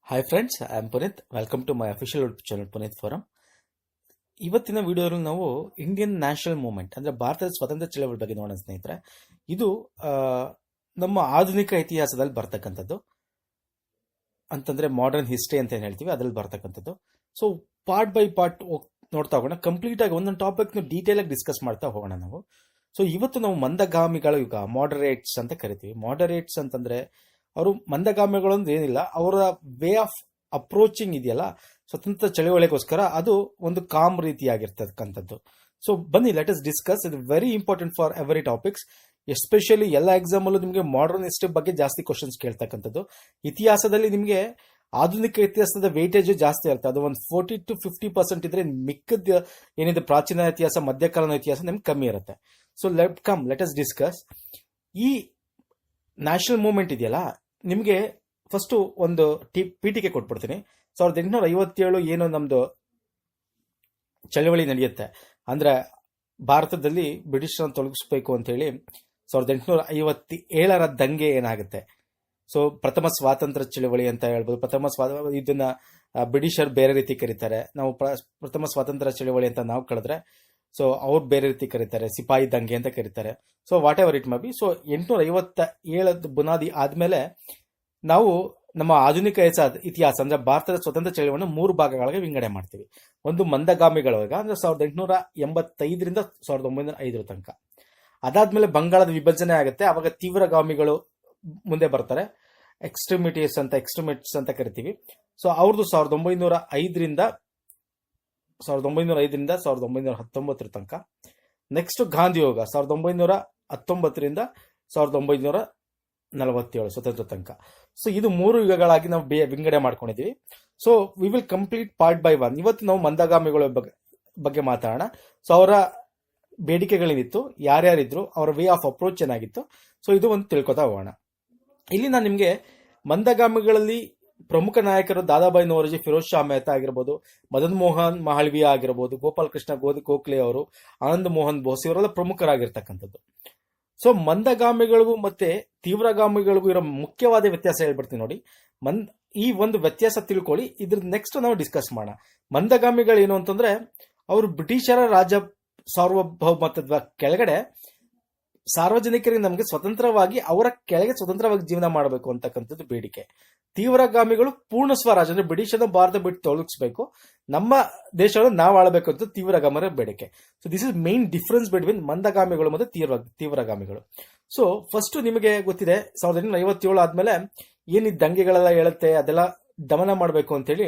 Hi friends, I am Puneeth. Welcome to my official YouTube channel Puneeth forum. ಇವತ್ತಿನ ವಿಡಿಯೋದಲ್ಲಿ ನಾವು Indian national movement ಅಂದ್ರೆ ಭಾರತದ ಸ್ವತಂತ್ರ ಚಳವಳಿ ಬಗ್ಗೆ ನೋಡೋಣ ಸ್ನೇಹಿತರೆ. ಇದು ನಮ್ಮ ಆಧುನಿಕ ಇತಿಹಾಸದಲ್ಲಿ ಬರ್ತಕ್ಕಂಥದ್ದು, ಅಂತಂದ್ರೆ ಮಾಡರ್ನ್ ಹಿಸ್ಟ್ರಿ ಅಂತ ಏನ್ ಹೇಳ್ತೀವಿ ಅದ್ರಲ್ಲಿ ಬರ್ತಕ್ಕಂಥದ್ದು. ಸೊ ಪಾರ್ಟ್ ಬೈ ಪಾರ್ಟ್ ನೋಡ್ತಾ ಹೋಗೋಣ. ಕಂಪ್ಲೀಟ್ ಆಗಿ ಒಂದೊಂದು ಟಾಪಿಕ್ ಡೀಟೇಲ್ ಆಗಿ ಡಿಸ್ಕಸ್ ಮಾಡ್ತಾ ಹೋಗೋಣ ನಾವು. ಸೊ ಇವತ್ತು ನಾವು ಮಂದಗಾಮಿಗಳ ಯುಗ, ಮಾಡರೇಟ್ಸ್ ಅಂತ ಕರಿತೀವಿ. ಮಾಡರೇಟ್ಸ್ ಅಂತಂದ್ರೆ ಅವರು ಮಂದಗಾಮಿಗಳು ಅಂದ್ರೆ ಏನಿಲ್ಲ, ಅವರ ವೇ ಆಫ್ ಅಪ್ರೋಚಿಂಗ್ ಇದೆಯಲ್ಲ ಸ್ವತಂತ್ರ ಚಳವಳಿಗೋಸ್ಕರ, ಅದು ಒಂದು ಕಾಮ್ ರೀತಿಯಾಗಿರ್ತಕ್ಕಂಥದ್ದು. ಸೊ ಬನ್ನಿ, ಲೆಟ್ ಅಸ್ ಡಿಸ್ಕಸ್. ಇದು very important for every topics. Especially ಎಲ್ಲ ಎಕ್ಸಾಮ್ ಅಲ್ಲೂ ನಿಮಗೆ ಮಾಡರ್ನ್ ಹಿಸ್ಟ್ರಿ ಬಗ್ಗೆ ಜಾಸ್ತಿ ಕ್ವಶನ್ಸ್ ಕೇಳ್ತಕ್ಕಂಥದ್ದು. ಇತಿಹಾಸದಲ್ಲಿ ನಿಮಗೆ ಆಧುನಿಕ ಇತಿಹಾಸದ ವೇಟೇಜ್ ಜಾಸ್ತಿ ಇರುತ್ತೆ. ಅದು ಒಂದು 40 to 50% ಇದ್ರೆ ಮಿಕ್ಕದ ಏನಿದೆ ಪ್ರಾಚೀನ ಇತಿಹಾಸ, ಮಧ್ಯಕಾಲೀನ ಇತಿಹಾಸ ನಿಮ್ಗೆ ಕಮ್ಮಿ ಇರುತ್ತೆ. So let us discuss. ಈ ನ್ಯಾಷನಲ್ ಮೂವ್ಮೆಂಟ್ ಇದೆಯಲ್ಲ, ನಿಮಗೆ ಫಸ್ಟ್ ಒಂದು ಪೀಠಿಕೆ ಕೊಟ್ಬಿಡ್ತೀನಿ. 1857 ಏನು ನಮ್ದು ಚಳವಳಿ ನಡೆಯುತ್ತೆ ಅಂದ್ರೆ ಭಾರತದಲ್ಲಿ ಬ್ರಿಟಿಷರನ್ನು ತೊಲಗಿಸ್ಬೇಕು ಅಂತ ಹೇಳಿ 1857 ದಂಗೆ ಏನಾಗುತ್ತೆ. ಸೊ ಪ್ರಥಮ ಸ್ವಾತಂತ್ರ್ಯ ಚಳವಳಿ ಅಂತ ಹೇಳ್ಬೋದು. ಇದನ್ನ ಬ್ರಿಟಿಷರ್ ಬೇರೆ ರೀತಿ ಕರೀತಾರೆ, ನಾವು ಪ್ರಥಮ ಸ್ವಾತಂತ್ರ್ಯ ಚಳವಳಿ ಅಂತ ನಾವು ಕಳೆದ್ರೆ ಸೊ ಅವ್ರು ಬೇರೆ ರೀತಿ ಕರೀತಾರೆ, ಸಿಪಾಯಿ ದಂಗೆ ಅಂತ ಕರೀತಾರೆ. So what ever it may be. So 1857 ಬುನಾದಿ ಆದ್ಮೇಲೆ ನಾವು ನಮ್ಮ ಆಧುನಿಕ ಇತಿಹಾಸ ಅಂದ್ರೆ ಭಾರತದ ಸ್ವತಂತ್ರ ಚಳವಳಿಯನ್ನು 3 ಭಾಗಗಳಿಗೆ ವಿಂಗಡಣೆ ಮಾಡ್ತೀವಿ. ಒಂದು ಮಂದಗಾಮಿಗಳ ಯುಗ ಅಂದ್ರೆ 1885ರಿಂದ 1905 ತನಕ. ಅದಾದ್ಮೇಲೆ ಬಂಗಾಳದ ವಿಭಜನೆ ಆಗುತ್ತೆ, ಅವಾಗ ತೀವ್ರಗಾಮಿಗಳು ಮುಂದೆ ಬರ್ತಾರೆ, ಎಕ್ಸ್ಟ್ರೀಮಿಟ್ಸ್ ಅಂತ ಕರಿತೀವಿ. ಸೊ ಅವ್ರದ್ದು 1905ರಿಂದ 1919 ತನಕ. ನೆಕ್ಸ್ಟ್ ಗಾಂಧಿ ಯೋಗ 1919ರಿಂದ 1947 ಸ್ವತಂತ್ರ ತನಕ. ಸೊ ಇದು 3 ಯುಗಗಳಾಗಿ ನಾವು ವಿಂಗಡಣೆ ಮಾಡ್ಕೊಂಡಿದೀವಿ. So we will complete part by one. ಇವತ್ತು ನಾವು ಮಂದಗಾಮಿಗಳ ಬಗ್ಗೆ ಮಾತಾಡೋಣ. ಸೊ ಅವರ ಬೇಡಿಕೆಗಳೇನಿತ್ತು, ಯಾರ್ಯಾರಿದ್ರು, ಅವರ ವೇ ಆಫ್ ಅಪ್ರೋಚ್ ಏನಾಗಿತ್ತು, ಸೊ ಇದು ಒಂದು ತಿಳ್ಕೊತಾ ಹೋಗೋಣ. ಇಲ್ಲಿ ನಾನು ನಿಮಗೆ ಮಂದಗಾಮಿಗಳಲ್ಲಿ ಪ್ರಮುಖ ನಾಯಕರು ದಾದಾಬಾಯಿ ನೌರೋಜಿ, ಫಿರೋಜ್ ಶಾ ಮೆಹ್ತಾ ಆಗಿರ್ಬೋದು, ಮದನ್ ಮೋಹನ್ ಮಾಳವೀಯ ಆಗಿರ್ಬೋದು, ಗೋಪಾಲ್ ಕೃಷ್ಣ ಗೋಖಲೆ ಅವರು, ಆನಂದ್ ಮೋಹನ್ ಬೋಸ್, ಇವರೆಲ್ಲ ಪ್ರಮುಖರಾಗಿರ್ತಕ್ಕಂಥದ್ದು. ಸೊ ಮಂದಗಾಮಿಗಳಿಗೂ ಮತ್ತೆ ತೀವ್ರಗಾಮಿಗಳಿಗೂ ಇರೋ ಮುಖ್ಯವಾದ ವ್ಯತ್ಯಾಸ ಹೇಳ್ಬಿಡ್ತೀನಿ ನೋಡಿ. ಈ ಒಂದು ವ್ಯತ್ಯಾಸ ತಿಳ್ಕೊಳ್ಳಿ, ಇದ್ರ ನೆಕ್ಸ್ಟ್ ನಾವು ಡಿಸ್ಕಸ್ ಮಾಡೋಣ. ಮಂದಗಾಮಿಗಳು ಏನು ಅಂತಂದ್ರೆ, ಅವರು ಬ್ರಿಟಿಷರ ರಾಜ್ಯ ಸಾರ್ವಭೌಮತ್ವದ ಕೆಳಗಡೆ ಸಾರ್ವಜನಿಕರಿಗೆ ನಮಗೆ ಸ್ವತಂತ್ರವಾಗಿ ಅವರ ಕೆಳಗೆ ಸ್ವತಂತ್ರವಾಗಿ ಜೀವನ ಮಾಡಬೇಕು ಅಂತಕ್ಕಂಥದ್ದು ಬೇಡಿಕೆ. ತೀವ್ರಗಾಮಿಗಳು ಪೂರ್ಣ ಸ್ವರಾಜ್ ಅಂದ್ರೆ ಬ್ರಿಟಿಷರನ್ನು ಭಾರತ ಬಿಟ್ಟು ತೊಲಗಿಸಬೇಕು, ನಮ್ಮ ದೇಶವನ್ನು ನಾವು ಆಳಬೇಕು ಅಂತ ತೀವ್ರಗಾಮರ ಬೇಡಿಕೆ. So this is main difference between ಮಂದಗಾಮಿಗಳು ಮತ್ತು ತೀವ್ರಗಾಮಿಗಳು. ಸೊ ಫಸ್ಟ್ ನಿಮಗೆ ಗೊತ್ತಿದೆ, 1857 ಆದ್ಮೇಲೆ ಏನಿದ್ ದಂಗೆಗಳೆಲ್ಲ ಹೇಳುತ್ತೆ ಅದೆಲ್ಲ ದಮನ ಮಾಡಬೇಕು ಅಂತೇಳಿ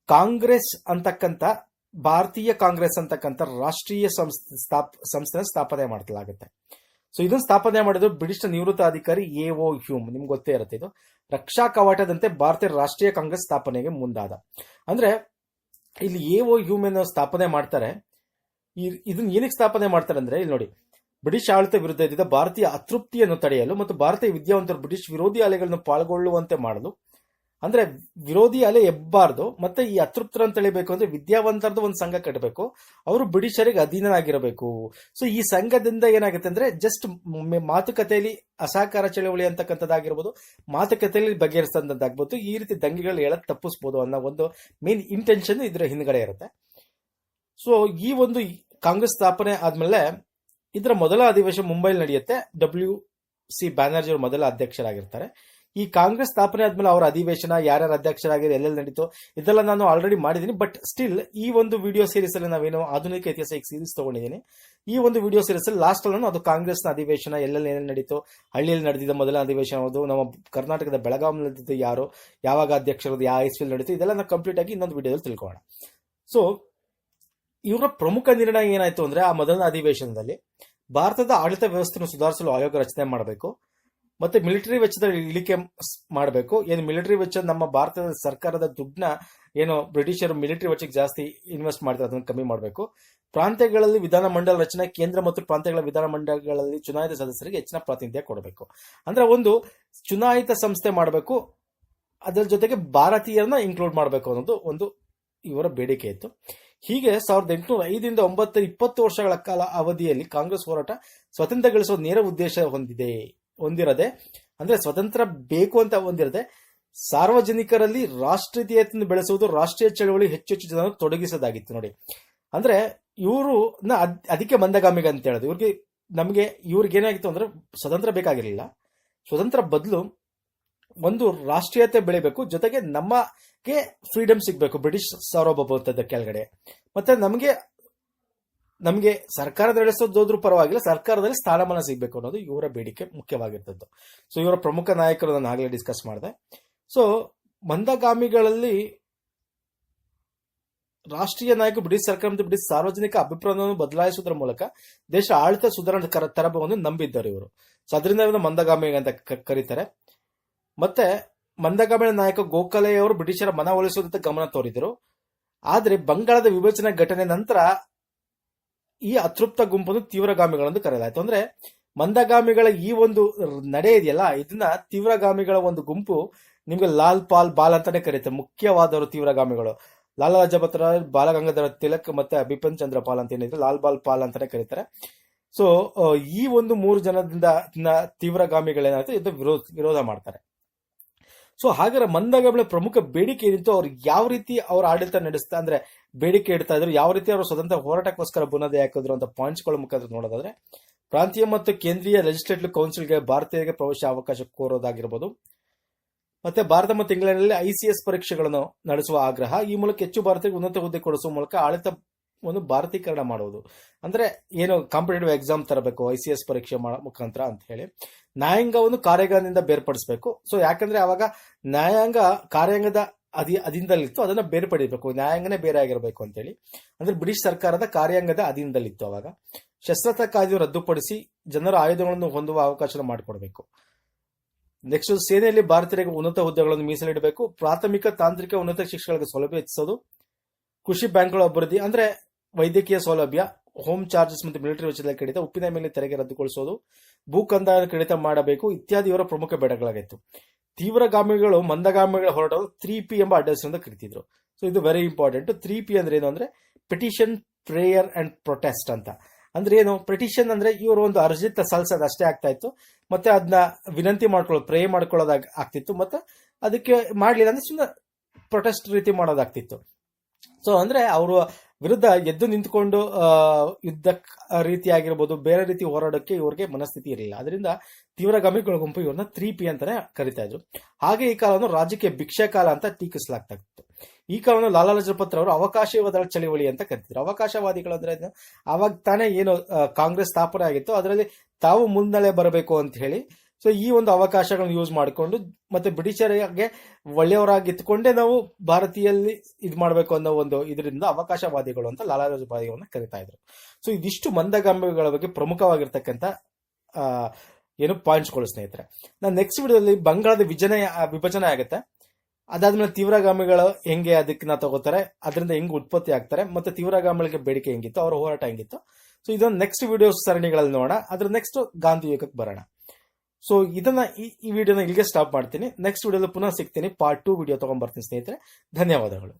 ಕಾಂಗ್ರೆಸ್ ಅಂತಕ್ಕಂಥ, ಭಾರತೀಯ ಕಾಂಗ್ರೆಸ್ ಅಂತಕ್ಕಂಥ ರಾಷ್ಟ್ರೀಯ ಸಂಸ್ಥೆನ ಸ್ಥಾಪನೆ ಮಾಡಲಾಗುತ್ತೆ. ಸೊ ಇದನ್ನು ಸ್ಥಾಪನೆ ಮಾಡಿದ್ರು ಬ್ರಿಟಿಷ್ ನಿವೃತ್ತ ಅಧಿಕಾರಿ ಎ.ಓ. ಹ್ಯೂಮ್. ನಿಮ್ಗೆ ಗೊತ್ತೇ ಇರುತ್ತೆ, ಇದು ರಕ್ಷಾ ಕವಾಟದಂತೆ ಭಾರತೀಯ ರಾಷ್ಟ್ರೀಯ ಕಾಂಗ್ರೆಸ್ ಸ್ಥಾಪನೆಗೆ ಮುಂದಾದ. ಅಂದ್ರೆ ಇಲ್ಲಿ ಎ.ಓ. ಹ್ಯೂಮ್ ಅನ್ನು ಸ್ಥಾಪನೆ ಮಾಡ್ತಾರೆ. ಇದನ್ನ ಏನಕ್ಕೆ ಸ್ಥಾಪನೆ ಮಾಡ್ತಾರೆ ಅಂದ್ರೆ, ಇಲ್ಲಿ ನೋಡಿ, ಬ್ರಿಟಿಷ್ ಆಡಳಿತ ವಿರುದ್ಧ ಇದ್ದ ಭಾರತೀಯ ಅತೃಪ್ತಿಯನ್ನು ತಡೆಯಲು ಮತ್ತು ಭಾರತೀಯ ವಿದ್ಯಾವಂತರು ಬ್ರಿಟಿಷ್ ವಿರೋಧಿ ಅಲೆಗಳನ್ನು ಪಾಲ್ಗೊಳ್ಳುವಂತೆ ಮಾಡಲು, ಅಂದ್ರೆ ವಿರೋಧಿ ಅಲೆ ಎಬ್ಬಾರ್ದು, ಮತ್ತೆ ಈ ಅತೃಪ್ತರನ್ನು ತಳಿಬೇಕು ಅಂದ್ರೆ ವಿದ್ಯಾವಂತರದ್ದು ಒಂದು ಸಂಘ ಕಟ್ಟಬೇಕು, ಅವರು ಬ್ರಿಟಿಷರಿಗೆ ಅಧೀನರಾಗಿರಬೇಕು. ಸೊ ಈ ಸಂಘದಿಂದ ಏನಾಗುತ್ತೆ ಅಂದ್ರೆ, ಜಸ್ಟ್ ಮಾತುಕತೆಯಲ್ಲಿ ಅಸಹಕಾರ ಚಳವಳಿ ಅಂತಕ್ಕಂಥದ್ದಾಗಿರ್ಬೋದು, ಮಾತುಕತೆಯಲ್ಲಿ ಬಗೆಹರಿಸಂತಾಗ್ಬೋದು, ಈ ರೀತಿ ದಂಗೆಗಳು ಹೇಳಕ್ ತಪ್ಪಿಸ್ಬೋದು ಅನ್ನೋ ಒಂದು ಮೇನ್ ಇಂಟೆನ್ಷನ್ ಇದ್ರ ಹಿಂದ್ಗಡೆ ಇರುತ್ತೆ. ಸೊ ಈ ಒಂದು ಕಾಂಗ್ರೆಸ್ ಸ್ಥಾಪನೆ ಆದ್ಮೇಲೆ ಇದರ ಮೊದಲ ಅಧಿವೇಶನ ಮುಂಬೈಲಿ ನಡೆಯುತ್ತೆ. WC ಬ್ಯಾನರ್ಜಿ ಅವರು ಮೊದಲ ಅಧ್ಯಕ್ಷರಾಗಿರ್ತಾರೆ. ಈ ಕಾಂಗ್ರೆಸ್ ಸ್ಥಾಪನೆ ಆದ್ಮೇಲೆ ಅವರ ಅಧಿವೇಶನ, ಯಾರ್ಯಾರು ಅಧ್ಯಕ್ಷರಾಗಿರೋ, ಎಲ್ಲೆಲ್ಲಿ ನಡೀತು, ಇದೆಲ್ಲ ನಾನು ಆಲ್ರೆಡಿ ಮಾಡಿದ್ದೀನಿ. ಬಟ್ ಸ್ಟಿಲ್ ಈ ಒಂದು ವಿಡಿಯೋ ಸೀರೀಸ್ ಅಲ್ಲಿ ನಾವೇನು ಆಧುನಿಕ ಇತಿಹಾಸ ಸೀರೀಸ್ ತಗೊಂಡಿದ್ದೀನಿ. ಈ ಒಂದು ವಿಡಿಯೋ ಸೀರೀಸ್ ಅಲ್ಲಿ ಲಾಸ್ಟ್ ಅಲ್ಲಿ ಅದು ಕಾಂಗ್ರೆಸ್ನ ಅಧಿವೇಶನ ಎಲ್ಲೆಲ್ಲಿ ಏನೇನು ನಡೀತು, ಹಳ್ಳಿಯಲ್ಲಿ ನಡೆದಿದ್ದ ಮೊದಲ ಅಧಿವೇಶನ ಯಾವುದು, ನಮ್ಮ ಕರ್ನಾಟಕದ ಬೆಳಗಾವಿ ನಡೆದಿದ್ದು ಯಾರು, ಯಾವಾಗ ಅಧ್ಯಕ್ಷರದು, ಯಾವ ಇಸ್ವಿಲ್ ನಡೀತು, ಇದೆಲ್ಲ ನಾವು ಕಂಪ್ಲೀಟ್ ಆಗಿ ಇನ್ನೊಂದು ವಿಡಿಯೋದಲ್ಲಿ ತಿಳ್ಕೊಳ್ಳೋಣ. ಸೊ ಇವರ ಪ್ರಮುಖ ನಿರ್ಣಯ ಏನಾಯ್ತು ಅಂದ್ರೆ, ಆ ಮೊದಲನೇ ಅಧಿವೇಶನದಲ್ಲಿ ಭಾರತದ ಆಡಳಿತ ವ್ಯವಸ್ಥೆಯನ್ನು ಸುಧಾರಿಸಲು ಆಯೋಗ ರಚನೆ ಮಾಡಬೇಕು, ಮತ್ತೆ ಮಿಲಿಟರಿ ವೆಚ್ಚದ ಇಳಿಕೆ ಮಾಡಬೇಕು. ಏನು ಮಿಲಿಟರಿ ವೆಚ್ಚ, ನಮ್ಮ ಭಾರತದ ಸರ್ಕಾರದ ದುಡ್ಡನ್ನ ಏನು ಬ್ರಿಟಿಷರು ಮಿಲಿಟರಿ ವೆಚ್ಚಕ್ಕೆ ಜಾಸ್ತಿ ಇನ್ವೆಸ್ಟ್ ಮಾಡ್ತಾರೆ, ಅದನ್ನು ಕಮ್ಮಿ ಮಾಡಬೇಕು. ಪ್ರಾಂತ್ಯಗಳಲ್ಲಿ ವಿಧಾನಮಂಡಲ ರಚನೆ, ಕೇಂದ್ರ ಮತ್ತು ಪ್ರಾಂತ್ಯಗಳ ವಿಧಾನಮಂಡಲಗಳಲ್ಲಿ ಚುನಾಯಿತ ಸದಸ್ಯರಿಗೆ ಹೆಚ್ಚಿನ ಪ್ರಾತಿನಿಧ್ಯ ಕೊಡಬೇಕು. ಅಂದ್ರೆ ಒಂದು ಚುನಾಯಿತ ಸಂಸ್ಥೆ ಮಾಡಬೇಕು, ಅದರ ಜೊತೆಗೆ ಭಾರತೀಯರನ್ನ ಇನ್ಕ್ಲೂಡ್ ಮಾಡಬೇಕು ಅನ್ನೋದು ಒಂದು ಇವರ ಬೇಡಿಕೆ ಇತ್ತು. ಹೀಗೆ 1805ರಿಂದ 20 ವರ್ಷಗಳ ಕಾಲ ಅವಧಿಯಲ್ಲಿ ಕಾಂಗ್ರೆಸ್ ಹೋರಾಟ ಸ್ವತಂತ್ರ ಗಳಿಸುವ ನೇರ ಉದ್ದೇಶ ಹೊಂದಿರದೆ, ಅಂದ್ರೆ ಸ್ವತಂತ್ರ ಬೇಕು ಅಂತ ಹೊಂದಿರದೆ ಸಾರ್ವಜನಿಕರಲ್ಲಿ ರಾಷ್ಟ್ರೀಯತೆಯನ್ನು ಬೆಳೆಸುವುದು, ರಾಷ್ಟ್ರೀಯ ಚಳವಳಿ ಹೆಚ್ಚು ಹೆಚ್ಚು ಜನರು ತೊಡಗಿಸೋದಾಗಿತ್ತು ನೋಡಿ. ಅಂದ್ರೆ ಇವರು ಅದಕ್ಕೆ ಮಂದಗಾಮಿಗ ಅಂತ ಹೇಳೋದು. ಇವ್ರಿಗೆ ಏನಾಗಿತ್ತು ಅಂದ್ರೆ ಸ್ವತಂತ್ರ ಬೇಕಾಗಿರಲಿಲ್ಲ. ಸ್ವತಂತ್ರ ಬದಲು ಒಂದು ರಾಷ್ಟ್ರೀಯತೆ ಬೆಳಿಬೇಕು, ಜೊತೆಗೆ ನಮಗೆ ಫ್ರೀಡಮ್ ಸಿಗ್ಬೇಕು ಬ್ರಿಟಿಷ್ ಸಾರ್ವಭೌಮತ್ವದ ಕೆಳಗಡೆ. ಮತ್ತೆ ನಮಗೆ ಸರ್ಕಾರದ ನಡೆಸೋದ್ರು ಪರವಾಗಿಲ್ಲ, ಸರ್ಕಾರದಲ್ಲಿ ಸ್ಥಾನಮಾನ ಸಿಗ್ಬೇಕು ಅನ್ನೋದು ಇವರ ಬೇಡಿಕೆ ಮುಖ್ಯವಾಗಿರ್ತದ್ದು. ಸೊ ಇವರ ಪ್ರಮುಖ ನಾಯಕರು ನಾನು ಆಗಲೇ ಡಿಸ್ಕಸ್ ಮಾಡಿದೆ. ಸೊ ಮಂದಗಾಮಿಗಳಲ್ಲಿ ರಾಷ್ಟ್ರೀಯ ನಾಯಕ ಬ್ರಿಟಿಷ್ ಸರ್ಕಾರ ಮತ್ತು ಬ್ರಿಟಿಷ್ ಸಾರ್ವಜನಿಕ ಅಭಿಪ್ರಾಯವನ್ನು ಬದಲಾಯಿಸುವುದರ ಮೂಲಕ ದೇಶ ಆಡಳಿತ ಸುಧಾರಣೆ ತರಬಹುದು ನಂಬಿದ್ದಾರೆ ಇವರು. ಸೊ ಅದರಿಂದ ಇವರನ್ನು ಮಂದಗಾಮಿ ಅಂತ ಕರೀತಾರೆ. ಮತ್ತೆ ಮಂದಗಾಮಿಗಳ ನಾಯಕ ಗೋಖಲೆಯವರು ಬ್ರಿಟಿಷರ ಮನವೊಲಿಸುವುದಕ್ಕೆ ಗಮನ ತೋರಿದರು. ಆದರೆ ಬಂಗಾಳದ ವಿಭಜನೆ ಘಟನೆ ನಂತರ ಈ ಅತೃಪ್ತ ಗುಂಪನ್ನು ತೀವ್ರಗಾಮಿಗಳೆಂದು ಕರೆಯಲಾಯಿತು. ಅಂದ್ರೆ ಮಂದಗಾಮಿಗಳ ಈ ಒಂದು ನಡೆ ಇದೆಯಲ್ಲ, ಇದನ್ನ ತೀವ್ರಗಾಮಿಗಳ ಒಂದು ಗುಂಪು, ನಿಮ್ಗೆ ಲಾಲ್ ಪಾಲ್ ಬಾಲ್ ಅಂತಾನೆ ಕರೀತಾರೆ. ಮುಖ್ಯವಾದವರು ತೀವ್ರಗಾಮಿಗಳು ಲಾಲಾ ಲಜಪತ್ ರಾಯ್, ಬಾಲಗಂಗಾಧರ ತಿಲಕ್ ಮತ್ತೆ ಬಿಪಿನ್ ಚಂದ್ರ ಪಾಲ್ ಅಂತ ಏನಿದ್ರೆ ಲಾಲ್ ಬಾಲ್ ಪಾಲ್ ಅಂತಾನೆ ಕರೀತಾರೆ. ಸೊ ಈ ಒಂದು 3 ಜನದಿಂದ ತೀವ್ರಗಾಮಿಗಳೇನಾಯ್ತು ಇದು ವಿರೋಧ ಮಾಡ್ತಾರೆ. ಸೊ ಹಾಗಾದ್ರೆ ಮಂದಗಾಮಿಗಳ ಪ್ರಮುಖ ಬೇಡಿಕೆ ಏನಿತ್ತು, ಅವ್ರು ಯಾವ ರೀತಿ ಅವ್ರ ಆಡಳಿತ ನಡೆಸ್ತಾ ಅಂದ್ರೆ ಬೇಡಿಕೆ ಇಡ್ತಾ ಇದ್ರು, ಯಾವ ರೀತಿ ಅವರು ಸ್ವತಂತ್ರ ಹೋರಾಟಕ್ಕೋಸ್ಕರ ಬುನಾದಿ ಹಾಕಿದ್ರು ಅಂತ ಪಾಯಿಂಟ್ಸ್ಗಳ ಮುಖಾಂತರ ನೋಡೋದಾದ್ರೆ, ಪ್ರಾಂತೀಯ ಮತ್ತು ಕೇಂದ್ರೀಯ ಲೆಜಿಸ್ಲೇಟಿವ್ ಕೌನ್ಸಿಲ್ಗೆ ಭಾರತೀಯರಿಗೆ ಪ್ರವೇಶ ಅವಕಾಶ ಕೋರೋದಾಗಿರ್ಬೋದು. ಮತ್ತೆ ಭಾರತ ಮತ್ತು ಇಂಗ್ಲೆಂಡ್ನಲ್ಲಿ ICS ಪರೀಕ್ಷೆಗಳನ್ನು ನಡೆಸುವ ಆಗ್ರಹ, ಈ ಮೂಲಕ ಹೆಚ್ಚು ಭಾರತೀಯರಿಗೆ ಉನ್ನತ ಹುದ್ದೆ ಕೊಡಿಸುವ ಮೂಲಕ ಆಡಳಿತವನ್ನು ಭಾರತೀಕರಣ ಮಾಡುವುದು. ಅಂದ್ರೆ ಏನು ಕಾಂಪಿಟೇಟಿವ್ ಎಕ್ಸಾಮ್ ತರಬೇಕು ICS ಪರೀಕ್ಷೆ ಮುಖಾಂತರ ಅಂತ ಹೇಳಿ. ನ್ಯಾಯಾಂಗವನ್ನು ಕಾರ್ಯಾಂಗದಿಂದ ಬೇರ್ಪಡಿಸಬೇಕು. ಸೊ ಯಾಕಂದ್ರೆ ಅವಾಗ ನ್ಯಾಯಾಂಗ ಕಾರ್ಯಾಂಗದ ಅಧೀನದಲ್ಲಿತ್ತು, ಅದನ್ನ ಬೇರ್ಪಡಿಸಬೇಕು, ನ್ಯಾಯಾಂಗನೇ ಬೇರೆ ಆಗಿರಬೇಕು ಅಂತೇಳಿ. ಅಂದ್ರೆ ಬ್ರಿಟಿಷ್ ಸರ್ಕಾರದ ಕಾರ್ಯಾಂಗದ ಅಧೀನದಲ್ಲಿತ್ತು ಅವಾಗ. ಶಸ್ತ್ರಾಸ್ತ್ರ ಕಾಯ್ದೆ ರದ್ದುಪಡಿಸಿ ಜನರ ಆಯುಧಗಳನ್ನು ಹೊಂದುವ ಅವಕಾಶ ಮಾಡಿಕೊಡ್ಬೇಕು. ನೆಕ್ಸ್ಟ್ ಸೇನೆಯಲ್ಲಿ ಭಾರತೀಯರಿಗೆ ಉನ್ನತ ಹುದ್ದೆಗಳನ್ನು ಮೀಸಲಿಡಬೇಕು. ಪ್ರಾಥಮಿಕ ತಾಂತ್ರಿಕ ಉನ್ನತ ಶಿಕ್ಷಣಗಳಿಗೆ ಸೌಲಭ್ಯ ಹೆಚ್ಚಿಸೋದು. ಕೃಷಿ ಬ್ಯಾಂಕ್ಗಳ ಅಭಿವೃದ್ಧಿ, ಅಂದ್ರೆ ವೈದ್ಯಕೀಯ ಸೌಲಭ್ಯ, ಹೋಮ್ ಚಾರ್ಜಸ್ ಮತ್ತು ಮಿಲಿಟರಿ ವೆಚ್ಚದ ಕಡಿತ, ಉಪ್ಪಿನ ಮೇಲೆ ತೆರಿಗೆ ರದ್ದುಗೊಳಿಸೋದು, ಭೂ ಕಂದಾಯ ಕಡಿತ ಮಾಡಬೇಕು ಇತ್ಯಾದಿ ಇವರ ಪ್ರಮುಖ ಬೇಡಗಳಾಗಿತ್ತು. ತೀವ್ರಗಾಮಿಗಳು ಮಂದಗಾಮಿಗಳ ಹೋರಾಟವನ್ನು 3P ಎಂಬ ಅಡ್ರೆಸ್ನಿಂದ ಕರೀತಿದ್ರು. ಸೊ ಇದು ವೆರಿ ಇಂಪಾರ್ಟೆಂಟ್. 3P ಅಂದ್ರೆ ಏನು ಅಂದ್ರೆ ಪಿಟಿಷನ್, ಪ್ರೇಯರ್ ಅಂಡ್ ಪ್ರೊಟೆಸ್ಟ್ ಅಂತ. ಅಂದ್ರೆ ಏನು, ಪಿಟಿಷನ್ ಅಂದ್ರೆ ಇವರು ಒಂದು ಅರ್ಜಿ ಸಲ್ಲಿಸೋದು ಅಷ್ಟೇ ಆಗ್ತಾ ಇತ್ತು, ಮತ್ತೆ ಅದನ್ನ ವಿನಂತಿ ಮಾಡ್ಕೊಳ್ಳೋದು, ಪ್ರೇ ಮಾಡ್ಕೊಳ್ಳೋದಾಗ ಆಗ್ತಿತ್ತು, ಮತ್ತೆ ಅದಕ್ಕೆ ಮಾಡ್ಲಿಲ್ಲ ಅಂದ್ರೆ ಸುಮ್ಮನೆ ಪ್ರೊಟೆಸ್ಟ್ ರೀತಿ ಮಾಡೋದಾಗ್ತಿತ್ತು. ಸೊ ಅಂದ್ರೆ ಅವರು ವಿರುದ್ಧ ಎದ್ದು ನಿಂತ್ಕೊಂಡು ಯುದ್ಧ ರೀತಿ ಆಗಿರ್ಬೋದು, ಬೇರೆ ರೀತಿ ಹೋರಾಡೋಕ್ಕೆ ಇವ್ರಿಗೆ ಮನಸ್ಥಿತಿ ಇರಲಿಲ್ಲ. ಅದರಿಂದ ತೀವ್ರಗಾಮಿಗಳ ಗುಂಪು ಇವ್ರನ್ನ 3P ಅಂತಾನೆ ಕರಿತಾ ಇದ್ರು. ಹಾಗೆ ಈ ಕಾಲವನ್ನು ರಾಜ್ಯಕ್ಕೆ ಭಿಕ್ಷಾ ಕಾಲ ಅಂತ ಟೀಕಿಸಲಾಗ್ತಾ ಇತ್ತು. ಈ ಕಾಲವನ್ನು ಲಾಲಾ ಲಜಪತ್ ಅವರು ಅವಕಾಶವಾದ ಚಳವಳಿ ಅಂತ ಕರಿತಿದ್ರು. ಅವಕಾಶವಾದಿಗಳು ಅಂದ್ರೆ ಅವಾಗ ತಾನೇ ಏನು ಕಾಂಗ್ರೆಸ್ ಸ್ಥಾಪನೆ ಆಗಿತ್ತು, ಅದರಲ್ಲಿ ತಾವು ಮುನ್ನಡೆ ಬರಬೇಕು ಅಂತ ಹೇಳಿ. ಸೊ ಈ ಒಂದು ಅವಕಾಶಗಳನ್ನು ಯೂಸ್ ಮಾಡಿಕೊಂಡು ಮತ್ತೆ ಬ್ರಿಟಿಷರಿಗೆ ಒಳ್ಳೆಯವರಾಗಿ ಇತ್ಕೊಂಡೇ ನಾವು ಭಾರತೀಯಲ್ಲಿ ಇದು ಮಾಡಬೇಕು ಅನ್ನೋ ಒಂದು ಇದರಿಂದ ಅವಕಾಶವಾದಿಗಳು ಅಂತ ಲಾಲಾ ಲಜಪತ್ ಕರಿತಾ ಇದ್ರು. ಸೊ ಇದಿಷ್ಟು ಮಂದಗಾಮಿಗಳ ಬಗ್ಗೆ ಪ್ರಮುಖವಾಗಿರ್ತಕ್ಕಂಥ ಏನು ಪಾಯಿಂಟ್ಸ್ಗಳು ಸ್ನೇಹಿತರೆ. ನಾನು ನೆಕ್ಸ್ಟ್ ವಿಡಿಯೋದಲ್ಲಿ ಬಂಗಾಳದ ವಿಭಜನೆ ಆಗುತ್ತೆ, ಅದಾದ್ಮೇಲೆ ತೀವ್ರಗಾಮಿಗಳು ಹೆಂಗೆ ಅದಕ್ಕೆ ತಗೋತಾರೆ, ಅದರಿಂದ ಹೆಂಗ್ ಉತ್ಪತ್ತಿ ಆಗ್ತಾರೆ, ಮತ್ತೆ ತೀವ್ರಗಾಮಿಗಳಿಗೆ ಬೇಡಿಕೆ ಹೆಂಗಿತ್ತು, ಅವರ ಹೋರಾಟ ಹೆಂಗಿತ್ತು. ಸೊ ಇದೊಂದು ನೆಕ್ಸ್ಟ್ ವಿಡಿಯೋ ಸರಣಿಗಳಲ್ಲಿ ನೋಡೋಣ. ಅದ್ರ ನೆಕ್ಸ್ಟ್ ಗಾಂಧಿ ಯುಗಕ್ಕೆ ಬರೋಣ. ಸೊ ಇದನ್ನ ಈ ವಿಡಿಯೋನ ಇಲ್ಲಿಗೆ ಸ್ಟಾಪ್ ಮಾಡ್ತೀನಿ. ನೆಕ್ಸ್ಟ್ ವಿಡಿಯೋದಲ್ಲಿ ಪುನಃ ಸಿಗ್ತೀನಿ, ಪಾರ್ಟ್ 2 ವಿಡಿಯೋ ತಗೊಂಡ್ಬರ್ತೀನಿ ಸ್ನೇಹಿತರೆ. ಧನ್ಯವಾದಗಳು.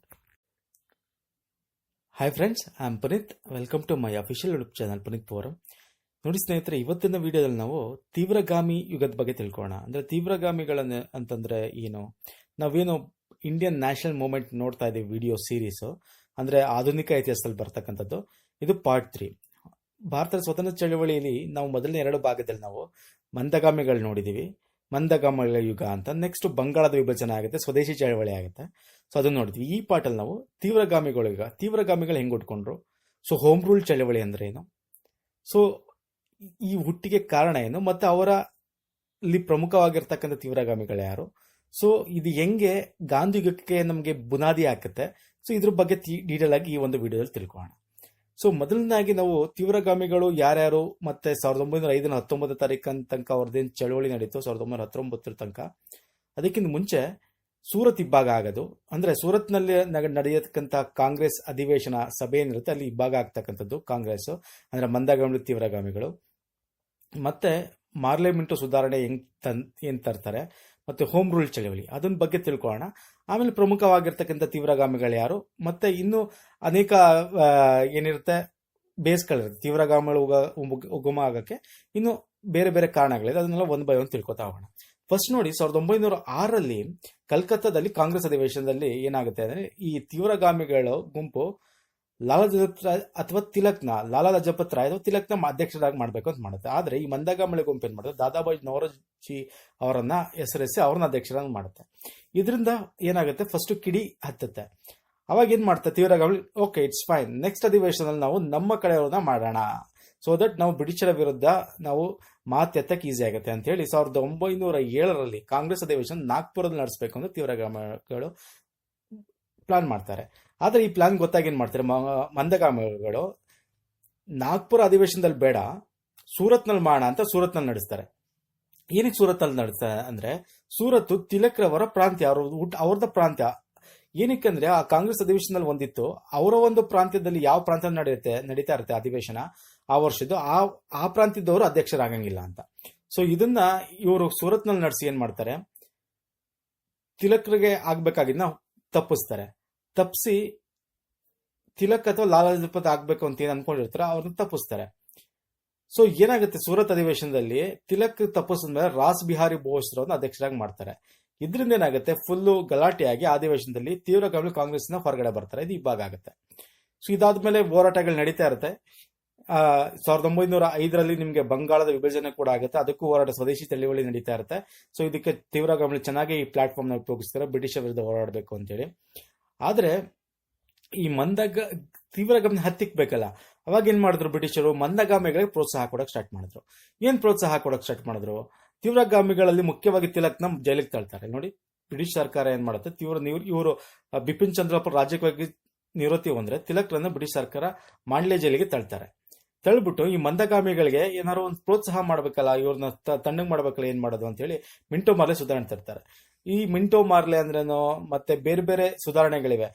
Hi friends, I am Puneeth. Welcome to my official YouTube channel Puneeth forum. ನೋಡಿ ಸ್ನೇಹಿತರೆ, ಇವತ್ತಿನ ವಿಡಿಯೋದಲ್ಲಿ ನಾವು ತೀವ್ರಗಾಮಿ ಯುಗದ ಬಗ್ಗೆ ತಿಳ್ಕೊಳ್ಳೋಣ. ಅಂದ್ರೆ ತೀವ್ರಗಾಮಿಗಳನ್ನ ಅಂತಂದ್ರೆ ಏನು, ನಾವೇನು ಇಂಡಿಯನ್ ನ್ಯಾಷನಲ್ ಮೂವ್ಮೆಂಟ್ ನೋಡ್ತಾ ಇದ್ದೀವಿ ವಿಡಿಯೋ ಸೀರೀಸ್, ಅಂದ್ರೆ ಆಧುನಿಕ ಇತಿಹಾಸದಲ್ಲಿ ಬರ್ತಕ್ಕಂಥದ್ದು. ಇದು ಪಾರ್ಟ್ 3. ಭಾರತದ ಸ್ವತಂತ್ರ ಚಳವಳಿಯಲ್ಲಿ ನಾವು ಮೊದಲನೇ 2 ಭಾಗದಲ್ಲಿ ನಾವು ಮಂದಗಾಮಿಗಳು ನೋಡಿದೀವಿ, ಮಂದಗಾಮಿಗಳ ಯುಗ ಅಂತ. ನೆಕ್ಸ್ಟ್ ಬಂಗಾಳದ ವಿಭಜನೆ ಆಗುತ್ತೆ, ಸ್ವದೇಶಿ ಚಳವಳಿ ಆಗುತ್ತೆ. ಸೊ ಅದನ್ನ ನೋಡಿದ್ವಿ. ಈ ಪಾರ್ಟಲ್ಲಿ ನಾವು ತೀವ್ರಗಾಮಿಗಳು ಹೆಂಗ್ ಉಟ್ಕೊಂಡ್ರು, ಸೊ ಹೋಮ್ ರೂಲ್ ಚಳವಳಿ ಅಂದ್ರೆ ಏನು, ಸೊ ಈ ಹುಟ್ಟಿಗೆ ಕಾರಣ ಏನು, ಮತ್ತೆ ಅವರಲ್ಲಿ ಪ್ರಮುಖವಾಗಿರ್ತಕ್ಕಂಥ ತೀವ್ರಗಾಮಿಗಳು ಯಾರು, ಸೊ ಇದು ಹೆಂಗೆ ಗಾಂಧಿ ಯುಗಕ್ಕೆ ನಮಗೆ ಬುನಾದಿ ಹಾಕುತ್ತೆ. ಸೊ ಇದ್ರ ಬಗ್ಗೆ ಡೀಟೇಲ್ ಆಗಿ ಈ ಒಂದು ವಿಡಿಯೋದಲ್ಲಿ ತಿಳ್ಕೊಳ್ಳೋಣ. ಸೊ ಮೊದಲನೇದಾಗಿ ನಾವು ತೀವ್ರಗಾಮಿಗಳು ಯಾರ್ಯಾರು, ಮತ್ತೆ 1905 19 ತಾರೀಕಿನ ತನಕ ಅವ್ರದ್ದೇನು ಚಳವಳಿ ನಡೀತು, 1919 ತನಕ. ಅದಕ್ಕಿಂತ ಮುಂಚೆ ಸೂರತ್ ಇಬ್ಬಾಗ ಆಗೋದು, ಅಂದ್ರೆ ಸೂರತ್ನಲ್ಲಿ ನಡೆಯತಕ್ಕಂಥ ಕಾಂಗ್ರೆಸ್ ಅಧಿವೇಶನ ಸಭೆ ಏನಿರುತ್ತೆ ಅಲ್ಲಿ ಇಬ್ಬಾಗ ಆಗ್ತಕ್ಕಂಥದ್ದು ಕಾಂಗ್ರೆಸ್, ಅಂದ್ರೆ ಮಂದಗಾಮಿ ತೀವ್ರಗಾಮಿಗಳು. ಮತ್ತೆ ಪಾರ್ಲಿಮೆಂಟ್ ಸುಧಾರಣೆ ಏನ್ ತರ್ತಾರೆ, ಮತ್ತೆ ಹೋಮ್ ರೂಲ್ ಚಳವಳಿ ಅದನ್ನ ಬಗ್ಗೆ ತಿಳ್ಕೊಳ್ಳೋಣ. ಆಮೇಲೆ ಪ್ರಮುಖವಾಗಿರ್ತಕ್ಕಂಥ ತೀವ್ರಗಾಮಿಗಳು ಯಾರು, ಮತ್ತೆ ಇನ್ನು ಅನೇಕ ಏನಿರುತ್ತೆ ಬೇಸ್ಗಳಿರುತ್ತೆ ತೀವ್ರಗಾಮಿಗಳು ಉಗಮ ಆಗಕ್ಕೆ ಇನ್ನು ಬೇರೆ ಬೇರೆ ಕಾರಣಗಳಿದೆ, ಅದನ್ನೆಲ್ಲ 1 by 1 ತಿಳ್ಕೊತಾ ಹೋಗೋಣ. ಫಸ್ಟ್ ನೋಡಿ 1906ರಲ್ಲಿ ಕಲ್ಕತ್ತಾದಲ್ಲಿ ಕಾಂಗ್ರೆಸ್ ಅಧಿವೇಶನದಲ್ಲಿ ಏನಾಗುತ್ತೆ ಅಂದ್ರೆ ಈ ತೀವ್ರಗಾಮಿಗಳ ಗುಂಪು ಲಾಲಾ ಲಜಪತ್ ರಾಯ್ ಅಥವಾ ಲಾಲಾ ಲಜಪತ್ ರಾಯ್ ಅಥವಾ ತಿಲಕ್ನ ಅಧ್ಯಕ್ಷರಾಗಿ ಮಾಡ್ಬೇಕು ಅಂತ ಮಾಡುತ್ತೆ. ಆದ್ರೆ ಈ ಮಂದಗಾಮಿಗಳ ಗುಂಪು ಏನ್ ಮಾಡುತ್ತೆ, ದಾದಾಬಾಯಿ ನವರೋಜಿ ಅವರನ್ನ ಹೆಸರಿಸಿ ಅವ್ರನ್ನ ಅಧ್ಯಕ್ಷರಾಗಿ ಮಾಡುತ್ತೆ. ಇದರಿಂದ ಏನಾಗುತ್ತೆ, ಫಸ್ಟ್ ಕಿಡಿ ಹತ್ತುತ್ತೆ. ಅವಾಗ ಏನ್ ಮಾಡ್ತಾರೆ ತೀವ್ರಗಾಮಿ, ಓಕೆ ಇಟ್ಸ್ ಫೈನ್, ನೆಕ್ಸ್ಟ್ ಅಧಿವೇಶನದಲ್ಲಿ ನಾವು ನಮ್ಮ ಕಡೆಯವ್ರನ್ನ ಮಾಡೋಣ, ಸೊ ದಟ್ ನಾವು ಬ್ರಿಟಿಷರ ವಿರುದ್ಧ ನಾವು ಮಾತೆತ್ತಕ್ಕೆ ಈಸಿ ಆಗುತ್ತೆ ಅಂತ ಹೇಳಿ 1907ರಲ್ಲಿ ಕಾಂಗ್ರೆಸ್ ಅಧಿವೇಶನ ನಾಗ್ಪುರದಲ್ಲಿ ನಡೆಸಬೇಕು ಅಂತ ತೀವ್ರಗಾಮಿಗಳು ಪ್ಲಾನ್ ಮಾಡ್ತಾರೆ. ಆದ್ರೆ ಈ ಪ್ಲಾನ್ ಗೊತ್ತಾಗಿ ಏನ್ ಮಾಡ್ತಾರೆ ಮಂದಗಾಮಿಗಳು, ನಾಗ್ಪುರ ಅಧಿವೇಶನದಲ್ಲಿ ಬೇಡ, ಸೂರತ್ನಲ್ಲಿ ಮಾಡೋಣ ಅಂತ ಸೂರತ್ನಲ್ಲಿ ನಡೆಸ್ತಾರೆ. ಏನಕ್ಕೆ ಸೂರತ್ನಲ್ಲಿ ನಡೆಸ್ತಾರೆ ಅಂದ್ರೆ, ಸೂರತ್ ತಿಲಕ್ರವರ ಪ್ರಾಂತ್ಯ, ಅವ್ರದ ಪ್ರಾಂತ್ಯ. ಏನಕ್ಕಂದ್ರೆ ಆ ಕಾಂಗ್ರೆಸ್ ಅಧಿವೇಶನದಲ್ಲಿ ಒಂದಿತ್ತು, ಅವರ ಒಂದು ಪ್ರಾಂತ್ಯದಲ್ಲಿ ಯಾವ ಪ್ರಾಂತ್ಯ ನಡೀತಾ ಇರುತ್ತೆ ಅಧಿವೇಶನ ಆ ವರ್ಷದ್ದು, ಆ ಪ್ರಾಂತ್ಯದವರು ಅಧ್ಯಕ್ಷರಾಗಂಗಿಲ್ಲ ಅಂತ. ಸೊ ಇದನ್ನ ಇವರು ಸೂರತ್ನಲ್ಲಿ ನಡೆಸಿ ಏನ್ ಮಾಡ್ತಾರೆ, ತಿಲಕ್ರಿಗೆ ಆಗ್ಬೇಕಾಗಿದ್ನ ತಪ್ಪಿಸಿ ತಿಲಕ್ ಅಥವಾ ಲಾಲಾ ಲಜಪತ್ ಆಗ್ಬೇಕು ಅಂತ ಏನ್ ಅನ್ಕೊಂಡಿರ್ತಾರೆ ಅವ್ರನ್ನ ತಪ್ಪಿಸ್ತಾರೆ. ಸೊ ಏನಾಗುತ್ತೆ, ಸೂರತ್ ಅಧಿವೇಶನದಲ್ಲಿ ತಿಲಕ್ ತಪ್ಪಿಸಿದ್ಮೇಲೆ ರಾಸ್ ಬಿಹಾರಿ ಬೋಸ್ರವ್ರನ್ನ ಅಧ್ಯಕ್ಷರಾಗಿ ಮಾಡ್ತಾರೆ. ಇದರಿಂದ ಏನಾಗುತ್ತೆ, ಫುಲ್ಲು ಗಲಾಟೆಯಾಗಿ ಅಧಿವೇಶನದಲ್ಲಿ ತೀವ್ರಗಾಮಿ ಕಾಂಗ್ರೆಸ್ನ ಹೊರಗಡೆ ಬರ್ತಾರೆ. ಇದು ಇವಾಗ ಆಗುತ್ತೆ. ಸೊ ಇದಾದ್ಮೇಲೆ ಹೋರಾಟಗಳು ನಡೀತಾ ಇರುತ್ತೆ. 1905ರಲ್ಲಿ ನಿಮ್ಗೆ ಬಂಗಾಳದ ವಿಭಜನೆ ಕೂಡ ಆಗುತ್ತೆ, ಅದಕ್ಕೂ ಹೋರಾಟ, ಸ್ವದೇಶಿ ಚಳವಳಿ ನಡೀತಾ ಇರುತ್ತೆ. ಸೊ ಇದಕ್ಕೆ ತೀವ್ರಗಾಮಿ ಚೆನ್ನಾಗಿ ಈ ಪ್ಲಾಟ್ಫಾರ್ಮ್ ನ ಉಪಯೋಗಿಸ್ತಾರೆ ಬ್ರಿಟಿಷರ ವಿರುದ್ಧ ಹೋರಾಡಬೇಕು ಅಂತೇಳಿ. ಆದ್ರೆ ಈ ತೀವ್ರಗಾಮಿ ಹತ್ತಿಕ್ಬೇಕಲ್ಲ, ಅವಾಗ ಏನ್ ಮಾಡಿದ್ರು ಬ್ರಿಟಿಷರು, ಮಂದಗಾಮಿಗಳಿಗೆ ಪ್ರೋತ್ಸಾಹ ಕೊಡಕ್ ಸ್ಟಾರ್ಟ್ ಮಾಡಿದ್ರು. ಏನ್ ಪ್ರೋತ್ಸಾಹ ಕೊಡಕ್ ಸ್ಟಾರ್ಟ್ ಮಾಡಿದ್ರು, ತೀವ್ರಗಾಮಿಗಳಲ್ಲಿ ಮುಖ್ಯವಾಗಿ ತಿಲಕ್ನ ಜೈಲಿಗೆ ತಳ್ತಾರೆ. ನೋಡಿ ಬ್ರಿಟಿಷ್ ಸರ್ಕಾರ ಏನ್ ಮಾಡುತ್ತೆ, ಇವರು ಬಿಪಿನ್ ಚಂದ್ರಪ್ಪ ರಾಜಕೀಯವಾಗಿ ನಿವೃತ್ತಿ ಹೊಂದ್ರೆ ತಿಲಕ್ರನ್ನ ಬ್ರಿಟಿಷ್ ಸರ್ಕಾರ ಮಾಂಡ್ಲೆ ಜೈಲಿಗೆ ತಳ್ತಾರೆ. ತಳ್ಬಿಟ್ಟು ಈ ಮಂದಗಾಮಿಗಳಿಗೆ ಏನಾದ್ರು ಒಂದು ಪ್ರೋತ್ಸಾಹ ಮಾಡ್ಬೇಕಲ್ಲ, ಇವ್ರನ್ನ ತಣ್ಣಗ್ ಮಾಡ್ಬೇಕಲ್ಲ, ಏನ್ ಮಾಡೋದು ಅಂತ ಹೇಳಿ ಮಿಂಟೋ ಮಾರ್ಲೆ ಸುಧಾರಣೆ ತರ್ತಾರೆ. ಈ ಮಿಂಟೋ ಮಾರ್ಲೆ ಅಂದ್ರೇನು, ಮತ್ತೆ ಬೇರೆ ಬೇರೆ ಸುಧಾರಣೆಗಳಿವೆ,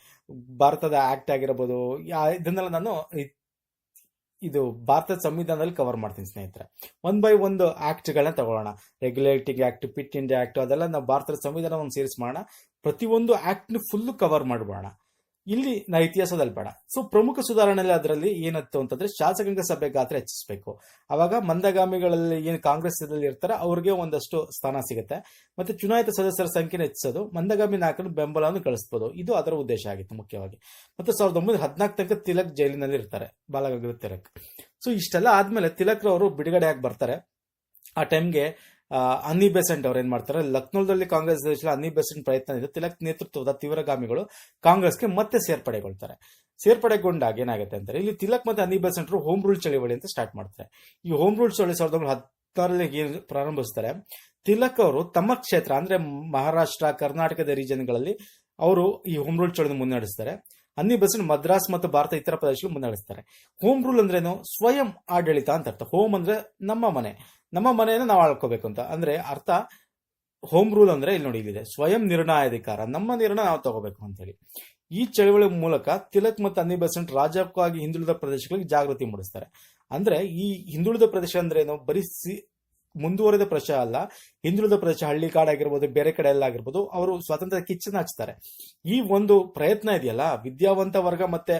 ಭಾರತದ ಆಕ್ಟ್ ಆಗಿರಬಹುದು, ಇದನ್ನೆಲ್ಲ ನಾನು ಇದು ಭಾರತದ ಸಂವಿಧಾನದಲ್ಲಿ ಕವರ್ ಮಾಡ್ತೀನಿ ಸ್ನೇಹಿತರೆ. 1 by 1 ಆಕ್ಟ್ ಗಳನ್ನ ತಗೊಳ್ಳೋಣ. Regulating act, fit India act, ಅದೆಲ್ಲ ನಾವು ಭಾರತದ ಸಂವಿಧಾನ ಒಂದು ಸೇರಿಸಿ ಮಾಡೋಣ. ಪ್ರತಿಯೊಂದು ಆಕ್ಟ್ ಫುಲ್ ಕವರ್ ಮಾಡಬೋಣ. ಇಲ್ಲಿ ನಾ ಇತಿಹಾಸದಲ್ಲಿ ಬೇಡ. ಸೊ ಪ್ರಮುಖ ಸುಧಾರಣೆ ಅದರಲ್ಲಿ ಏನತ್ತು ಅಂತಂದ್ರೆ, ಶಾಸಕಾಂಗ ಸಭೆ ಗಾತ್ರ ಹೆಚ್ಚಿಸಬೇಕು. ಅವಾಗ ಮಂದಗಾಮಿಗಳಲ್ಲಿ ಏನು ಕಾಂಗ್ರೆಸ್ ಇರ್ತಾರೆ ಅವ್ರಿಗೆ ಒಂದಷ್ಟು ಸ್ಥಾನ ಸಿಗುತ್ತೆ. ಮತ್ತೆ ಚುನಾಯಿತ ಸದಸ್ಯರ ಸಂಖ್ಯೆ ಹೆಚ್ಚಿಸೋದು, ಮಂದಗಾಮಿ ನಾಯಕರು ಬೆಂಬಲವನ್ನು ಗಳಿಸಬಹುದು, ಇದು ಅದರ ಉದ್ದೇಶ ಆಗಿತ್ತು ಮುಖ್ಯವಾಗಿ. ಮತ್ತೆ 1914 ತನಕ ತಿಲಕ್ ಜೈಲಿನಲ್ಲಿ ಇರ್ತಾರೆ, ಬಾಲಗಂಗಾಧರ ತಿಲಕ್. ಸೊ ಇಷ್ಟೆಲ್ಲ ಆದ್ಮೇಲೆ ತಿಲಕ್ ರವರು ಬಿಡುಗಡೆ ಆಗಿ ಬರ್ತಾರೆ. ಆ ಟೈಮ್ಗೆ ಅನ್ನಿ ಬೆಸೆಂಟ್ ಅವ್ರು ಏನ್ ಮಾಡ್ತಾರೆ, ಲಕ್ನೋದಲ್ಲಿ ಕಾಂಗ್ರೆಸ್ ಅನ್ನಿ ಬೆಸೆಂಟ್ ಪ್ರಯತ್ನ ಇದೆ, ತಿಲಕ್ ನೇತೃತ್ವದ ತೀವ್ರಗಾಮಿಗಳು ಕಾಂಗ್ರೆಸ್ಗೆ ಮತ್ತೆ ಸೇರ್ಪಡೆಗೊಳ್ತಾರೆ. ಸೇರ್ಪಡೆಗೊಂಡಾಗ ಏನಾಗುತ್ತೆ ಅಂದ್ರೆ, ಇಲ್ಲಿ ತಿಲಕ್ ಮತ್ತೆ ಅನ್ನಿ ಬೆಸೆಂಟ್ ಹೋಮ್ ರೂಲ್ ಚಳವಳಿ ಅಂತ ಸ್ಟಾರ್ಟ್ ಮಾಡ್ತಾರೆ. ಈ ಹೋಮ್ ರೂಲ್ ಚಳವಳಿ 1916ರಲ್ಲಿ ಪ್ರಾರಂಭಿಸ್ತಾರೆ. ತಿಲಕ್ ಅವರು ತಮ್ಮ ಕ್ಷೇತ್ರ ಅಂದ್ರೆ ಮಹಾರಾಷ್ಟ್ರ, ಕರ್ನಾಟಕದ ರೀಜನ್ಗಳಲ್ಲಿ ಅವರು ಈ ಹೋಮ್ ರೂಲ್ ಚಳವಳಿ ಮುನ್ನಡೆಸ್ತಾರೆ. ಅನ್ನಿ ಬೆಸೆಂಟ್ ಮದ್ರಾಸ್ ಮತ್ತು ಭಾರತ ಇತರ ಪ್ರದೇಶಗಳು ಮುನ್ನಡೆಸ್ತಾರೆ. ಹೋಮ್ ರೂಲ್ ಅಂದ್ರೇನು, ಸ್ವಯಂ ಆಡಳಿತ ಅಂತ ಅರ್ಥ. ಹೋಮ್ ಅಂದ್ರೆ ನಮ್ಮ ಮನೆಯನ್ನು ನಾವು ಆಳ್ಕೋಬೇಕು ಅಂತ ಅಂದ್ರೆ ಅರ್ಥ. ಹೋಮ್ ರೂಲ್ ಅಂದ್ರೆ ಇಲ್ಲಿ ನೋಡಿ, ಇಲ್ಲಿದೆ ಸ್ವಯಂ ನಿರ್ಣಯಾಧಿಕಾರ, ನಮ್ಮ ನಿರ್ಣಯ ನಾವು ತಗೋಬೇಕು ಅಂತ ಹೇಳಿ. ಈ ಚಳವಳಿ ಮೂಲಕ ತಿಲಕ್ ಮತ್ತು ಅನ್ನಿ ಬೆಸೆಂಟ್ ರಾಜಕೀಯವಾಗಿ ಹಿಂದುಳಿದ ಪ್ರದೇಶಗಳಿಗೆ ಜಾಗೃತಿ ಮೂಡಿಸ್ತಾರೆ. ಅಂದ್ರೆ ಈ ಹಿಂದುಳಿದ ಪ್ರದೇಶ ಅಂದ್ರೆ ಏನು, ಬರೀ ಮುಂದುವರೆದ ಪ್ರದೇಶ ಅಲ್ಲ, ಹಿಂದುಳಿದ ಪ್ರದೇಶ, ಹಳ್ಳಿ ಕಾಡಾಗಿರ್ಬೋದು, ಬೇರೆ ಕಡೆ ಎಲ್ಲ ಆಗಿರ್ಬೋದು, ಅವರು ಸ್ವಾತಂತ್ರ್ಯ ಕಿಚ್ಚನ್ನ ಹಚ್ತಾರೆ. ಈ ಒಂದು ಪ್ರಯತ್ನ ಇದೆಯಲ್ಲ, ವಿದ್ಯಾವಂತ ವರ್ಗ ಮತ್ತೆ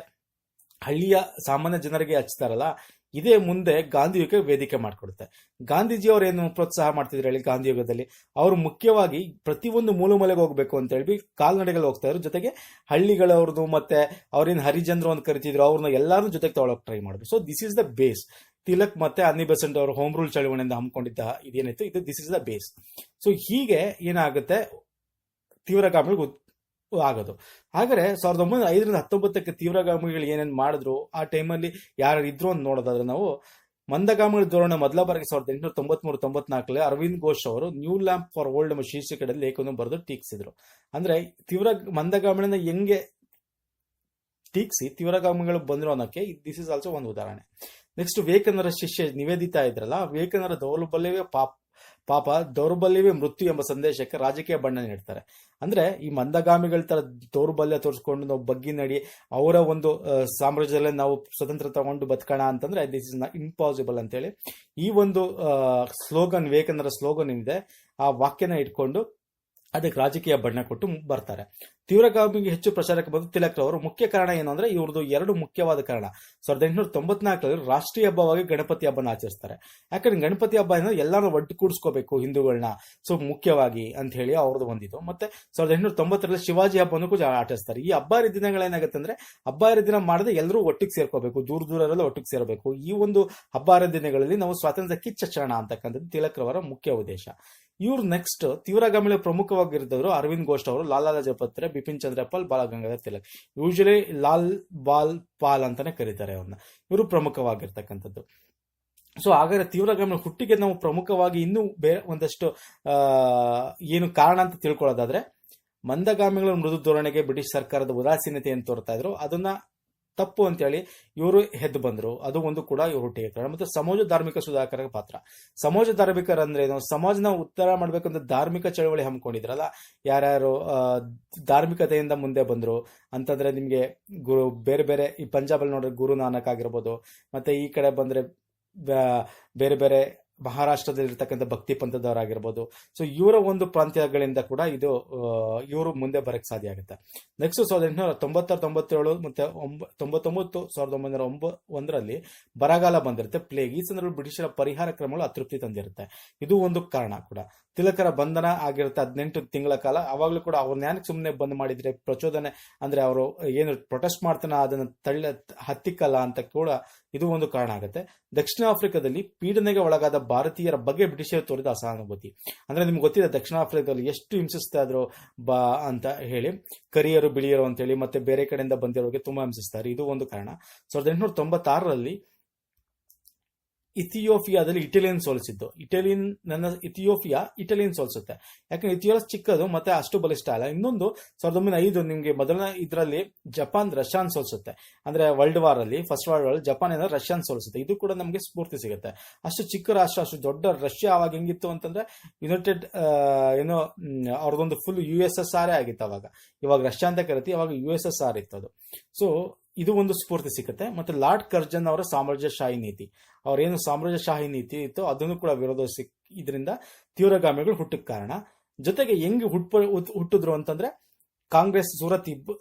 ಹಳ್ಳಿಯ ಸಾಮಾನ್ಯ ಜನರಿಗೆ ಹಚ್ತಾರಲ್ಲ, ಇದೇ ಮುಂದೆ ಗಾಂಧಿಯುಗಕ್ಕೆ ವೇದಿಕೆ ಮಾಡಿಕೊಡುತ್ತೆ. ಗಾಂಧೀಜಿ ಅವರು ಏನು ಪ್ರೋತ್ಸಾಹ ಮಾಡ್ತಿದ್ರು ಹೇಳಿ, ಗಾಂಧಿಯುಗದಲ್ಲಿ ಅವರು ಮುಖ್ಯವಾಗಿ ಪ್ರತಿಯೊಂದು ಮೂಲೆಗೆ ಹೋಗ್ಬೇಕು ಅಂತ ಹೇಳಿ ಕಾಲ್ನಡೆಗಳು ಹೋಗ್ತಾ ಇದ್ರು. ಜೊತೆಗೆ ಹಳ್ಳಿಗಳವ್ರದ್ದು ಮತ್ತೆ ಅವ್ರೇನು ಹರಿಜನರು ಅಂತ ಕರಿತಿದ್ರು, ಅವ್ರನ್ನ ಎಲ್ಲಾರು ಜೊತೆಗೆ ತಗೊಳಕ್ ಟ್ರೈ ಮಾಡಿದ್ರು. So this is the base. Tilak ಮತ್ತೆ ಅನ್ನಿ ಬೆಸೆಂಟ್ ಅವರು ಹೋಮ್ ರೂಲ್ ಚಳವಳಿಯಿಂದ ಹಮ್ಮಿಕೊಂಡಿದ್ದ ಇದೇನಿತ್ತು, ಇದು this is the base. So ಹೀಗೆ ಏನಾಗುತ್ತೆ, ತೀವ್ರಗಾಮಿಗಳು ಆಗೋದು. ಹಾಗಾದ್ರೆ 1905ರಿಂದ 19ಕ್ಕೆ ತೀವ್ರಗಾಮಿಗಳು ಏನೇನ್ ಮಾಡಿದ್ರು, ಆ ಟೈಮಲ್ಲಿ ಯಾರು ಇದ್ರು ಅಂತ ನೋಡೋದಾದ್ರೆ ನಾವು ಮಂದಗಾಮಿಗಳ ಧೋರಣೆ ಮೊದಲ ಬಾರಿಗೆ 1893-94 ಅರವಿಂದ್ ಘೋಷ್ ಅವರು ನ್ಯೂ ಲ್ಯಾಂಪ್ ಫಾರ್ ಓಲ್ಡ್ ಎಂಬ ಶೀರ್ಷಿಕೆಯಲ್ಲಿ ಲೇಖನ ಬರೆದು ಟೀಕಿಸಿದ್ರು. ಅಂದ್ರೆ ಮಂದಗಾಮಿಗಳನ್ನ ಹೆಂಗೆ ಟೀಕಿಸಿ ತೀವ್ರಗಾಮಿಗಳು ಬಂದ್ರು ಅನ್ನೋಕೆ ದಿಸ್ ಇಸ್ ಆಲ್ಸೋ ಒಂದು ಉದಾಹರಣೆ. ನೆಕ್ಸ್ಟ್ ವಿವೇಕಾನಂದರ ಶಿಷ್ಯ ನಿವೇದಿತಾ ಇದ್ರಲ್ಲ, ವಿವೇಕಾನಂದರ ದೌರ್ಬಲ್ಯವೇ ಮೃತ್ಯು ಎಂಬ ಸಂದೇಶಕ್ಕೆ ರಾಜಕೀಯ ಬಣ್ಣ ನೀಡ್ತಾರೆ. ಅಂದ್ರೆ ಈ ಮಂದಗಾಮಿಗಳ ತರ ದೌರ್ಬಲ್ಯ ತೋರಿಸ್ಕೊಂಡು ನಾವು ಬಗ್ಗಿ ನಡಿ ಅವರ ಒಂದು ಸಾಮ್ರಾಜ್ಯದಲ್ಲಿ ನಾವು ಸ್ವತಂತ್ರ ತಗೊಂಡು ಬದುಕೋಣ ಅಂತಂದ್ರೆ ದಿಸ್ ಇಸ್ ಇಂಪಾಸಿಬಲ್ ಅಂತೇಳಿ ಈ ಒಂದು ಸ್ಲೋಗನ್, ವಿವೇಕಾನಂದರ ಸ್ಲೋಗನ್ ಏನಿದೆ ಆ ವಾಕ್ಯನ ಇಟ್ಕೊಂಡು ಅದಕ್ಕೆ ರಾಜಕೀಯ ಬಣ್ಣ ಕೊಟ್ಟು ಬರ್ತಾರೆ. ತೀವ್ರಗಾಮಿಗೆ ಹೆಚ್ಚು ಪ್ರಚಾರಕ್ಕೆ ಬಂದು ತಿಲಕ್ ಅವರು ಮುಖ್ಯ ಕಾರಣ ಏನು ಅಂದ್ರೆ ಇವ್ರದ್ದು ಎರಡು ಮುಖ್ಯವಾದ ಕಾರಣ. 1894ರಲ್ಲಿ ರಾಷ್ಟ್ರೀಯ ಹಬ್ಬವಾಗಿ ಗಣಪತಿ ಹಬ್ಬನ ಆಚರಿಸ್ತಾರೆ. ಯಾಕಂದ್ರೆ ಗಣಪತಿ ಹಬ್ಬ ಏನಂದ್ರೆ ಎಲ್ಲರೂ ಒಟ್ಟುಗೂಡಿಸ್ಕೋಬೇಕು ಹಿಂದೂಗಳನ್ನ, ಸೊ ಮುಖ್ಯವಾಗಿ ಅಂತ ಹೇಳಿ ಅವ್ರದ್ದು ಬಂದಿದ್ದು. ಮತ್ತೆ 1890ರಲ್ಲಿ ಶಿವಾಜಿ ಹಬ್ಬನೂ ಕೂಡ ಆಚರಿಸ್ತಾರೆ. ಈ ಹಬ್ಬ ಹರಿದಿನಗಳೇನಾಗುತ್ತೆ ಅಂದ್ರೆ ಹಬ್ಬ ಹರಿದಿನ ಮಾಡದೆ ಎಲ್ಲರೂ ಒಟ್ಟಿಗೆ ಸೇರ್ಕೋಬೇಕು, ದೂರ ದೂರರೆಲ್ಲ ಒಟ್ಟಿಗೆ ಸೇರಬೇಕು. ಈ ಒಂದು ಹಬ್ಬ ಹರಿದಿನಗಳಲ್ಲಿ ನಾವು ಸ್ವಾತಂತ್ರ್ಯ ಕಿಚ್ಚೋಣ ಅಂತಕ್ಕಂಥದ್ದು ತಿಲಕ್ ರವರ ಮುಖ್ಯ ಉದ್ದೇಶ. ಇವ್ರು ನೆಕ್ಸ್ಟ್ ತೀವ್ರಗಾಮಿಗಳ ಪ್ರಮುಖವಾಗಿರಿದವರು ಅರವಿಂದ್ ಘೋಷ್ ಅವರು, ಲಾಲಾ ಲಜಪತ್ ರಾಯ್, ಬಿಪಿನ್ ಚಂದ್ರ ಪಾಲ್, ಬಾಲ ಗಂಗಾಧರ್ ತಿಲಕ್. ಯೂಶಲಿ ಲಾಲ್ ಬಾಲ್ ಪಾಲ್ ಅಂತಾನೆ ಕರೀತಾರೆ ಅವ್ರನ್ನ. ಇವರು ಪ್ರಮುಖವಾಗಿರ್ತಕ್ಕಂಥದ್ದು. ಸೊ ಹಾಗಾದ್ರೆ ತೀವ್ರಗಾಮಿಗಳ ಹುಟ್ಟಿಗೆ ನಾವು ಪ್ರಮುಖವಾಗಿ ಇನ್ನೂ ಬೇರೆ ಒಂದಷ್ಟು ಏನು ಕಾರಣ ಅಂತ ತಿಳ್ಕೊಳ್ಳೋದಾದ್ರೆ, ಮಂದಗಾಮಿಗಳ ಮೃದು ಧೋರಣೆಗೆ ಬ್ರಿಟಿಷ್ ಸರ್ಕಾರದ ಉದಾಸೀನತೆಯನ್ನು ತೋರ್ತಾ ಇದ್ರು, ಅದನ್ನ ತಪ್ಪು ಅಂತೇಳಿ ಇವರು ಎದ್ದು ಬಂದ್ರು. ಅದು ಒಂದು ಕೂಡ ಇವರು ಹುಟ್ಟಿಗೆ ಕಾರಣ. ಮತ್ತೆ ಸಮಾಜ ಧಾರ್ಮಿಕ ಸುಧಾಕರ ಪಾತ್ರ. ಸಮಾಜ ಧಾರ್ಮಿಕರಂದ್ರೆ ಏನು, ಸಮಾಜನ ಉದ್ಧಾರ ಮಾಡ್ಬೇಕಂತ ಧಾರ್ಮಿಕ ಚಳವಳಿ ಹಮ್ಮಿಕೊಂಡಿದ್ರಲ್ಲ, ಯಾರ್ಯಾರು ಧಾರ್ಮಿಕತೆಯಿಂದ ಮುಂದೆ ಬಂದ್ರು ಅಂತಂದ್ರೆ ನಿಮ್ಗೆ ಬೇರೆ ಬೇರೆ ಈ ಪಂಜಾಬ್ ಅಲ್ಲಿ ನೋಡ್ರೆ ಗುರು ನಾನಕ್ ಆಗಿರ್ಬೋದು, ಮತ್ತೆ ಈ ಕಡೆ ಬಂದ್ರೆ ಬೇರೆ ಬೇರೆ ಮಹಾರಾಷ್ಟ್ರದಲ್ಲಿ ಇರ್ತಕ್ಕಂಥ ಭಕ್ತಿ ಪಂಥದವರಾಗಿರ್ಬೋದು. ಸೊ ಇವರ ಒಂದು ಪ್ರಾಂತ್ಯಗಳಿಂದ ಕೂಡ ಇದು ಇವರು ಮುಂದೆ ಬರಕ್ ಸಾಧ್ಯ ಆಗುತ್ತೆ. ನೆಕ್ಸ್ಟ್ 1896, 97 ಮತ್ತೆ 99, 1901ರಲ್ಲಿ ಬರಗಾಲ ಬಂದಿರುತ್ತೆ, ಪ್ಲೇಗ್. ಈ ಸಂದರ್ಭದಲ್ಲಿ ಬ್ರಿಟಿಷರ ಪರಿಹಾರ ಕ್ರಮಗಳು ಅತೃಪ್ತಿ ತಂದಿರುತ್ತೆ. ಇದು ಒಂದು ಕಾರಣ ಕೂಡ. ತಿಲಕರ ಬಂಧನ ಆಗಿರುತ್ತೆ 18 ತಿಂಗಳ ಕಾಲ. ಅವಾಗ್ಲೂ ಕೂಡ ಅವ್ರನ್ನ ಯಾಕೆ ಸುಮ್ಮನೆ ಬಂದ್ ಮಾಡಿದ್ರೆ, ಪ್ರಚೋದನೆ ಅಂದ್ರೆ ಅವರು ಏನು ಪ್ರೊಟೆಸ್ಟ್ ಮಾಡ್ತಾನೆ ಅದನ್ನ ಹತ್ತಿಕ್ಕಲ್ಲ ಅಂತ ಕೂಡ ಇದು ಒಂದು ಕಾರಣ ಆಗುತ್ತೆ. ದಕ್ಷಿಣ ಆಫ್ರಿಕಾದಲ್ಲಿ ಪೀಡನೆಗೆ ಒಳಗಾದ ಭಾರತೀಯರ ಬಗ್ಗೆ ಬ್ರಿಟಿಷರು ತೋರಿದ ಅಸಹಾನುಭೂತಿ. ಅಂದ್ರೆ ನಿಮ್ಗೆ ಗೊತ್ತಿದೆ ದಕ್ಷಿಣ ಆಫ್ರಿಕಾದಲ್ಲಿ ಎಷ್ಟು ಹಿಂಸಿಸ್ತಾ ಇದ್ರು ಅಂತ ಹೇಳಿ, ಕರಿಯರು ಬಿಳಿಯರು ಅಂತ ಹೇಳಿ, ಮತ್ತೆ ಬೇರೆ ಕಡೆಯಿಂದ ಬಂದಿರೋರಿಗೆ ತುಂಬಾ ಹಿಂಸಿಸ್ತಾರೆ. ಇದು ಒಂದು ಕಾರಣ. 1896ರಲ್ಲಿ ಇಥಿಯೋಪಿಯಾದಲ್ಲಿ ಇಟಲಿಯನ್ ಸೋಲಿಸಿದ್ದು. ಇಟಲಿಯನ್ ಸೋಲಿಸುತ್ತೆ. ಯಾಕಂದ್ರೆ ಇಥಿಯೋಪಿಯಾ ಚಿಕ್ಕದು ಮತ್ತೆ ಅಷ್ಟು ಬಲಿಷ್ಠ ಅಲ್ಲ. ಇನ್ನೊಂದು 1905 ನಿಮ್ಗೆ ಮೊದಲನೇ ಇದರಲ್ಲಿ ಜಪಾನ್ ರಷ್ಯಾನ್ ಸೋಲಿಸುತ್ತೆ. ಅಂದ್ರೆ ವರ್ಲ್ಡ್ ವಾರ್ ಅಲ್ಲಿ, ಫಸ್ಟ್ ವರ್ಲ್ಡ್ ವಾರ್ ಜಪಾನ್ ಏನಾದ್ರು ರಷ್ಯಾನ್ ಸೋಲಿಸುತ್ತೆ. ಇದು ಕೂಡ ನಮಗೆ ಸ್ಫೂರ್ತಿ ಸಿಗುತ್ತೆ. ಅಷ್ಟು ಚಿಕ್ಕ ರಾಷ್ಟ್ರ, ಅಷ್ಟು ದೊಡ್ಡ ರಷ್ಯಾ ಅವಾಗ ಹೆಂಗಿತ್ತು ಅಂತಂದ್ರೆ ಯುನೈಟೆಡ್ ಏನೋ ಅವ್ರದೊಂದು ಫುಲ್ USSR ಆಗಿತ್ತು ಅವಾಗ. ಇವಾಗ ರಷ್ಯಾ ಅಂತ ಕರಿತೀವಿ, ಅವಾಗ USSR ಇತ್ತು ಅದು. ಸೊ ಇದು ಒಂದು ಸ್ಫೂರ್ತಿ ಸಿಗುತ್ತೆ. ಮತ್ತೆ ಲಾರ್ಡ್ ಕರ್ಜನ್ ಅವರ ಸಾಮ್ರಾಜ್ಯಶಾಹಿ ನೀತಿ, ಅವ್ರೇನು ಸಾಮ್ರಾಜ್ಯಶಾಹಿ ನೀತಿ ಇತ್ತು ಅದನ್ನು ಕೂಡ ವಿರೋಧಿಸಿ ಇದರಿಂದ ತೀವ್ರಗಾಮಿಗಳು ಹುಟ್ಟಕ್ಕೆ ಕಾರಣ. ಜೊತೆಗೆ ಹೆಂಗ್ ಹುಟ್ಟಿದ್ರು ಅಂತಂದ್ರೆ, ಕಾಂಗ್ರೆಸ್ ಸೂರತ್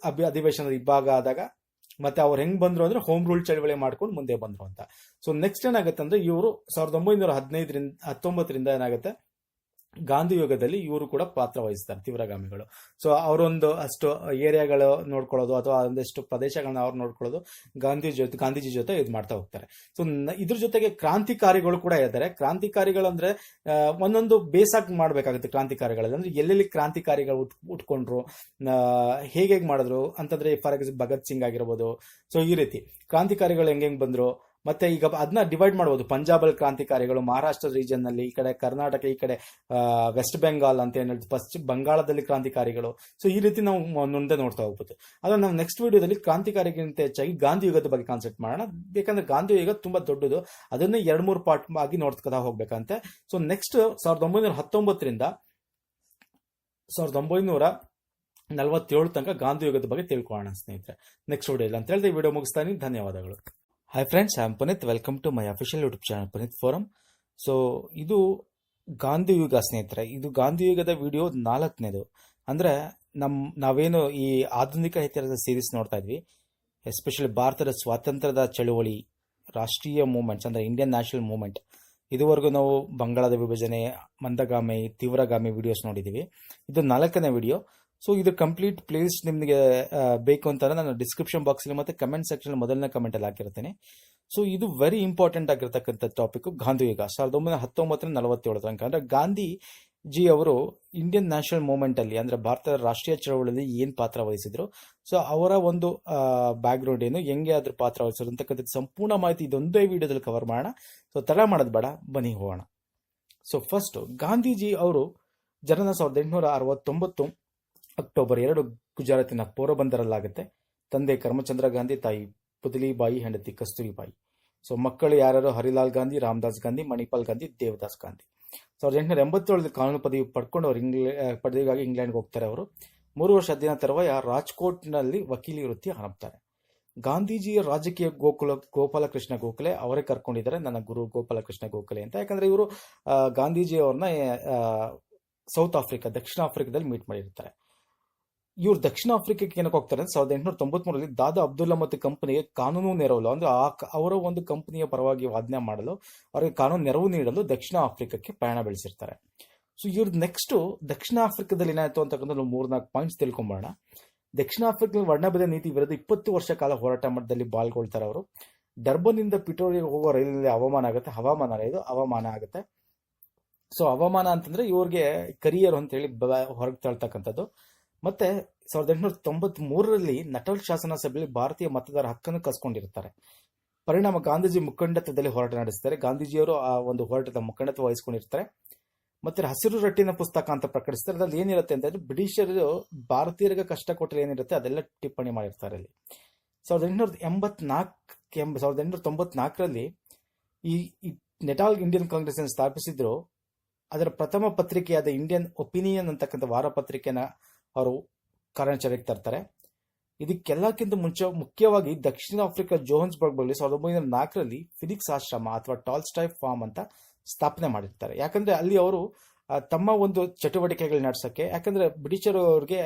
ಅಧಿವೇಶನದ ಇಬ್ಬಾಗ ಆದಾಗ, ಮತ್ತೆ ಅವ್ರು ಹೆಂಗ್ ಬಂದ್ರು ಅಂದ್ರೆ ಹೋಮ್ ರೂಲ್ ಚಳವಳಿ ಮಾಡ್ಕೊಂಡು ಮುಂದೆ ಬಂದ್ರು ಅಂತ. ಸೊ ನೆಕ್ಸ್ಟ್ ಏನಾಗುತ್ತೆ ಅಂದ್ರೆ, ಇವರು 1919ರಿಂದ ಏನಾಗುತ್ತೆ, ಗಾಂಧಿ ಯುಗದಲ್ಲಿ ಇವರು ಕೂಡ ಪಾತ್ರ ವಹಿಸ್ತಾರೆ ತೀವ್ರಗಾಮಿಗಳು. ಸೊ ಅವರೊಂದು ಅಷ್ಟು ಏರಿಯಾಗಳು ನೋಡ್ಕೊಳ್ಳೋದು ಅಥವಾ ಒಂದಷ್ಟು ಪ್ರದೇಶಗಳನ್ನ ಅವ್ರು ನೋಡ್ಕೊಳ್ಳೋದು ಗಾಂಧೀಜಿ ಜೊತೆ ಇದು ಮಾಡ್ತಾ ಹೋಗ್ತಾರೆ. ಸೊ ಇದ್ರ ಜೊತೆಗೆ ಕ್ರಾಂತಿಕಾರಿಗಳು ಕೂಡ ಇದ್ದಾರೆ. ಕ್ರಾಂತಿಕಾರಿಗಳು ಅಂದ್ರೆ ಒಂದೊಂದು ಬೇಸಾಗಿ ಮಾಡ್ಬೇಕಾಗುತ್ತೆ ಕ್ರಾಂತಿಕಾರಿಗಳಲ್ಲಿ. ಅಂದ್ರೆ ಎಲ್ಲೆಲ್ಲಿ ಕ್ರಾಂತಿಕಾರಿಗಳು ಉಟ್ಕೊಂಡ್ರು, ಹೇಗೆ ಮಾಡಿದ್ರು ಅಂತಂದ್ರೆ, ಫಾರ್ ಎಕ್ಸಾಂಪಲ್ ಭಗತ್ ಸಿಂಗ್ ಆಗಿರ್ಬೋದು. ಸೊ ಈ ರೀತಿ ಕ್ರಾಂತಿಕಾರಿಗಳು ಹೆಂಗ್ ಬಂದ್ರು. ಮತ್ತೆ ಈಗ ಅದನ್ನ ಡಿವೈಡ್ ಮಾಡಬಹುದು. ಪಂಜಾಬ್ ಕ್ರಾಂತಿಕಾರಿಗಳು, ಮಹಾರಾಷ್ಟ್ರ ರೀಜನ್ ನಲ್ಲಿ, ಈ ಕಡೆ ಕರ್ನಾಟಕ, ಈ ಕಡೆ ವೆಸ್ಟ್ ಬೆಂಗಾಲ್ ಅಂತ ಏನ್ ಹೇಳ್ತೀವಿ, ಪಶ್ಚಿಮ ಬಂಗಾಳದಲ್ಲಿ ಕ್ರಾಂತಿಕಾರಿಗಳು. ಸೊ ಈ ರೀತಿ ನಾವು ಮುಂದೆ ನೋಡ್ತಾ ಹೋಗ್ಬೋದು. ಅದನ್ನ ನಾವು ನೆಕ್ಸ್ಟ್ ವಿಡಿಯೋದಲ್ಲಿ ಕ್ರಾಂತಿಕಾರಿಗಿಂತ ಹೆಚ್ಚಾಗಿ ಗಾಂಧಿ ಯುಗದ ಬಗ್ಗೆ ಕಾನ್ಸೆಪ್ಟ್ ಮಾಡೋಣ. ಬೇಕಂದ್ರೆ ಗಾಂಧಿ ಯುಗ ತುಂಬಾ ದೊಡ್ಡದು, ಅದನ್ನೇ 2-3 ಪಾರ್ಟ್ ಆಗಿ ನೋಡ್ತಾ ಹೋಗ್ಬೇಕಂತೆ. ಸೊ ನೆಕ್ಸ್ಟ್ 1919ರಿಂದ 1947 ತನಕ ಗಾಂಧಿ ಯುಗದ ಬಗ್ಗೆ ತಿಳ್ಕೊಳ್ಳೋಣ ಸ್ನೇಹಿತರೆ, ನೆಕ್ಸ್ಟ್ ವಿಡಿಯೋ ಅಂತ ಹೇಳಿದ್ರೆ ವಿಡಿಯೋ ಮುಗಿಸ್ತಾನೆ. ಧನ್ಯವಾದಗಳು. Hi friends, I am Puneeth. Welcome to my official YouTube channel Puneeth forum. So ಇದು ಗಾಂಧಿ ಯುಗ ಸ್ನೇಹಿತರೆ. ಇದು ಗಾಂಧಿ ಯುಗದ ವಿಡಿಯೋ 4ನೇದು. ಅಂದ್ರೆ ನಾವೇನು ಈ ಆಧುನಿಕ ಇತಿಹಾಸದ ಸೀರೀಸ್ ನೋಡ್ತಾ ಇದ್ವಿ, ಎಸ್ಪೆಷಲಿ ಭಾರತದ ಸ್ವಾತಂತ್ರ್ಯದ ಚಳುವಳಿ, ರಾಷ್ಟ್ರೀಯ ಮೂವ್ಮೆಂಟ್ಸ್ ಅಂದ್ರೆ ಇಂಡಿಯನ್ ನ್ಯಾಷನಲ್ ಮೂವ್ಮೆಂಟ್. ಇದುವರೆಗೂ ನಾವು ಬಂಗಾಳದ ವಿಭಜನೆ, ಮಂದಗಾಮಿ, ತೀವ್ರಗಾಮಿ ವಿಡಿಯೋಸ್ ನೋಡಿದೀವಿ. ಇದು 4ನೇ ವಿಡಿಯೋ. ಸೊ ಇದು ಕಂಪ್ಲೀಟ್ ಪ್ಲೇಸ್ ನಿಮಗೆ ಬೇಕು ಅಂತಂದ್ರೆ ನಾನು ಡಿಸ್ಕ್ರಿಪ್ಷನ್ ಬಾಕ್ಸ್ ಅಲ್ಲಿ ಮತ್ತೆ ಕಮೆಂಟ್ ಸೆಕ್ಷನ್ ಮೊದಲನೇ ಕಮೆಂಟ್ ಅಲ್ಲಿ ಹಾಕಿರ್ತೇನೆ. ಸೊ ಇದು ವೆರಿ ಇಂಪಾರ್ಟೆಂಟ್ ಆಗಿರ್ತಕ್ಕಂಥ ಟಾಪಿಕ್ ಗಾಂಧಿ ಯುಗ 1919-47 ತನಕ. ಅಂದ್ರೆ ಗಾಂಧೀಜಿ ಅವರು ಇಂಡಿಯನ್ ನ್ಯಾಷನಲ್ ಮೂವ್ಮೆಂಟ್ ಅಲ್ಲಿ ಅಂದ್ರೆ ಭಾರತದ ರಾಷ್ಟ್ರೀಯ ಚಳವಳಿಯಲ್ಲಿ ಏನ್ ಪಾತ್ರ ವಹಿಸಿದ್ರು, ಸೊ ಅವರ ಒಂದು ಬ್ಯಾಕ್ ಗ್ರೌಂಡ್ ಏನು, ಹೆಂಗೆ ಅದ್ರ ಪಾತ್ರ ವಹಿಸಿದ್ರು ಅಂತಕ್ಕಂಥದ್ದು ಸಂಪೂರ್ಣ ಮಾಹಿತಿ ಇದೊಂದೇ ವಿಡಿಯೋದಲ್ಲಿ ಕವರ್ ಮಾಡೋಣ. ಸೊ ತಡ ಮಾಡೋದು ಬೇಡ, ಬನ್ನಿ ಹೋಗೋಣ. ಸೊ ಫಸ್ಟ್ ಗಾಂಧೀಜಿ ಅವರು ಜನನ 1869 ಅಕ್ಟೋಬರ್ 2 ಗುಜರಾತಿನ ಪೋರಬಂದರಲ್ಲಾಗುತ್ತೆ. ತಂದೆ ಕರ್ಮಚಂದ್ರ ಗಾಂಧಿ, ತಾಯಿ ಪುತಲಿಬಾಯಿ, ಹೆಂಡತಿ ಕಸ್ತೂರಿಬಾಯಿ. ಸೊ ಮಕ್ಕಳು ಯಾರು, ಹರಿಲಾಲ್ ಗಾಂಧಿ, ರಾಮದಾಸ್ ಗಾಂಧಿ, ಮಣಿಪಾಲ್ ಗಾಂಧಿ, ದೇವದಾಸ್ ಗಾಂಧಿ. 1887 ಕಾನೂನು ಪದವಿ ಪಡ್ಕೊಂಡು ಅವರು ಪದವಿಗಾಗಿ ಇಂಗ್ಲೆಂಡ್ಗೆ ಹೋಗ್ತಾರೆ. ಅವರು 3 ವರ್ಷ ಅಧ್ಯಯನ ತರುವಾಯ ರಾಜ್ಕೋಟ್ನಲ್ಲಿ ವಕೀಲಿ ವೃತ್ತಿ ಆರಂಭಿಸ್ತಾರೆ. ಗಾಂಧೀಜಿಯ ರಾಜಕೀಯ ಗೋಪಾಲಕೃಷ್ಣ ಗೋಖಲೆ ಅವರೇ ಕರ್ಕೊಂಡಿದ್ದಾರೆ, ನನ್ನ ಗುರು ಗೋಪಾಲಕೃಷ್ಣ ಗೋಖಲೆ ಅಂತ. ಯಾಕಂದ್ರೆ ಇವರು ಗಾಂಧೀಜಿ ಅವ್ರನ್ನ ಸೌತ್ ಆಫ್ರಿಕಾ, ದಕ್ಷಿಣ ಆಫ್ರಿಕಾದಲ್ಲಿ ಮೀಟ್ ಮಾಡಿರ್ತಾರೆ. ಇವ್ರು ದಕ್ಷಿಣ ಆಫ್ರಿಕಾಕ್ಕೆ ಏನಕ್ಕೆ ಹೋಗ್ತಾರೆ ಅಂದ್ರೆ 1893ರಲ್ಲಿ ದಾದಾ ಅಬ್ದುಲ್ಲಾ ಮತ್ತು ಕಂಪನಿಗೆ ಕಾನೂನು ನೆರವು ಅಂದ್ರೆ ಅವರ ಒಂದು ಕಂಪನಿಯ ಪರವಾಗಿ ವಾದನೆ ಮಾಡಲು ಅವರಿಗೆ ಕಾನೂನು ನೆರವು ನೀಡಲು ದಕ್ಷಿಣ ಆಫ್ರಿಕಾಕ್ಕೆ ಪಯಣ ಬೆಳೆಸಿರ್ತಾರೆ. ಸೊ ಇವ್ರದ್ದು ನೆಕ್ಸ್ಟ್ ದಕ್ಷಿಣ ಆಫ್ರಿಕಾದಲ್ಲಿ ಏನಾಯ್ತು ಅಂತಕ್ಕಂಥ 3-4 ಪಾಯಿಂಟ್ಸ್ ತಿಳ್ಕೊಂಬೋಣ. ದಕ್ಷಿಣ ಆಫ್ರಿಕಾದಲ್ಲಿ ವರ್ಣಭೇದ ನೀತಿ ವಿರುದ್ಧ 20 ವರ್ಷ ಕಾಲ ಹೋರಾಟ ಮಟ್ಟದಲ್ಲಿ ಪಾಲ್ಗೊಳ್ತಾರೆ ಅವರು. ಡರ್ಬನ್ನಿಂದ ಪಿಟೋರಿಗೆ ಹೋಗೋ ರೈಲಲ್ಲಿ ಹವಾಮಾನ ಆಗುತ್ತೆ. ಸೊ ಹವಾಮಾನ ಅಂತಂದ್ರೆ ಇವ್ರಿಗೆ ಕರಿಯರ್ ಅಂತ ಹೇಳಿ ಹೊರಗೆ ತಳ್ತಕ್ಕಂಥದ್ದು. ಮತ್ತೆ 1893ರಲ್ಲಿ ನಟಲ್ ಶಾಸನ ಸಭೆಯಲ್ಲಿ ಭಾರತೀಯ ಮತದಾರ ಹಕ್ಕನ್ನು ಕಸ್ಕೊಂಡಿರ್ತಾರೆ. ಪರಿಣಾಮ ಗಾಂಧೀಜಿ ಮುಖಂಡತ್ವದಲ್ಲಿ ಹೋರಾಟ ನಡೆಸ್ತಾರೆ. ಗಾಂಧೀಜಿಯವರು ಆ ಒಂದು ಹೋರಾಟದ ಮುಖಂಡತ್ವ ವಹಿಸ್ಕೊಂಡಿರ್ತಾರೆ. ಮತ್ತೆ ಹಸಿರು ರಟ್ಟಿನ ಪುಸ್ತಕ ಅಂತ ಪ್ರಕಟಿಸ್ತಾರೆ. ಅದ್ರಲ್ಲಿ ಏನಿರುತ್ತೆ ಅಂತಂದ್ರೆ ಬ್ರಿಟಿಷರು ಭಾರತೀಯರಿಗೆ ಕಷ್ಟ ಕೊಟ್ಟರೆ ಏನಿರುತ್ತೆ ಅದೆಲ್ಲ ಟಿಪ್ಪಣಿ ಮಾಡಿರ್ತಾರೆ ಅಲ್ಲಿ. 1894ರಲ್ಲಿ ಈ ನೆಟಾಲ್ ಇಂಡಿಯನ್ ಕಾಂಗ್ರೆಸ್ ಅನ್ನು ಸ್ಥಾಪಿಸಿದ್ರು. ಅದರ ಪ್ರಥಮ ಪತ್ರಿಕೆಯಾದ ಇಂಡಿಯನ್ ಒಪಿನಿಯನ್ ಅಂತಕ್ಕಂಥ ವಾರ ಪತ್ರಿಕೆನ ಅವರು ಕಾರ್ಯಾಚರಣೆಗೆ ತರ್ತಾರೆ. ಇದಕ್ಕೆಲ್ಲಕ್ಕಿಂತ ಮುಖ್ಯವಾಗಿ ದಕ್ಷಿಣ ಆಫ್ರಿಕಾ ಜೋಹನ್ಸ್ಬರ್ಗ್ ಬಳಿ 1904ರಲ್ಲಿ ಫಿನಿಕ್ಸ್ ಆಶ್ರಮ ಅಥವಾ ಟಾಲ್ಸ್ಟಾಯ್ ಫಾರ್ಮ್ ಅಂತ ಸ್ಥಾಪನೆ ಮಾಡಿರ್ತಾರೆ. ಯಾಕಂದ್ರೆ ಅಲ್ಲಿ ಅವರು ತಮ್ಮ ಒಂದು ಚಟುವಟಿಕೆಗಳು ನಡೆಸಕ್ಕೆ, ಯಾಕಂದ್ರೆ ಬ್ರಿಟಿಷರು ಅವ್ರಿಗೆ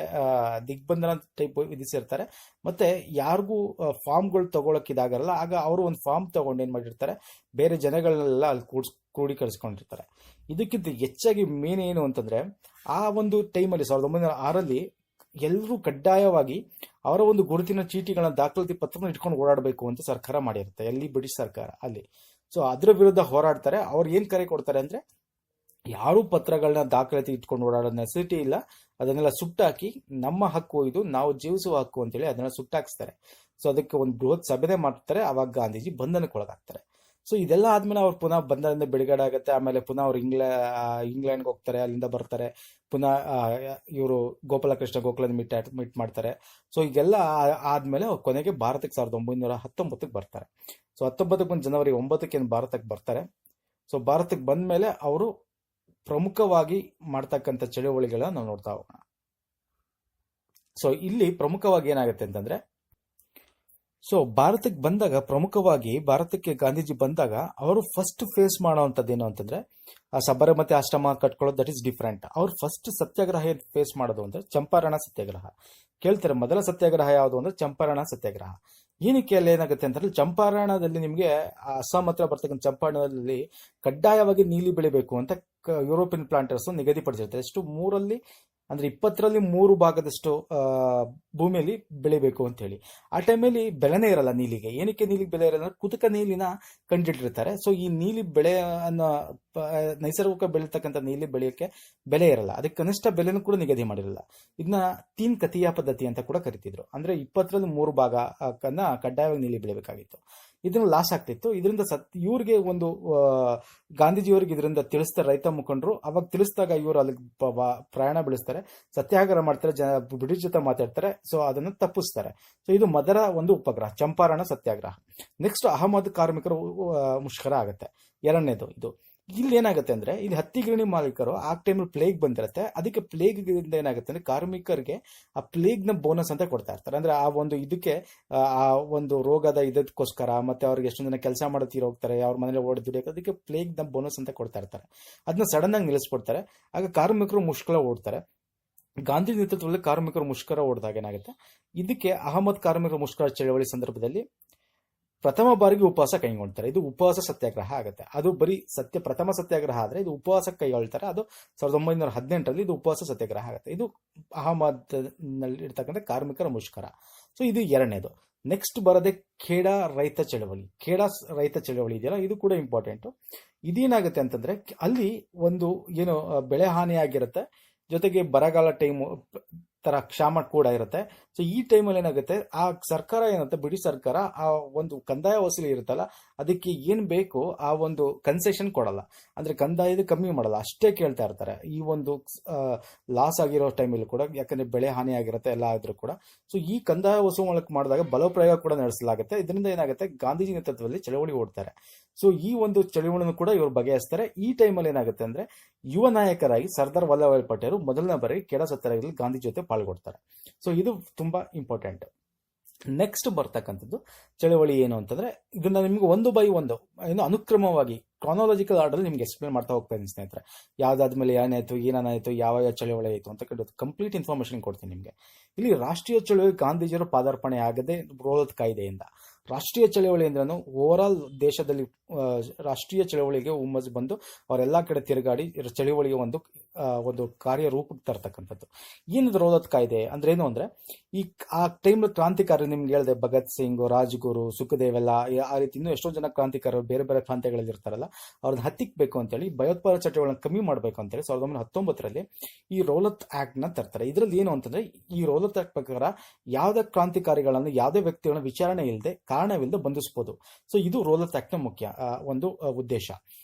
ದಿಗ್ಬಂಧನ ಟೈಪ್ ವಿಧಿಸಿರ್ತಾರೆ. ಮತ್ತೆ ಯಾರಿಗೂ ಫಾರ್ಮ್ಗಳು ತಗೊಳಕ್ ಇದಾಗಲ್ಲ. ಆಗ ಅವರು ಒಂದು ಫಾರ್ಮ್ ತಗೊಂಡು ಏನ್ ಮಾಡಿರ್ತಾರೆ, ಬೇರೆ ಜನಗಳನ್ನೆಲ್ಲ ಅಲ್ಲಿ ಕ್ರೋಢೀಕರಿಸ್ಕೊಂಡಿರ್ತಾರೆ. ಇದಕ್ಕಿಂತ ಹೆಚ್ಚಾಗಿ ಮೇನ್ ಏನು ಅಂತಂದ್ರೆ ಆ ಒಂದು ಟೈಮಲ್ಲಿ 1906ರಲ್ಲಿ ಎಲ್ಲರೂ ಕಡ್ಡಾಯವಾಗಿ ಅವರ ಒಂದು ಗುರುತಿನ ಚೀಟಿಗಳನ್ನ ದಾಖಲಾತಿ ಪತ್ರವನ್ನು ಇಟ್ಕೊಂಡು ಓಡಾಡಬೇಕು ಅಂತ ಸರ್ಕಾರ ಮಾಡಿರುತ್ತೆ, ಎಲ್ಲಿ ಬ್ರಿಟಿಷ್ ಸರ್ಕಾರ ಅಲ್ಲಿ. ಸೊ ಅದ್ರ ವಿರುದ್ಧ ಹೋರಾಡ್ತಾರೆ. ಅವ್ರು ಏನ್ ಕರೆ ಕೊಡ್ತಾರೆ ಅಂದ್ರೆ ಯಾರು ಪತ್ರಗಳನ್ನ ದಾಖಲಾತಿ ಇಟ್ಕೊಂಡು ಓಡಾಡೋ ನೆಸೆಸಿಟಿ ಇಲ್ಲ, ಅದನ್ನೆಲ್ಲ ಸುಟ್ಟಾಕಿ ನಮ್ಮ ಹಕ್ಕು ಇದು, ನಾವು ಜೀವಿಸುವ ಹಕ್ಕು ಅಂತೇಳಿ ಅದನ್ನ ಸುಟ್ಟಾಕ್ಸ್ತಾರೆ. ಸೊ ಅದಕ್ಕೆ ಒಂದು ಬೃಹತ್ ಸಭೆ ಮಾಡ್ತಾರೆ. ಅವಾಗ ಗಾಂಧೀಜಿ ಬಂಧನಕ್ಕೊಳಗಾಗ್ತಾರೆ. ಸೊ ಇದೆಲ್ಲ ಆದ್ಮೇಲೆ ಅವ್ರು ಪುನಃ ಬಂಧನದಿಂದ ಬಿಡುಗಡೆ ಆಗುತ್ತೆ. ಆಮೇಲೆ ಪುನಃ ಅವ್ರು ಇಂಗ್ಲೆಂಡ್ಗೆ ಹೋಗ್ತಾರೆ, ಅಲ್ಲಿಂದ ಬರ್ತಾರೆ. ಪುನಃ ಇವರು ಗೋಪಾಲಕೃಷ್ಣ ಗೋಖಲೆನ ಮೀಟ್ ಮಾಡ್ತಾರೆ. ಸೊ ಇದೆಲ್ಲ ಆದ್ಮೇಲೆ ಕೊನೆಗೆ ಭಾರತಕ್ಕೆ 1919ಕ್ಕೆ ಬರ್ತಾರೆ. ಸೊ 19ಕ್ಕೆ ಬಂದು ಜನವರಿ 9ಕ್ಕೆ ಭಾರತಕ್ಕೆ ಬರ್ತಾರೆ. ಸೊ ಭಾರತಕ್ಕೆ ಬಂದ ಮೇಲೆ ಅವರು ಪ್ರಮುಖವಾಗಿ ಮಾಡ್ತಕ್ಕಂಥ ಚಳುವಳಿಗಳನ್ನ ನಾವು ನೋಡ್ತಾ ಹೋಗೋಣ. ಸೊ ಇಲ್ಲಿ ಪ್ರಮುಖವಾಗಿ ಏನಾಗುತ್ತೆ ಅಂತಂದ್ರೆ, ಸೊ ಭಾರತಕ್ಕೆ ಬಂದಾಗ ಭಾರತಕ್ಕೆ ಗಾಂಧೀಜಿ ಬಂದಾಗ ಅವರು ಫಸ್ಟ್ ಫೇಸ್ ಮಾಡೋವಂಥದ್ದು ಏನು ಅಂತಂದ್ರೆ ಆ ಸಬರಮತಿ ಆಶ್ರಮ ಕಟ್ಕೊಳ್ಳೋದು, ದಟ್ ಇಸ್ ಡಿಫ್ರೆಂಟ್. ಅವ್ರು ಫಸ್ಟ್ ಸತ್ಯಾಗ್ರಹ ಫೇಸ್ ಮಾಡೋದು ಅಂದ್ರೆ ಚಂಪಾರಣ ಸತ್ಯಾಗ್ರಹ. ಕೇಳ್ತಾರೆ, ಮೊದಲ ಸತ್ಯಾಗ್ರಹ ಯಾವುದು ಅಂದ್ರೆ ಚಂಪಾರಣ ಸತ್ಯಾಗ್ರಹ. ಏನಕ್ಕೆ ಅಲ್ಲಿ ಏನಾಗುತ್ತೆ ಅಂತಂದ್ರೆ, ಚಂಪಾರಣದಲ್ಲಿ ನಿಮಗೆ ಅಸ್ಸಾಂ ಹತ್ರ ಬರ್ತಕ್ಕಂಥ ಚಂಪಾರಣದಲ್ಲಿ ಕಡ್ಡಾಯವಾಗಿ ನೀಲಿ ಬೆಳಿಬೇಕು ಅಂತ ಯುರೋಪಿಯನ್ ಪ್ಲಾಂಟರ್ಸ್ ನಿಗದಿಪಡಿಸಿರ್ತಾರೆ. ಎಷ್ಟು 20ರಲ್ಲಿ 3 ಭಾಗದಷ್ಟು ಭೂಮಿಯಲ್ಲಿ ಬೆಳಿಬೇಕು ಅಂತ ಹೇಳಿ. ಆ ಟೈಮಲ್ಲಿ ಬೆಲೆನೇ ಇರಲ್ಲ ನೀಲಿಗೆ. ಏನಕ್ಕೆ ನೀಲಿಗೆ ಬೆಲೆ ಇರಲ್ಲ ಅಂದ್ರೆ ಕುತುಕ ನೀಲಿನ ಕಂಡಿಟ್ಟಿರ್ತಾರೆ. ಸೊ ಈ ನೀಲಿ ಬೆಳೆ ನೈಸರ್ಗಿಕ ಬೆಳೀತಕ್ಕಂಥ ನೀಲಿ ಬೆಳೆಯೋಕೆ ಬೆಲೆ ಇರಲ್ಲ, ಅದಕ್ಕೆ ಕನಿಷ್ಠ ಬೆಲೆನೂ ಕೂಡ ನಿಗದಿ ಮಾಡಿರಲ್ಲ. ಇದನ್ನ 3 ಕತಿಯಾ ಪದ್ಧತಿ ಅಂತ ಕೂಡ ಕರಿತಿದ್ರು. ಅಂದ್ರೆ 20ರಲ್ಲಿ 3 ಭಾಗ ಕಡ್ಡಾಯವಾಗಿ ನೀಲಿ ಬೆಳಿಬೇಕಾಗಿತ್ತು. ಇದನ್ನ ಲಾಸ್ ಆಗ್ತಿತ್ತು. ಇದರಿಂದ ಇವ್ರಿಗೆ ಒಂದು ಗಾಂಧೀಜಿಯವ್ರಿಗೆ ಇದರಿಂದ ತಿಳಿಸ್ತಾರೆ ರೈತ ಮುಖಂಡರು. ಅವಾಗ ತಿಳಿಸಿದಾಗ ಇವರು ಅಲ್ಲಿ ಪ್ರಯಾಣ ಬೆಳೆಸ್ತಾರೆ, ಸತ್ಯಾಗ್ರಹ ಮಾಡ್ತಾರೆ, ಬ್ರಿಟಿಷ್ ಜೊತೆ ಮಾತಾಡ್ತಾರೆ. ಸೊ ಅದನ್ನು ತಪ್ಪಿಸ್ತಾರೆ. ಸೊ ಇದು ಮೊದಲ ಒಂದು ಉಪಗ್ರಹ ಚಂಪಾರಣ ಸತ್ಯಾಗ್ರಹ. ನೆಕ್ಸ್ಟ್ ಅಹಮದ್ ಕಾರ್ಮಿಕರು ಮುಷ್ಕರ ಆಗುತ್ತೆ, ಎರಡನೇದು ಇದು. ಇಲ್ಲಿ ಏನಾಗುತ್ತೆ ಅಂದ್ರೆ, ಇಲ್ಲಿ ಹತ್ತಿ ಗಿರಣಿ ಮಾಲೀಕರು ಆ ಟೈಮಲ್ಲಿ ಪ್ಲೇಗ್ ಬಂದಿರುತ್ತೆ. ಅದಕ್ಕೆ ಪ್ಲೇಗ್ ಏನಾಗುತ್ತೆ ಅಂದ್ರೆ ಕಾರ್ಮಿಕರಿಗೆ ಆ ಪ್ಲೇಗ್ ನ ಬೋನಸ್ ಅಂತ ಕೊಡ್ತಾ ಇರ್ತಾರೆ. ಅಂದ್ರೆ ಆ ಒಂದು ಇದಕ್ಕೆ ಆ ಒಂದು ರೋಗದ ಇದಕ್ಕೋಸ್ಕರ, ಮತ್ತೆ ಅವ್ರಿಗೆ ಎಷ್ಟೊಂದು ಜನ ಕೆಲಸ ಮಾಡೋ ತೀರೋಗ್ತಾರೆ, ಅವ್ರ ಮನೇಲಿ ಓಡಿ ದುಡಿಯೋಕೆ, ಅದಕ್ಕೆ ಪ್ಲೇಗ್ ನ ಬೋನಸ್ ಅಂತ ಕೊಡ್ತಾ ಇರ್ತಾರೆ. ಅದನ್ನ ಸಡನ್ ಆಗಿ ನಿಲ್ಲಿಸ್ಬಿಡ್ತಾರೆ. ಆಗ ಕಾರ್ಮಿಕರು ಮುಷ್ಕರ ಓಡ್ತಾರೆ. ಗಾಂಧಿ ನೇತೃತ್ವದಲ್ಲಿ ಕಾರ್ಮಿಕರು ಮುಷ್ಕರ ಓಡಿದಾಗ ಏನಾಗುತ್ತೆ, ಇದಕ್ಕೆ ಅಹಮದ್ ಕಾರ್ಮಿಕರ ಮುಷ್ಕರ ಚಳವಳಿ ಸಂದರ್ಭದಲ್ಲಿ ಪ್ರಥಮ ಬಾರಿಗೆ ಉಪವಾಸ ಕೈಗೊಳ್ತಾರೆ. ಇದು ಉಪವಾಸ ಸತ್ಯಾಗ್ರಹ ಆಗುತ್ತೆ. ಅದು ಬರೀ ಪ್ರಥಮ ಸತ್ಯಾಗ್ರಹ ಆದ್ರೆ ಇದು ಉಪವಾಸ ಕೈಗೊಳ್ತಾರೆ. ಅದು 1918ರಲ್ಲಿ ಇದು ಉಪವಾಸ ಸತ್ಯಾಗ್ರಹ ಆಗುತ್ತೆ. ಇದು ಅಹಮದ್ ನಲ್ಲಿ ಇರ್ತಕ್ಕಂಥ ಕಾರ್ಮಿಕರ ಮುಷ್ಕರ. ಸೊ ಇದು ಎರಡನೇದು. ನೆಕ್ಸ್ಟ್ ಬರೋದೇ ಖೇಡಾ ರೈತ ಚಳವಳಿ. ಖೇಡಾ ರೈತ ಚಳವಳಿ ಇದೆಯಲ್ಲ, ಇದು ಕೂಡ ಇಂಪಾರ್ಟೆಂಟ್. ಇದೇನಾಗುತ್ತೆ ಅಂತಂದ್ರೆ, ಅಲ್ಲಿ ಒಂದು ಏನು ಬೆಳೆ ಹಾನಿ ಆಗಿರುತ್ತೆ, ಜೊತೆಗೆ ಬರಗಾಲ ಟೈಮು ತರ ಕ್ಷಾಮ ಕೂಡ ಇರುತ್ತೆ. ಸೊ ಈ ಟೈಮಲ್ಲಿ ಏನಾಗುತ್ತೆ, ಆ ಸರ್ಕಾರ ಏನಂತ ಬ್ರಿಟಿಷ್ ಸರ್ಕಾರ ಆ ಒಂದು ಕಂದಾಯ ವಸೂಲಿ ಇರುತ್ತಲ್ಲ, ಅದಕ್ಕೆ ಏನ್ ಬೇಕು ಆ ಒಂದು ಕನ್ಸೆಷನ್ ಕೊಡಲ್ಲ. ಅಂದ್ರೆ ಕಂದಾಯದ ಕಮ್ಮಿ ಮಾಡಲ್ಲ, ಅಷ್ಟೇ ಕೇಳ್ತಾ ಇರ್ತಾರೆ ಈ ಒಂದು ಲಾಸ್ ಆಗಿರೋ ಟೈಮಲ್ಲಿ ಕೂಡ. ಯಾಕಂದ್ರೆ ಬೆಳೆ ಹಾನಿ ಆಗಿರುತ್ತೆ ಎಲ್ಲ ಆದ್ರೂ ಕೂಡ. ಸೊ ಈ ಕಂದಾಯ ವಸೂಲಿ ಮಾಡಿದಾಗ ಬಲಪ್ರಯೋಗ ಕೂಡ ನಡೆಸಲಾಗುತ್ತೆ. ಇದರಿಂದ ಏನಾಗುತ್ತೆ, ಗಾಂಧೀಜಿ ನೇತೃತ್ವದಲ್ಲಿ ಚಳವಳಿ ಓಡ್ತಾರೆ. ಸೊ ಈ ಒಂದು ಚಳವಳಿಯನ್ನು ಕೂಡ ಇವರು ಬಗೆಹರಿಸ್ತಾರೆ. ಈ ಟೈಮಲ್ಲಿ ಏನಾಗುತ್ತೆ ಅಂದ್ರೆ, ಯುವ ನಾಯಕರಾಗಿ ಸರ್ದಾರ್ ವಲ್ಲಭಾಯ್ ಪಟೇಲ್ ಮೊದಲನೇ ಬಾರಿ ಖೇಡಾ ಸತ್ಯಾಗ್ರಹದಲ್ಲಿ ಗಾಂಧಿ ಜೊತೆ ಪಾಲ್ಗೊಳ್ತಾರೆ. ಸೊ ಇದು ತುಂಬಾ ಇಂಪಾರ್ಟೆಂಟ್. ನೆಕ್ಸ್ಟ್ ಬರ್ತಕ್ಕಂಥದ್ದು ಚಳವಳಿ ಏನು ಅಂತಂದ್ರೆ, ಇದನ್ನ ನಿಮ್ಗೆ ಒಂದು ಬೈ ಒಂದು ಏನು ಅನುಕ್ರಮವಾಗಿ ಕ್ರಾನಾಲಜಿಕಲ್ ಆರ್ಡರ್ ನಿಮ್ಗೆ ಎಕ್ಸ್ಪ್ಲೇನ್ ಮಾಡ್ತಾ ಹೋಗ್ತಾ ಇದ್ದೀನಿ ಸ್ನೇಹಿತರೆ. ಯಾವ್ದಾದ್ಮೇಲೆ ಏನಾಯ್ತು, ಏನಾಯ್ತು, ಯಾವ ಚಳವಳಿ ಆಯಿತು ಅಂತ ಕಂಪ್ಲೀಟ್ ಇನ್ಫಾರ್ಮೇಶನ್ ಕೊಡ್ತೀನಿ ನಿಮಗೆ. ಇಲ್ಲಿ ರಾಷ್ಟ್ರೀಯ ಚಳವಳಿ ಗಾಂಧೀಜಿಯವರು ಪಾದಾರ್ಪಣೆ ಆಗದೆ ರೋಲತ್ ಕಾಯ್ದೆಯಿಂದ. ರಾಷ್ಟ್ರೀಯ ಚಳವಳಿ ಅಂದ್ರೂ ಓವರ್ ಆಲ್ ದೇಶದಲ್ಲಿ ರಾಷ್ಟ್ರೀಯ ಚಳವಳಿಗೆ ಹುಮ್ಮಸ್ ಬಂದು ಅವರೆಲ್ಲಾ ಕಡೆ ತಿರುಗಾಡಿ ಚಳವಳಿಗೆ ಒಂದು ಕಾರ್ಯರೂಪಕ್ಕೆ ತರ್ತಕ್ಕಂಥದ್ದು. ಏನದು ರೋಲತ್ ಕಾಯ್ದೆ ಅಂದ್ರೆ ಏನು ಅಂದ್ರೆ, ಆ ಟೈಮ್ ಕ್ರಾಂತಿಕಾರರು ನಿಮ್ಗೆ ಹೇಳಿದೆ, ಭಗತ್ ಸಿಂಗ್, ರಾಜ್ಗುರು, ಸುಖದೇವ್ ಎಲ್ಲ ಆ ರೀತಿ ಇನ್ನೂ ಎಷ್ಟೋ ಜನ ಕ್ರಾಂತಿಕಾರರು ಬೇರೆ ಬೇರೆ ಪ್ರಾಂತ್ಯಗಳಲ್ಲಿ ಇರ್ತಾರಲ್ಲ, ಅವ್ರನ್ನ ಹತ್ತಿಕ್ಬೇಕು ಅಂತೇಳಿ, ಭಯೋತ್ಪಾದಕ ಚಟುವಟಿಕೆಗಳನ್ನು ಕಮ್ಮಿ ಮಾಡಬೇಕು ಅಂತೇಳಿ 1919ರಲ್ಲಿ ಈ ರೋಲತ್ ಆಕ್ಟ್ ನ ತರ್ತಾರೆ. ಇದರಲ್ಲಿ ಏನು ಅಂತಂದ್ರೆ, ಈ ರೋಲತ್ ಆಕ್ಟ್ ಪ್ರಕಾರ ಯಾವುದೇ ಕ್ರಾಂತಿಕಾರಿಗಳನ್ನು, ಯಾವುದೇ ವ್ಯಕ್ತಿಗಳನ್ನ ವಿಚಾರಣೆ ಇಲ್ಲದೆ, ಕಾರಣವಿಲ್ಲದೆ ಬಂಧಿಸಬಹುದು. ಸೊ ಇದು ರೋಲತ್ ಆಕ್ಟ್ ನ ಮುಖ್ಯ ಒಂದು ಉದ್ದೇಶ.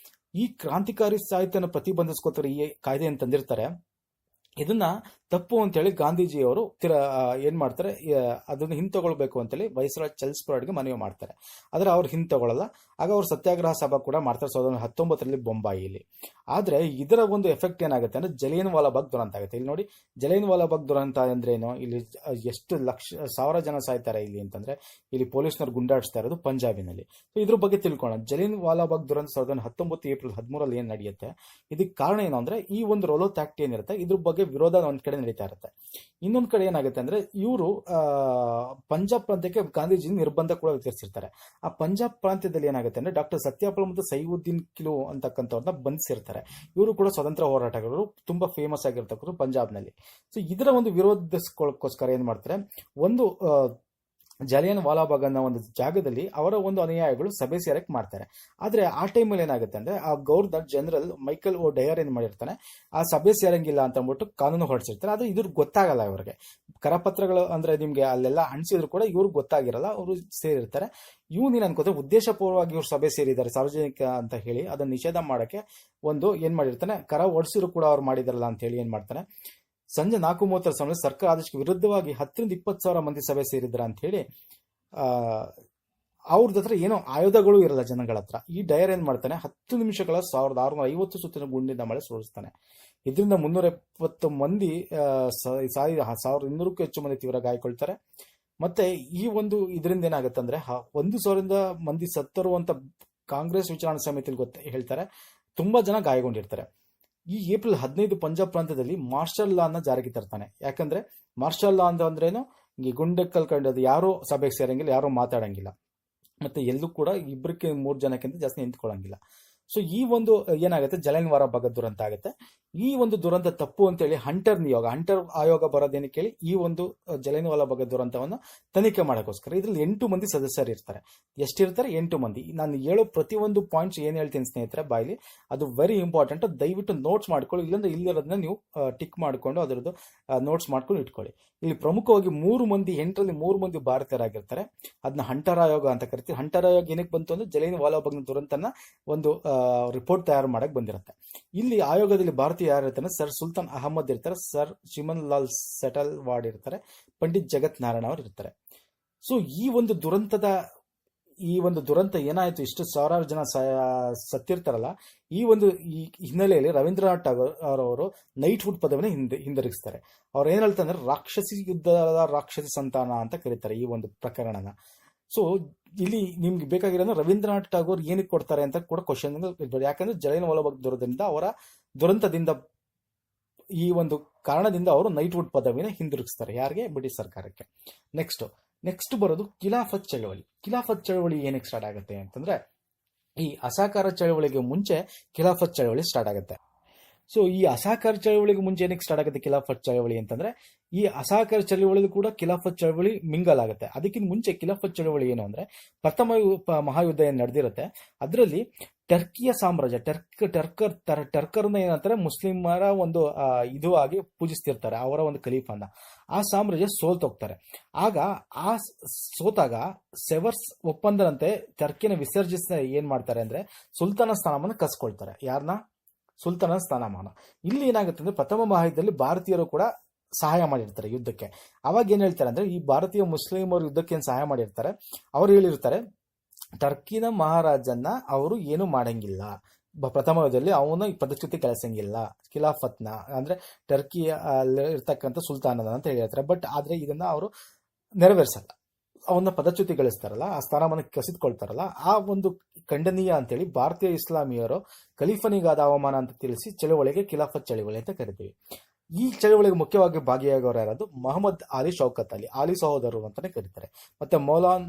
ಈ ಕ್ರಾಂತಿಕಾರಿ ಸಾಹಿತ್ಯನ ಪ್ರತಿಬಂಧಿಸ್ಕೋತಾರೆ ಈ ಕಾಯ್ದೆ ಅಂತ ತಂದಿರ್ತಾರೆ. ಇದನ್ನ ತಪ್ಪು ಅಂತೇಳಿ ಗಾಂಧೀಜಿಯವರು ಏನ್ ಮಾಡ್ತಾರೆ, ಅದನ್ನ ಹಿಂತಗೊಳ್ಬೇಕು ಅಂತೇಳಿ ವೈಸ್ರಾಯ್ ಚಾರ್ಲ್ಸ್ ಮನವಿ ಮಾಡ್ತಾರೆ. ಆದ್ರೆ ಅವ್ರು ಹಿಂತಗೊಳ್ಳಲ್ಲ. ಆಗ ಅವ್ರು ಸತ್ಯಾಗ್ರಹ ಸಭಾ ಕೂಡ ಮಾಡ್ತಾರೆ 1919ರಲ್ಲಿ ಬೊಂಬಾಯಿಲಿ. ಆದ್ರೆ ಇದರ ಒಂದು ಎಫೆಕ್ಟ್ ಏನಾಗುತ್ತೆ ಅಂದ್ರೆ, ಜಲಿಯನ್ ವಾಲಾಬಾಗ್ ದುರಂತ ಆಗುತ್ತೆ. ಇಲ್ಲಿ ನೋಡಿ, ಜಲಿಯನ್ ವಾಲಾಬಾಗ್ ದುರಂತ ಅಂದ್ರೆ ಏನು, ಇಲ್ಲಿ ಎಷ್ಟು ಸಾವಿರ ಜನ ಸಾಯ್ತಾರೆ ಇಲ್ಲಿ ಅಂತಂದ್ರೆ, ಇಲ್ಲಿ ಪೊಲೀಸ್ನವ್ರು ಗುಂಡಾಡಿಸ್ತಾ ಇರೋದು ಪಂಜಾಬಿನಲ್ಲಿ. ಸೊ ಇದ್ರ ಬಗ್ಗೆ ತಿಳ್ಕೊಳ್ಳೋಣ. ಜಲಿಯನ್ ವಾಲಾಬಾಗ್ ದುರಂತ 1919 ಏಪ್ರಿಲ್ 13ರಲ್ಲಿ ಏನ್ ನಡೆಯುತ್ತೆ, ಇದಕ್ಕೆ ಕಾರಣ ಏನು ಅಂದ್ರೆ, ಈ ಒಂದು ರೋಲತ್ ಆಕ್ಟ್ ಏನಿರುತ್ತೆ ಇದ್ರ ಬಗ್ಗೆ ವಿರೋಧ ಒಂದ್ ಕಡೆ ನಡೀತಾ ಇರುತ್ತೆ. ಇನ್ನೊಂದ್ ಕಡೆ ಏನಾಗುತ್ತೆ ಅಂದ್ರೆ, ಇವರು ಪಂಜಾಬ್ ಪ್ರಾಂತ್ಯಕ್ಕೆ ಗಾಂಧೀಜಿ ನಿರ್ಬಂಧ ಕೂಡ ವಿಧಿಸಿರ್ತಾರೆ. ಆ ಪಂಜಾಬ್ ಪ್ರಾಂತ್ಯದಲ್ಲಿ ಏನಾಗುತ್ತೆ ಅಂದ್ರೆ, ಡಾಕ್ಟರ್ ಸತ್ಯಾಪಾಲ್ ಮತ್ತು ಸೈವುದ್ದೀನ್ ಕಿಲು ಅಂತಕ್ಕಂಥವ್ರನ್ನ ಬಂಧಿಸಿರ್ತಾರೆ. ಇವರು ಕೂಡ ಸ್ವತಂತ್ರ ಹೋರಾಟಗಾರರು, ತುಂಬಾ ಫೇಮಸ್ ಆಗಿರ್ತಕ್ಕಂಥ ಪಂಜಾಬ್ನಲ್ಲಿ. ಸೊ ಇದರ ಒಂದು ವಿರೋಧಿಸ್ಕೊಳ್ಳೋಕ್ಕೋಸ್ಕರ ಏನ್ ಮಾಡ್ತಾರೆ, ಒಂದು ಜಲಿಯನ್ ವಾಲಾಬಾಗ್ ಅನ್ನೋ ಒಂದು ಜಾಗದಲ್ಲಿ ಅವರ ಒಂದು ಅನುಯಾಯಿಗಳು ಸಭೆ ಸೇರಕ್ ಮಾಡ್ತಾರೆ. ಆದ್ರೆ ಆ ಟೈಮಲ್ಲಿ ಏನಾಗುತ್ತೆ ಅಂದ್ರೆ, ಆ ಗವರ್ನರ್ ಜನರಲ್ ಮೈಕಲ್ ಓ ಡಯರ್ ಏನ್ ಮಾಡಿರ್ತಾನೆ, ಆ ಸಭೆ ಸೇರಂಗಿಲ್ಲ ಅಂತ ಅಂದ್ಬಿಟ್ಟು ಕಾನೂನು ಹೊರಡಿಸಿರ್ತಾರೆ. ಅದು ಇದ್ರ ಗೊತ್ತಾಗಲ್ಲ ಇವರಿಗೆ. ಕರಪತ್ರಗಳು ಅಂದ್ರೆ ನಿಮ್ಗೆ ಅಲ್ಲೆಲ್ಲ ಹಂಚಿದ್ರು ಕೂಡ ಇವ್ರಿಗೆ ಗೊತ್ತಾಗಿರಲ್ಲ, ಅವರು ಸೇರಿರ್ತಾರೆ. ನೀನ್ ಅನ್ಕೋತಾರೆ ಉದ್ದೇಶಪೂರ್ವವಾಗಿ ಇವ್ರು ಸಭೆ ಸೇರಿದ್ದಾರೆ ಸಾರ್ವಜನಿಕ ಅಂತ ಹೇಳಿ ಅದನ್ನ ನಿಷೇಧ ಮಾಡಕ್ಕೆ ಒಂದು ಏನ್ ಮಾಡಿರ್ತಾನೆ, ಕರ ಒಡಿಸಿರು ಕೂಡ ಅವ್ರು ಮಾಡಿದಾರಲ್ಲ ಅಂತ ಹೇಳಿ ಏನ್ ಮಾಡ್ತಾನೆ, ಸಂಜೆ 4:30 ಸಮಯ ಸರ್ಕಾರ ಆದೇಶಕ್ಕೆ ವಿರುದ್ಧವಾಗಿ 10ರಿಂದ 20,000 ಮಂದಿ ಸಭೆ ಸೇರಿದ್ರ ಅಂತ ಹೇಳಿ ಅವ್ರದ್ದು ಹತ್ರ ಏನೋ ಆಯುಧಗಳು ಇರಲ್ಲ ಜನಗಳ ಹತ್ರ. ಈ ಡಯರ್ ಏನ್ ಮಾಡ್ತಾನೆ, 10 ನಿಮಿಷಗಳ 1650 ಸುತ್ತಿನ ಗುಂಡಿನ ಮಳೆ ಸುರಿಸ್ತಾನೆ. ಇದರಿಂದ 370 ಮಂದಿ 1200ಕ್ಕೂ ಹೆಚ್ಚು ಮಂದಿ ತೀವ್ರ ಗಾಯಕೊಳ್ತಾರೆ. ಮತ್ತೆ ಈ ಒಂದು ಇದರಿಂದ ಏನಾಗುತ್ತೆ ಅಂದ್ರೆ, 1,000 ಮಂದಿ ಸತ್ತರು ಅಂತ ಕಾಂಗ್ರೆಸ್ ವಿಚಾರಣಾ ಸಮಿತಿಯಲ್ಲಿ ಹೇಳ್ತಾರೆ. ತುಂಬಾ ಜನ ಗಾಯಗೊಂಡಿರ್ತಾರೆ. ಈ ಏಪ್ರಿಲ್ 15 ಪಂಜಾಬ್ ಪ್ರಾಂತ್ಯದಲ್ಲಿ ಮಾರ್ಷಲ್ ಲಾ ಅನ್ನ ಜಾರಿಗೆ ತರ್ತಾನೆ. ಯಾಕಂದ್ರೆ ಮಾರ್ಷಲ್ ಲಾ ಅಂದ್ರೇನು, ಈ ಗುಂಡೆಕ್ಕಲ್ ಕಂಡದ್ದು ಯಾರು ಸಭೆಗೆ ಸೇರಂಗಿಲ್ಲ, ಯಾರು ಮಾತಾಡಂಗಿಲ್ಲ, ಮತ್ತೆ ಎಲ್ಲೂ ಕೂಡ 2-3 ಜನಕ್ಕಿಂತ ಜಾಸ್ತಿ ನಿಂತ್ಕೊಳ್ಳಂಗಿಲ್ಲ. ಸೊ ಈ ಒಂದು ಏನಾಗುತ್ತೆ, ಜಲಿಯನ್ ವಾಲಾಬಾಗ್ ದುರಂತ ಆಗುತ್ತೆ. ಈ ಒಂದು ದುರಂತ ತಪ್ಪು ಅಂತೇಳಿ ಹಂಟರ್ ಆಯೋಗ ಬರೋದೇನು ಕೇಳಿ ಈ ಒಂದು ಜಲಿಯನ್ ವಾಲಾಬಾಗ್ ದುರಂತವನ್ನು ತನಿಖೆ ಮಾಡೋಕ್ಕೋಸ್ಕರ ಇದರಲ್ಲಿ 8 ಮಂದಿ ಸದಸ್ಯರು ಇರ್ತಾರೆ. ಎಷ್ಟಿರ್ತಾರೆ? 8 ಮಂದಿ. ನಾನು ಹೇಳೋ ಪ್ರತಿಯೊಂದು ಪಾಯಿಂಟ್ಸ್ ಏನ್ ಹೇಳ್ತೀನಿ ಸ್ನೇಹಿತರೆ ಬಾಯ್ಲಿ, ಅದು ವೆರಿ ಇಂಪಾರ್ಟೆಂಟ್. ದಯವಿಟ್ಟು ನೋಟ್ಸ್ ಮಾಡ್ಕೊಳ್ಳಿ, ಇಲ್ಲಾಂದ್ರೆ ಇಲ್ಲಿರೋದನ್ನ ನೀವು ಟಿಕ್ ಮಾಡ್ಕೊಂಡು ಅದರದ್ದು ನೋಟ್ಸ್ ಮಾಡ್ಕೊಂಡು ಇಟ್ಕೊಳ್ಳಿ. ಇಲ್ಲಿ ಪ್ರಮುಖವಾಗಿ 3 ಮಂದಿ, 8ರಲ್ಲಿ 3 ಮಂದಿ ಭಾರತೀಯರಾಗಿರ್ತಾರೆ. ಅದನ್ನ ಹಂಟರ್ ಆಯೋಗ ಅಂತ ಕರಿತೀವಿ. ಹಂಟರ್ ಆಯೋಗ ಏನಕ್ಕೆ ಬಂತು ಅಂದ್ರೆ, ಜಲಿಯನ್ ವಾಲಾಬಾಗ್ ದುರಂತನ ಒಂದು ರಿಪೋರ್ಟ್ ತಯಾರು ಮಾಡಕ್ ಬಂದಿರುತ್ತೆ. ಇಲ್ಲಿ ಆಯೋಗದಲ್ಲಿ ಭಾರತೀಯ ಯಾರು ಇರ್ತಾರೆ, ಸರ್ ಸುಲ್ತಾನ್ ಅಹಮದ್ ಇರ್ತಾರೆ, ಸರ್ ಚಿಮನ್ ಲಾಲ್ ಸೆಟಲ್ವಾಡ್ ಇರ್ತಾರೆ, ಪಂಡಿತ್ ಜಗತ್ ನಾರಾಯಣ ಅವರು ಇರ್ತಾರೆ. ಸೊ ಈ ಒಂದು ದುರಂತ ಏನಾಯ್ತು, ಇಷ್ಟು ಸಾವಿರಾರು ಜನ ಸತ್ತಿರ್ತಾರಲ್ಲ, ಈ ಹಿನ್ನೆಲೆಯಲ್ಲಿ ರವೀಂದ್ರನಾಥ್ ಟಾಗೋರ್ ಅವರು ನೈಟ್ಹುಡ್ ಪದವಿನ ಹಿಂದಿರುಗಿಸ್ತಾರೆ. ಅವ್ರು ಏನ್ ಹೇಳ್ತಾರೆ ಅಂದ್ರೆ, ರಾಕ್ಷಸಿ ಯುದ್ಧದ ರಾಕ್ಷಸಿ ಸಂತಾನ ಅಂತ ಕರೀತಾರೆ ಈ ಒಂದು ಪ್ರಕರಣನ. ಸೊ ಇಲ್ಲಿ ನಿಮ್ಗೆ ಬೇಕಾಗಿರೋದು ರವೀಂದ್ರನಾಥ್ ಟಾಗೋರ್ ಏನಕ್ಕೆ ಕೊಡ್ತಾರೆ ಅಂತ ಕೂಡ ಕ್ವಶನ್ ಇರ್ಬೋದು. ಯಾಕಂದ್ರೆ ಜಲಿಯನ್ ವಾಲಾಬಾಗ್ ದುರಂತದಿಂದ, ಅವರ ದುರಂತದಿಂದ, ಈ ಒಂದು ಕಾರಣದಿಂದ ಅವರು ನೈಟ್ಹುಡ್ ಪದವಿನ ಹಿಂದಿರುಗಿಸ್ತಾರೆ. ಯಾರಿಗೆ? ಬ್ರಿಟಿಷ್ ಸರ್ಕಾರಕ್ಕೆ. ನೆಕ್ಸ್ಟ್ ಬರೋದು ಖಿಲಾಫತ್ ಚಳವಳಿ. ಖಿಲಾಫತ್ ಚಳವಳಿ ಏನಕ್ಕೆ ಸ್ಟಾರ್ಟ್ ಆಗುತ್ತೆ ಅಂತಂದ್ರೆ, ಈ ಅಸಹಕಾರ ಚಳವಳಿಗೆ ಮುಂಚೆ ಖಿಲಾಫತ್ ಚಳವಳಿ ಸ್ಟಾರ್ಟ್ ಆಗುತ್ತೆ. ಸೊ ಈ ಅಸಹಕಾರ ಚಳವಳಿಗೆ ಮುಂಚೆ ಏನಕ್ಕೆ ಸ್ಟಾರ್ಟ್ ಆಗುತ್ತೆ ಖಿಲಾಫತ್ ಚಳವಳಿ ಅಂತಂದ್ರೆ, ಈ ಅಸಹಕಾರ ಚಳವಳಿ ಕೂಡ ಖಿಲಾಫತ್ ಚಳವಳಿ ಮಿಂಗಲ್ ಆಗುತ್ತೆ. ಅದಕ್ಕಿಂತ ಮುಂಚೆ ಖಿಲಾಫತ್ ಚಳವಳಿ ಏನು ಅಂದ್ರೆ, ಪ್ರಥಮ ಮಹಾಯುದ್ಧ ಏನ್ ನಡೆದಿರುತ್ತೆ ಅದರಲ್ಲಿ ಟರ್ಕಿಯ ಸಾಮ್ರಾಜ್ಯ, ಟರ್ಕರ್ನ ಏನಂತಾರೆ, ಮುಸ್ಲಿಮರ ಒಂದು ಇದು ಆಗಿ ಪೂಜಿಸ್ತಿರ್ತಾರೆ, ಅವರ ಒಂದು ಖಲೀಫಾನ. ಆ ಸಾಮ್ರಾಜ್ಯ ಸೋಲ್ತೋಗ್ತಾರೆ. ಆಗ ಆ ಸೋತಾಗ ಸೆವರ್ಸ್ ಒಪ್ಪಂದದಂತೆ ಟರ್ಕಿನ ವಿಸರ್ಜಿಸ ಏನ್ ಮಾಡ್ತಾರೆ ಅಂದ್ರೆ, ಸುಲ್ತಾನ ಸ್ಥಾನಮಾನ ಕಸ್ಕೊಳ್ತಾರೆ. ಯಾರನ್ನ? ಸುಲ್ತಾನ ಸ್ಥಾನಮಾನ. ಇಲ್ಲಿ ಏನಾಗುತ್ತೆ ಅಂದ್ರೆ, ಪ್ರಥಮ ಮಹಾಯುದ್ಧದಲ್ಲಿ ಭಾರತೀಯರು ಕೂಡ ಸಹಾಯ ಮಾಡಿರ್ತಾರೆ ಯುದ್ಧಕ್ಕೆ. ಅವಾಗ ಏನ್ ಹೇಳ್ತಾರೆ ಅಂದ್ರೆ, ಈ ಭಾರತೀಯ ಮುಸ್ಲಿಮರು ಯುದ್ಧಕ್ಕೆ ಏನ್ ಸಹಾಯ ಮಾಡಿರ್ತಾರೆ, ಅವ್ರು ಹೇಳಿರ್ತಾರೆ, ಟರ್ಕಿನ ಮಹಾರಾಜನ್ನ ಅವರು ಏನು ಮಾಡಂಗಿಲ್ಲ, ಪ್ರಥಮ ಯುದ್ಧದಲ್ಲಿ ಅವನು ಪದಚ್ಯುತಿ ಕಳಿಸಂಗಿಲ್ಲ, ಖಿಲಾಫತ್ನ ಅಂದ್ರೆ ಟರ್ಕಿ ಇರ್ತಕ್ಕಂಥ ಸುಲ್ತಾನನ ಅಂತ ಹೇಳಿರ್ತಾರೆ. ಬಟ್ ಆದ್ರೆ ಇದನ್ನ ಅವರು ನೆರವೇರಿಸಲ್ಲ. ಅವನ್ನ ಪದಚ್ಯುತಿಗೊಳಿಸ್ತಾರಲ್ಲ, ಆ ಸ್ಥಾನಮಾನಕ್ಕೆ ಕಸಿದುಕೊಳ್ತಾರಲ್ಲ, ಆ ಒಂದು ಖಂಡನೀಯ ಅಂತೇಳಿ ಭಾರತೀಯ ಇಸ್ಲಾಮಿಯರು ಖಲೀಫನಿಗಾದ ಅವಮಾನ ಅಂತ ತಿಳಿಸಿ ಚಳುವಳಿಗೆ ಖಿಲಾಫತ್ ಚಳುವಳಿ ಅಂತ ಕರಿತೀವಿ. ಈ ಚಳುವಳಿಗೆ ಮುಖ್ಯವಾಗಿ ಭಾಗಿಯಾಗೋರು ಯಾರಾದ್ರು ಮಹಮ್ಮದ್ ಅಲಿ ಶೌಕತ್ ಅಲಿ, ಆಲಿ ಸಹೋದರರು ಅಂತಾನೆ ಕರೀತಾರೆ. ಮತ್ತೆ ಮೌಲಾನ್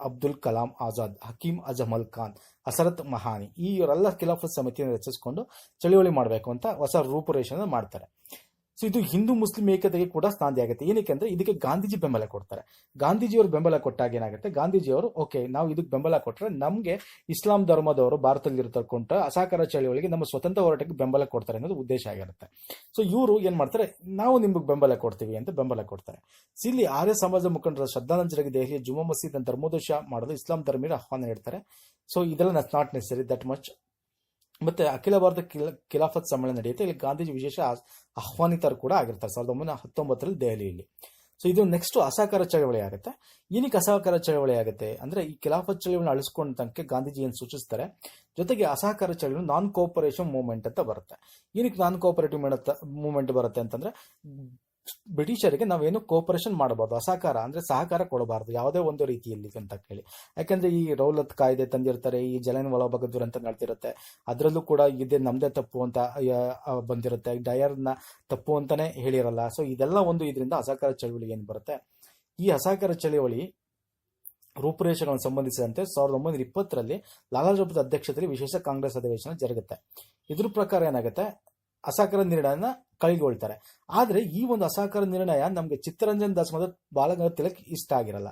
ಅಬ್ದುಲ್ ಕಲಾಂ ಆಜಾದ್, ಹಕೀಂ ಅಜಮಲ್ ಖಾನ್, ಹಸರತ್ ಮಹಾನಿ, ಇವರೆಲ್ಲ ಖಿಲಾಫತ್ ಸಮಿತಿಯನ್ನು ರಚಿಸಿಕೊಂಡು ಚಳುವಳಿ ಮಾಡಬೇಕು ಅಂತ ಹೊಸ ರೂಪುರೇಷೆಯನ್ನು ಮಾಡ್ತಾರೆ. ಸೊ ಇದು ಹಿಂದೂ ಮುಸ್ಲಿಂ ಏಕತೆಗೆ ಕೂಡ ನಾಂದಿ ಆಗುತ್ತೆ. ಏನಕ್ಕೆ ಅಂದ್ರೆ ಇದಕ್ಕೆ ಗಾಂಧೀಜಿ ಬೆಂಬಲ ಕೊಡ್ತಾರೆ. ಗಾಂಧೀಜಿಯವರು ಬೆಂಬಲ ಕೊಟ್ಟಾಗ ಏನಾಗುತ್ತೆ, ಗಾಂಧೀಜಿಯವರು ಓಕೆ ನಾವು ಇದಕ್ಕೆ ಬೆಂಬಲ ಕೊಟ್ಟರೆ ನಮಗೆ ಇಸ್ಲಾಂ ಧರ್ಮದವರು ಭಾರತದಲ್ಲಿ ಇರತಕ್ಕಂಥ ಅಸಹಕಾರ ಚಳವಳಿಗೆ ನಮ್ಮ ಸ್ವತಂತ್ರ ಹೋರಾಟಕ್ಕೆ ಬೆಂಬಲ ಕೊಡ್ತಾರೆ ಅನ್ನೋದು ಉದ್ದೇಶ ಆಗಿರುತ್ತೆ. ಸೊ ಇವರು ಏನ್ ಮಾಡ್ತಾರೆ, ನಾವು ನಿಮ್ಗೆ ಬೆಂಬಲ ಕೊಡ್ತೀವಿ ಅಂತ ಬೆಂಬಲ ಕೊಡ್ತಾರೆ. ಸೊ ಇಲ್ಲಿ ಆರ್ಯ ಸಮಾಜ ಮುಖಂಡರ ಶ್ರದ್ಧಾಂಜಲಿಗೆ ದೆಹಲಿಯ ಜುಮ್ಮಾ ಮಸೀದ್ ಧರ್ಮೋದಶ ಮಾಡಲು ಇಸ್ಲಾಂ ಧರ್ಮೀಯರ ಆಹ್ವಾನ ನೀಡ್ತಾರೆ. ಸೊ ಇದೆಲ್ಲ ನಾಟ್ ನೆಸರಿ ದಟ್ ಮಚ್. ಮತ್ತೆ ಅಖಿಲ ಭಾರತ ಖಿಲಾಫತ್ ಸಮ್ಮೇಳನ ನಡೆಯುತ್ತೆ. ಇಲ್ಲಿ ಗಾಂಧೀಜಿ ವಿಶೇಷ ಆಹ್ವಾನಿತರು ಕೂಡ ಆಗಿರ್ತಾರೆ 1919 ದೆಹಲಿಯಲ್ಲಿ. ಸೊ ಇದು ನೆಕ್ಸ್ಟ್ ಅಸಹಕಾರ ಚಳವಳಿ ಆಗುತ್ತೆ. ಏನಕ್ಕೆ ಅಸಹಕಾರ ಚಳವಳಿ ಆಗುತ್ತೆ ಅಂದ್ರೆ, ಈ ಖಿಲಾಫತ್ ಚಳವಳಿ ಅಳಿಸ್ಕೊಂಡ ತನಕ ಗಾಂಧೀಜಿ ಏನು ಸೂಚಿಸ್ತಾರೆ, ಜೊತೆಗೆ ಅಸಹಕಾರ ಚಳವಳಿ ನಾನ್ ಕೋಆಪರೇಷನ್ ಮೂವ್ಮೆಂಟ್ ಅಂತ ಬರುತ್ತೆ. ಏನಕ್ಕೆ ನಾನ್ ಕೋಆಪರೇಟಿವ್ ಮೂವ್ಮೆಂಟ್ ಬರುತ್ತೆ ಅಂತಂದ್ರೆ, ಬ್ರಿಟಿಷರಿಗೆ ನಾವೇನು ಕೋಆಪರೇಷನ್ ಮಾಡಬಾರ್ದು, ಅಸಹಕಾರ ಅಂದ್ರೆ ಸಹಕಾರ ಕೊಡಬಾರ್ದು ಯಾವುದೇ ಒಂದು ರೀತಿಯಲ್ಲಿ ಅಂತ ಹೇಳಿ. ಯಾಕಂದ್ರೆ ಈ ರೌಲತ್ ಕಾಯ್ದೆ ತಂದಿರ್ತಾರೆ, ಈ ಜಲಿಯನ್ ವಾಲಾಬಾಗ್ ದುರಂತ ನಡೆದಿರುತ್ತೆ, ಅದರಲ್ಲೂ ಕೂಡ ಇದೇ ನಮ್ದೇ ತಪ್ಪು ಅಂತ ಬಂದಿರುತ್ತೆ, ಡಯರ್ನ ತಪ್ಪು ಅಂತಾನೆ ಹೇಳಿರಲ್ಲ. ಸೊ ಇದೆಲ್ಲ ಒಂದು ಇದರಿಂದ ಅಸಹಕಾರ ಚಳವಳಿ ಏನ್ ಬರುತ್ತೆ. ಈ ಅಸಹಕಾರ ಚಳವಳಿ ರೂಪುರೇಷೆಗಳನ್ನು ಸಂಬಂಧಿಸಿದಂತೆ 1920ರಲ್ಲಿ ಲಾಲಾ ಲಜಪತ್ ಅಧ್ಯಕ್ಷತೆಯಲ್ಲಿ ವಿಶೇಷ ಕಾಂಗ್ರೆಸ್ ಅಧಿವೇಶನ ಜರುಗುತ್ತೆ. ಇದ್ರ ಪ್ರಕಾರ ಏನಾಗುತ್ತೆ, ಅಸಹಕಾರ ನಿರ್ಣಯನ ಕೈಗೊಳ್ತಾರೆ. ಆದ್ರೆ ಈ ಒಂದು ಅಸಹಕಾರ ನಿರ್ಣಯ ನಮ್ಗೆ ಚಿತ್ತರಂಜನ್ ದಾಸ್ ಮತ್ತು ಬಾಲಗಂಗಾಧರ ತಿಲಕ್ ಇಷ್ಟ ಆಗಿರಲ್ಲ.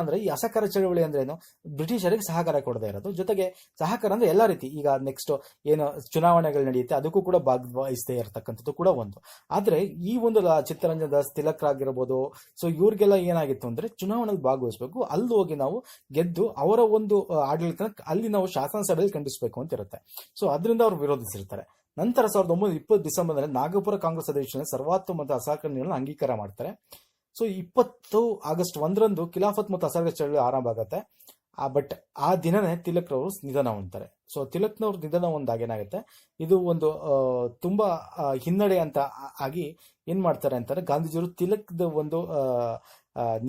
ಅಂದ್ರೆ ಈ ಅಸಹಕಾರ ಚಳವಳಿ ಅಂದ್ರೆ ಏನು, ಬ್ರಿಟಿಷರಿಗೆ ಸಹಕಾರ ಕೊಡದೇ ಇರೋದು. ಜೊತೆಗೆ ಸಹಕಾರ ಅಂದ್ರೆ ಎಲ್ಲಾ ರೀತಿ, ಈಗ ನೆಕ್ಸ್ಟ್ ಏನು ಚುನಾವಣೆಗಳು ನಡೆಯುತ್ತೆ ಅದಕ್ಕೂ ಕೂಡ ಭಾಗವಹಿಸದೇ ಇರತಕ್ಕಂಥದ್ದು ಕೂಡ ಒಂದು. ಆದ್ರೆ ಈ ಒಂದು ಚಿತ್ತರಂಜನ್ ದಾಸ್ ತಿಲಕ್ ಆಗಿರ್ಬೋದು, ಸೊ ಇವ್ರಿಗೆಲ್ಲ ಏನಾಗಿತ್ತು ಅಂದ್ರೆ ಚುನಾವಣೆಯಲ್ಲಿ ಭಾಗವಹಿಸಬೇಕು, ಅಲ್ಲಿ ಹೋಗಿ ನಾವು ಗೆದ್ದು ಅವರ ಒಂದು ಆಡಳಿತ ಅಲ್ಲಿ ನಾವು ಶಾಸನಸಭೆಯಲ್ಲಿ ಖಂಡಿಸಬೇಕು ಅಂತ ಇರುತ್ತೆ. ಸೊ ಅದರಿಂದ ಅವರು ವಿರೋಧಿಸಿರ್ತಾರೆ. ನಂತರ 1920 ಡಿಸೆಂಬರ್ನಲ್ಲಿ ನಾಗಪುರ ಕಾಂಗ್ರೆಸ್ ಅಧಿವೇಶನ ಸರ್ವಾನುಮತ ಅಸಹಕಾರ ನಿರ್ಣಯ ಅಂಗೀಕಾರ ಮಾಡ್ತಾರೆ. ಸೊ 20 ಆಗಸ್ಟ್ 1ರಂದು ಖಿಲಾಫತ್ ಮತ್ತು ಅಸಹಕಾರ ಚಳವಳಿ ಆರಂಭ ಆಗುತ್ತೆ. ಬಟ್ ಆ ದಿನನೇ ತಿಲಕ್ ರವರು ನಿಧನ ಹೊಂದ್ತಾರೆ. ಸೊ ತಿಲಕ್ನವ್ರ ನಿಧನ ಹೊಂದಾಗ ಏನಾಗುತ್ತೆ, ಇದು ಒಂದು ತುಂಬಾ ಹಿನ್ನಡೆ ಅಂತ ಆಗಿ ಏನ್ ಮಾಡ್ತಾರೆ ಅಂತಾರೆ, ಗಾಂಧೀಜಿಯವರು ತಿಲಕ್ದ ಒಂದು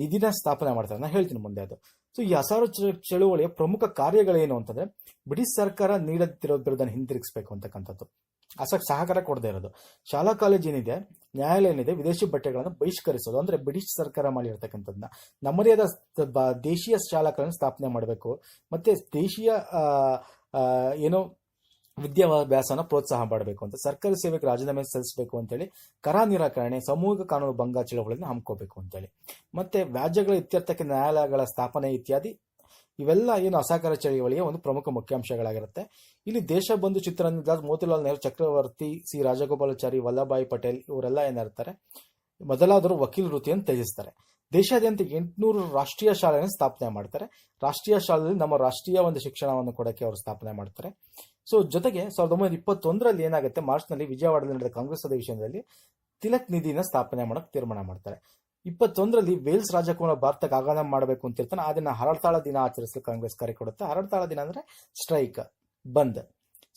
ನಿಧಿನ ಸ್ಥಾಪನೆ ಮಾಡ್ತಾರೆ. ನಾನು ಹೇಳ್ತೀನಿ ಮುಂದೆ ಅದು. ಸೊ ಈ ಅಸಹಕಾರ ಚಳುವಳಿಯ ಪ್ರಮುಖ ಕಾರ್ಯಗಳೇನು ಅಂತಂದ್ರೆ, ಬ್ರಿಟಿಷ್ ಸರ್ಕಾರ ನೀಡದಿರೋ ಬಿರುದನ್ನು ಹಿಂತಿರುಗಿಸಬೇಕು ಅಂತಕ್ಕಂಥದ್ದು, ಸಹಕಾರ ಕೊಡದೇ ಇರೋದು, ಶಾಲಾ ಕಾಲೇಜ್ ಏನಿದೆ, ನ್ಯಾಯಾಲಯ ಏನಿದೆ, ವಿದೇಶಿ ಬಟ್ಟೆಗಳನ್ನು ಬಹಿಷ್ಕರಿಸೋದು, ಅಂದ್ರೆ ಬ್ರಿಟಿಷ್ ಸರ್ಕಾರ ಮಾಡಿರ್ತಕ್ಕಂಥದ್ದನ್ನ ನಮ್ಮದೇ ಆದ ದೇಶೀಯ ಶಾಲಾ ಕಾಲೇಜ್ ಸ್ಥಾಪನೆ ಮಾಡಬೇಕು, ಮತ್ತೆ ದೇಶೀಯ ಏನೋ ವಿದ್ಯಾಭ್ಯಾಸನ ಪ್ರೋತ್ಸಾಹ ಮಾಡಬೇಕು ಅಂತ, ಸರ್ಕಾರಿ ಸೇವೆಗೆ ರಾಜೀನಾಮೆ ಸಲ್ಲಿಸಬೇಕು ಅಂತೇಳಿ, ಕರ ನಿರಾಕರಣೆ, ಸಾಮೂಹಿಕ ಕಾನೂನು ಭಂಗ ಚಳವಳಿಯನ್ನು ಹಮ್ಮಿಕೋಬೇಕು ಅಂತೇಳಿ, ಮತ್ತೆ ವ್ಯಾಜ್ಯಗಳ ಇತ್ಯರ್ಥಕ್ಕೆ ನ್ಯಾಯಾಲಯಗಳ ಸ್ಥಾಪನೆ ಇತ್ಯಾದಿ, ಇವೆಲ್ಲ ಏನು ಅಸಹಕಾರ ಚಳವಳಿಯ ಒಂದು ಪ್ರಮುಖ ಮುಖ್ಯಾಂಶಗಳಾಗಿರುತ್ತೆ. ಇಲ್ಲಿ ದೇಶ ಬಂಧು ಚಿತ್ತರಂಜನ್ ದಾಸ್, ಮೋತಿಲಾಲ್ ನೆಹರು, ಚಕ್ರವರ್ತಿ, ಸಿ ರಾಜಗೋಪಾಲಾಚಾರಿ, ವಲ್ಲಭಾಯ್ ಪಟೇಲ್ ಇವರೆಲ್ಲ ಏನಿರ್ತಾರೆ ಮೊದಲಾದರೂ ವಕೀಲ ವೃತ್ತಿಯನ್ನು ತ್ಯಜಿಸ್ತಾರೆ. ದೇಶಾದ್ಯಂತ 800 ರಾಷ್ಟ್ರೀಯ ಶಾಲೆಯನ್ನು ಸ್ಥಾಪನೆ ಮಾಡ್ತಾರೆ. ರಾಷ್ಟ್ರೀಯ ಶಾಲೆಯಲ್ಲಿ ನಮ್ಮ ರಾಷ್ಟ್ರೀಯ ಒಂದು ಶಿಕ್ಷಣವನ್ನು ಕೊಡಕ್ಕೆ ಅವರು ಸ್ಥಾಪನೆ ಮಾಡ್ತಾರೆ. ಸೊ ಜೊತೆಗೆ 1921ರಲ್ಲಿ ಏನಾಗುತ್ತೆ, ಮಾರ್ಚ್ನಲ್ಲಿ ವಿಜಯವಾಡದಲ್ಲಿ ನಡೆದ ಕಾಂಗ್ರೆಸ್ ಅಧಿವೇಶನದಲ್ಲಿ ತಿಲಕ್ ನಿಧಿನ ಸ್ಥಾಪನೆ ಮಾಡಕ್ಕೆ ತೀರ್ಮಾನ ಮಾಡ್ತಾರೆ. 21ರಲ್ಲಿ ವೇಲ್ಸ್ ರಾಜಕುಮಾರ ಭಾರತಕ್ಕೆ ಆಗಮನ ಮಾಡಬೇಕು ಅಂತಿರ್ತಾನೆ. ಆ ದಿನ ಹರತಾಳ ದಿನ ಆಚರಿಸಲು ಕಾಂಗ್ರೆಸ್ ಕರೆ ಕೊಡುತ್ತೆ. ಹರತಾಳ ದಿನ ಅಂದ್ರೆ ಸ್ಟ್ರೈಕ್, ಬಂದ್.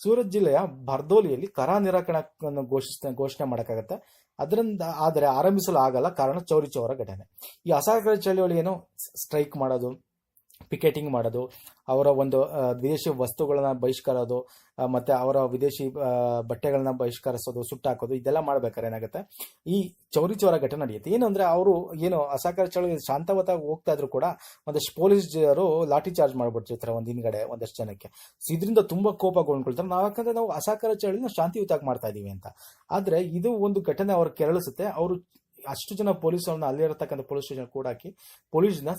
ಸೂರತ್ ಜಿಲ್ಲೆಯ ಬರ್ದೋಲಿಯಲ್ಲಿ ಕರ ನಿರಾಕರಣೆ ಘೋಷಣೆ ಮಾಡಕ್ಕಾಗತ್ತೆ. ಅದರಿಂದ ಆದರೆ ಆರಂಭಿಸಲು ಆಗಲ್ಲ, ಕಾರಣ ಚೌರಿ ಚೌರ ಘಟನೆ. ಈ ಅಸಹಕಾರ ಚಳವಳಿ ಏನು, ಸ್ಟ್ರೈಕ್ ಮಾಡೋದು, ಪಿಕೆಟಿಂಗ್ ಮಾಡೋದು, ಅವರ ಒಂದು ವಿದೇಶಿ ವಸ್ತುಗಳನ್ನ ಬಹಿಷ್ಕರೋದು, ಮತ್ತೆ ಅವರ ವಿದೇಶಿ ಬಟ್ಟೆಗಳನ್ನ ಬಹಿಷ್ಕರಿಸೋದು, ಸುಟ್ಟಾಕೋದು, ಇದೆಲ್ಲ ಮಾಡ್ಬೇಕಾದ್ರೆ ಏನಾಗುತ್ತೆ, ಈ ಚೌರಿ ಚೌರ ಘಟನೆ ನಡೆಯುತ್ತೆ. ಏನಂದ್ರೆ ಅವರು ಏನು ಅಸಹಕಾರ ಚಳವಳಿ ಶಾಂತವತಾಗಿ ಹೋಗ್ತಾ ಇದ್ರು ಕೂಡ ಒಂದಷ್ಟು ಪೊಲೀಸರು ಲಾಠಿ ಚಾರ್ಜ್ ಮಾಡ್ಬಿಡ್ತಿರ್ತಾರೆ ಒಂದು ಹಿಂದ್ಗಡೆ ಒಂದಷ್ಟು ಜನಕ್ಕೆ. ಇದರಿಂದ ತುಂಬಾ ಕೋಪಗೊಂಡ್ಕೊಳ್ತಾರೆ. ಯಾಕಂದ್ರೆ ನಾವು ಅಸಹಕಾರ ಚಳವಳಿನ ಶಾಂತಿಯುತವಾಗಿ ಮಾಡ್ತಾ ಇದೀವಿ ಅಂತ. ಆದ್ರೆ ಇದು ಒಂದು ಘಟನೆ ಅವ್ರು ಕೆರಳಿಸುತ್ತೆ. ಅವರು ಅಷ್ಟು ಜನ ಪೊಲೀಸರನ್ನ ಅಲ್ಲಿರತಕ್ಕಂಥ ಪೊಲೀಸ್ ಸ್ಟೇಷನ್ ಕೂಡ ಹಾಕಿ ಪೊಲೀಸ್ನ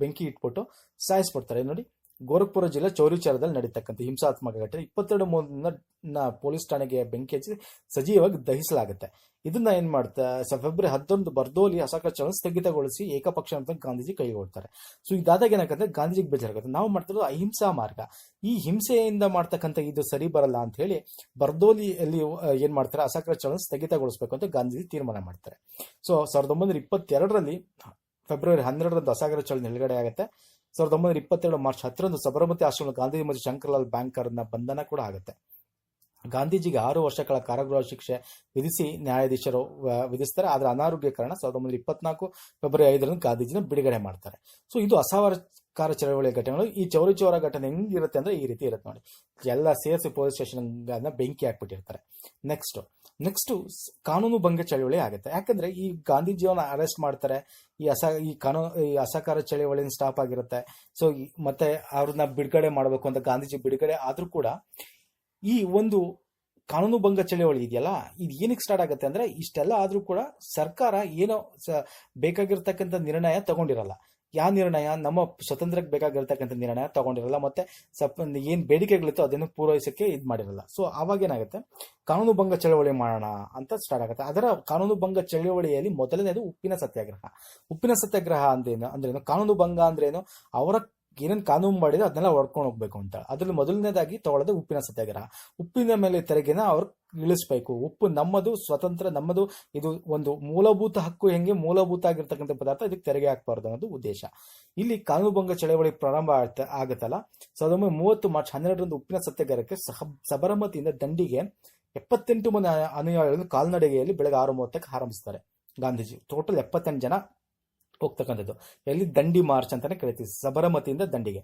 ಬೆಂಕಿ ಇಟ್ಬಿಟ್ಟು ಸಾಯಿಸ್ಬಿಡ್ತಾರೆ. ನೋಡಿ, ಗೋರಖ್ಪುರ ಜಿಲ್ಲೆ ಚೌರಿಚಾರದಲ್ಲಿ ನಡೀತಕ್ಕಂಥ ಹಿಂಸಾತ್ಮಕ ಘಟನೆ. 22 ಪೊಲೀಸ್ ಠಾಣೆಗೆ ಬೆಂಕಿ ಹಚ್ಚಿ ಸಜೀವವಾಗಿ ದಹಿಸಲಾಗುತ್ತೆ. ಇದನ್ನ ಏನ್ ಮಾಡ್ತಾರೆ, ಫೆಬ್ರವರಿ 11 ಬರ್ದೋಲಿ ಅಸಹಕಾರ ಚಳವಳಿ ಸ್ಥಗಿತಗೊಳಿಸಿ ಏಕಪಕ್ಷ ಅಂತ ಗಾಂಧೀಜಿ ಕೈಗೊಳ್ತಾರೆ. ಸೊ ಇದಾದಾಗ ಏನಾಗುತ್ತೆ, ಗಾಂಧೀಜಿಗೆ ಬೇಜಾರಾಗುತ್ತೆ. ನಾವು ಮಾಡ್ತಿರೋದು ಅಹಿಂಸಾ ಮಾರ್ಗ, ಈ ಹಿಂಸೆಯಿಂದ ಮಾಡ್ತಕ್ಕಂಥ ಇದು ಸರಿ ಬರಲ್ಲ ಅಂತ ಹೇಳಿ ಬರ್ದೋಲಿಯಲ್ಲಿ ಏನ್ ಮಾಡ್ತಾರೆ, ಅಸಹಕಾರ ಚಳವಳಿ ಸ್ಥಗಿತಗೊಳಿಸಬೇಕು ಅಂತ ಗಾಂಧೀಜಿ ತೀರ್ಮಾನ ಮಾಡ್ತಾರೆ. ಸೊ 1922ರಲ್ಲಿ ಫೆಬ್ರವರಿ 12ರಂದು ಅಸಹಕಾರ ಚಳವಳಿ ನಿಲುಗಡೆ ಆಗುತ್ತೆ. 1922 ಮಾರ್ಚ್ 10ರಂದು ಸಬರಮತಿ ಆಶ್ರಮದ ಗಾಂಧೀಜಿ ಮತ್ತು ಶಂಕರ್ಲಾಲ್ ಬ್ಯಾಂಕರ್ನ ಬಂಧನ ಕೂಡ ಆಗುತ್ತೆ. ಗಾಂಧೀಜಿಗೆ 6 ವರ್ಷಗಳ ಕಾರಾಗೃಹ ಶಿಕ್ಷೆ ವಿಧಿಸಿ ನ್ಯಾಯಾಧೀಶರು ವಿಧಿಸ್ತಾರೆ. ಆದರೆ ಅನಾರೋಗ್ಯ ಕಾರಣ 1924 ಫೆಬ್ರವರಿ 5ರಂದು ಗಾಂಧೀಜಿನ ಬಿಡುಗಡೆ ಮಾಡ್ತಾರೆ. ಸೊ ಇದು ಅಸಹಕಾರ ಚಳವಳಿಯ ಘಟನೆಗಳು. ಈ ಚೌರಿ ಚೌರ ಘಟನೆ ಹೆಂಗಿರುತ್ತೆ ಅಂದ್ರೆ ಈ ರೀತಿ ಇರುತ್ತೆ ನೋಡಿ. ಎಲ್ಲ ಸೇರಿಸಿ ಪೊಲೀಸ್ ಸ್ಟೇಷನ್ ಬೆಂಕಿ ಹಾಕ್ಬಿಟ್ಟಿರ್ತಾರೆ. ನೆಕ್ಸ್ಟ್ ಕಾನೂನು ಭಂಗ ಚಳವಳಿ ಆಗುತ್ತೆ. ಯಾಕಂದ್ರೆ ಈ ಗಾಂಧೀಜಿಯವನ್ನ ಅರೆಸ್ಟ್ ಮಾಡ್ತಾರೆ. ಈ ಅಸಹಕಾರ ಚಳವಳಿ ಸ್ಟಾಪ್ ಆಗಿರುತ್ತೆ. ಸೊ ಮತ್ತೆ ಅವ್ರನ್ನ ಬಿಡುಗಡೆ ಮಾಡಬೇಕು ಅಂತ ಗಾಂಧೀಜಿ ಬಿಡುಗಡೆ ಆದ್ರೂ ಕೂಡ ಈ ಒಂದು ಕಾನೂನು ಭಂಗ ಚಳವಳಿ ಇದೆಯಲ್ಲ, ಇದು ಏನಕ್ಕೆ ಸ್ಟಾರ್ಟ್ ಆಗುತ್ತೆ ಅಂದ್ರೆ ಇಷ್ಟೆಲ್ಲ ಆದ್ರೂ ಕೂಡ ಸರ್ಕಾರ ಏನೋ ಬೇಕಾಗಿರ್ತಕ್ಕಂಥ ನಿರ್ಣಯ ತಗೊಂಡಿರಲ್ಲ. ಯಾವ ನಿರ್ಣಯ? ನಮ್ಮ ಸ್ವತಂತ್ರಕ್ಕೆ ಬೇಕಾಗಿರ್ತಕ್ಕಂಥ ನಿರ್ಣಯ ತಗೊಂಡಿರಲ್ಲ. ಮತ್ತೆ ಏನ್ ಬೇಡಿಕೆಗಳಿತ್ತು ಅದನ್ನು ಪೂರೈಸಕ್ಕೆ ಇದು ಮಾಡಿರಲ್ಲ. ಸೊ ಅವಾಗ ಏನಾಗುತ್ತೆ, ಕಾನೂನು ಭಂಗ ಚಳವಳಿ ಮಾಡೋಣ ಅಂತ ಸ್ಟಾರ್ಟ್ ಆಗುತ್ತೆ. ಅದರ ಕಾನೂನು ಭಂಗ ಚಳವಳಿಯಲ್ಲಿ ಮೊದಲನೇದು ಉಪ್ಪಿನ ಸತ್ಯಾಗ್ರಹ. ಉಪ್ಪಿನ ಸತ್ಯಾಗ್ರಹ ಅಂದ್ರೇನು, ಕಾನೂನು ಭಂಗ ಅಂದ್ರೇನು, ಅವರ ಏನೇನು ಕಾನೂನು ಮಾಡಿದ್ರೆ ಅದನ್ನೆಲ್ಲ ಹೊಡ್ಕೊಂಡು ಹೋಗ್ಬೇಕು ಅಂತ. ಅದ್ರಲ್ಲಿ ಮೊದಲನೇದಾಗಿ ತಗೊಳ್ಳೋದು ಉಪ್ಪಿನ ಸತ್ಯಾಗ್ರಹ. ಉಪ್ಪಿನ ಮೇಲೆ ತೆರಿಗೆನ ಅವ್ರು ಇಳಿಸ್ಬೇಕು. ಉಪ್ಪು ನಮ್ಮದು, ಸ್ವತಂತ್ರ ನಮ್ಮದು, ಇದು ಒಂದು ಮೂಲಭೂತ ಹಕ್ಕು. ಹೆಂಗೆ ಮೂಲಭೂತ ಆಗಿರ್ತಕ್ಕಂಥ ಪದಾರ್ಥ, ಇದಕ್ಕೆ ತೆರಿಗೆ ಹಾಕಬಾರ್ದು ಅನ್ನೋದು ಉದ್ದೇಶ. ಇಲ್ಲಿ ಕಾನೂನು ಭಂಗ ಚಳವಳಿ ಪ್ರಾರಂಭ ಆಗುತ್ತಲ್ಲ 1930 ಮಾರ್ಚ್ 12ರಂದು ಉಪ್ಪಿನ ಸತ್ಯಾಗ್ರಹಕ್ಕೆ ಸಬರಮತಿಯಿಂದ ದಂಡಿಗೆ 78 ಮಂದಿ ಅನುಯಾಯಿಗಳನ್ನು ಕಾಲ್ನಡಿಗೆಯಲ್ಲಿ ಬೆಳಗ್ಗೆ 6:30ಕ್ಕೆ ಆರಂಭಿಸ್ತಾರೆ. ಗಾಂಧೀಜಿ ಟೋಟಲ್ 78 ಜನ ಹೋಗ್ತಕ್ಕಂಥದ್ದು. ಎಲ್ಲಿ ದಂಡಿ ಮಾರ್ಚ್ ಅಂತಾನೆ ಕರಿತೀವಿ. ಸಬರಮತಿಯಿಂದ ದಂಡಿಗೆ.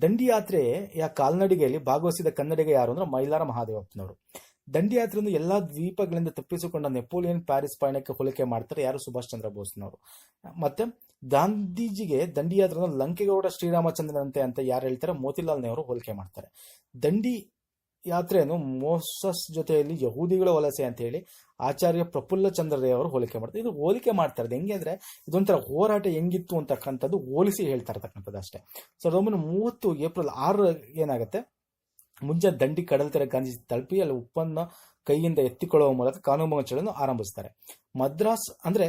ದಂಡಿ ಯಾತ್ರೆಯ ಕಾಲ್ನಡಿಗೆಯಲ್ಲಿ ಭಾಗವಹಿಸಿದ ಕನ್ನಡಿಗ ಯಾರು ಅಂದ್ರೆ ಮೈಲಾರ ಮಹಾದೇವಪ್ಪನವರು. ದಂಡಿ ಯಾತ್ರೆಯನ್ನು ಎಲ್ಲಾ ದ್ವೀಪಗಳಿಂದ ತಪ್ಪಿಸಿಕೊಂಡ ನೆಪೋಲಿಯನ್ ಪ್ಯಾರಿಸ್ ಪಯಣಕ್ಕೆ ಹೋಲಿಕೆ ಮಾಡ್ತಾರೆ. ಯಾರು? ಸುಭಾಷ್ ಚಂದ್ರ ಬೋಸ್ನವರು. ಮತ್ತೆ ಗಾಂಧೀಜಿಗೆ ದಂಡಿ ಯಾತ್ರೆಯನ್ನು ಲಂಕೆಗೌಡ ಶ್ರೀರಾಮಚಂದ್ರನಂತೆ ಅಂತ ಯಾರು ಹೇಳ್ತಾರೆ? ಮೋತಿಲಾಲ್ ನೆಹರು ಹೋಲಿಕೆ ಮಾಡ್ತಾರೆ. ದಂಡಿ ಯಾತ್ರೆಯನ್ನು ಮೋಸಸ್ ಜೊತೆಯಲ್ಲಿ ಯಹೂದಿಗಳ ವಲಸೆ ಅಂತ ಹೇಳಿ ಆಚಾರ್ಯ ಪ್ರಫುಲ್ಲ ಚಂದ್ರ ರೇ ಅವರು ಹೋಲಿಕೆ ಮಾಡ್ತಾರೆ. ಇದು ಹೋಲಿಕೆ ಮಾಡ್ತಾ ಇರೋದು ಹೆಂಗೆ ಅಂದ್ರೆ ಇದೊಂಥರ ಹೋರಾಟ ಹೆಂಗಿತ್ತು ಅಂತಕ್ಕಂಥದ್ದು ಹೋಲಿಸಿ ಹೇಳ್ತಾ ಇರ್ತಕ್ಕಂಥದ್ದು ಅಷ್ಟೇ. 1930 ಏಪ್ರಿಲ್ 6 ಏನಾಗುತ್ತೆ, ಮುಂಜಾನೆ ದಂಡಿ ಕಡಲ್ ತೀರ ಗಾಂಧೀಜಿ ತಲುಪಿ ಅಲ್ಲಿ ಉಪ್ಪನ್ನ ಕೈಯಿಂದ ಎತ್ತಿಕೊಳ್ಳುವ ಮೂಲಕ ಕಾನೂನು ಭಂಗ ಚಳವಳಿಯನ್ನು ಆರಂಭಿಸ್ತಾರೆ. ಮದ್ರಾಸ್ ಅಂದ್ರೆ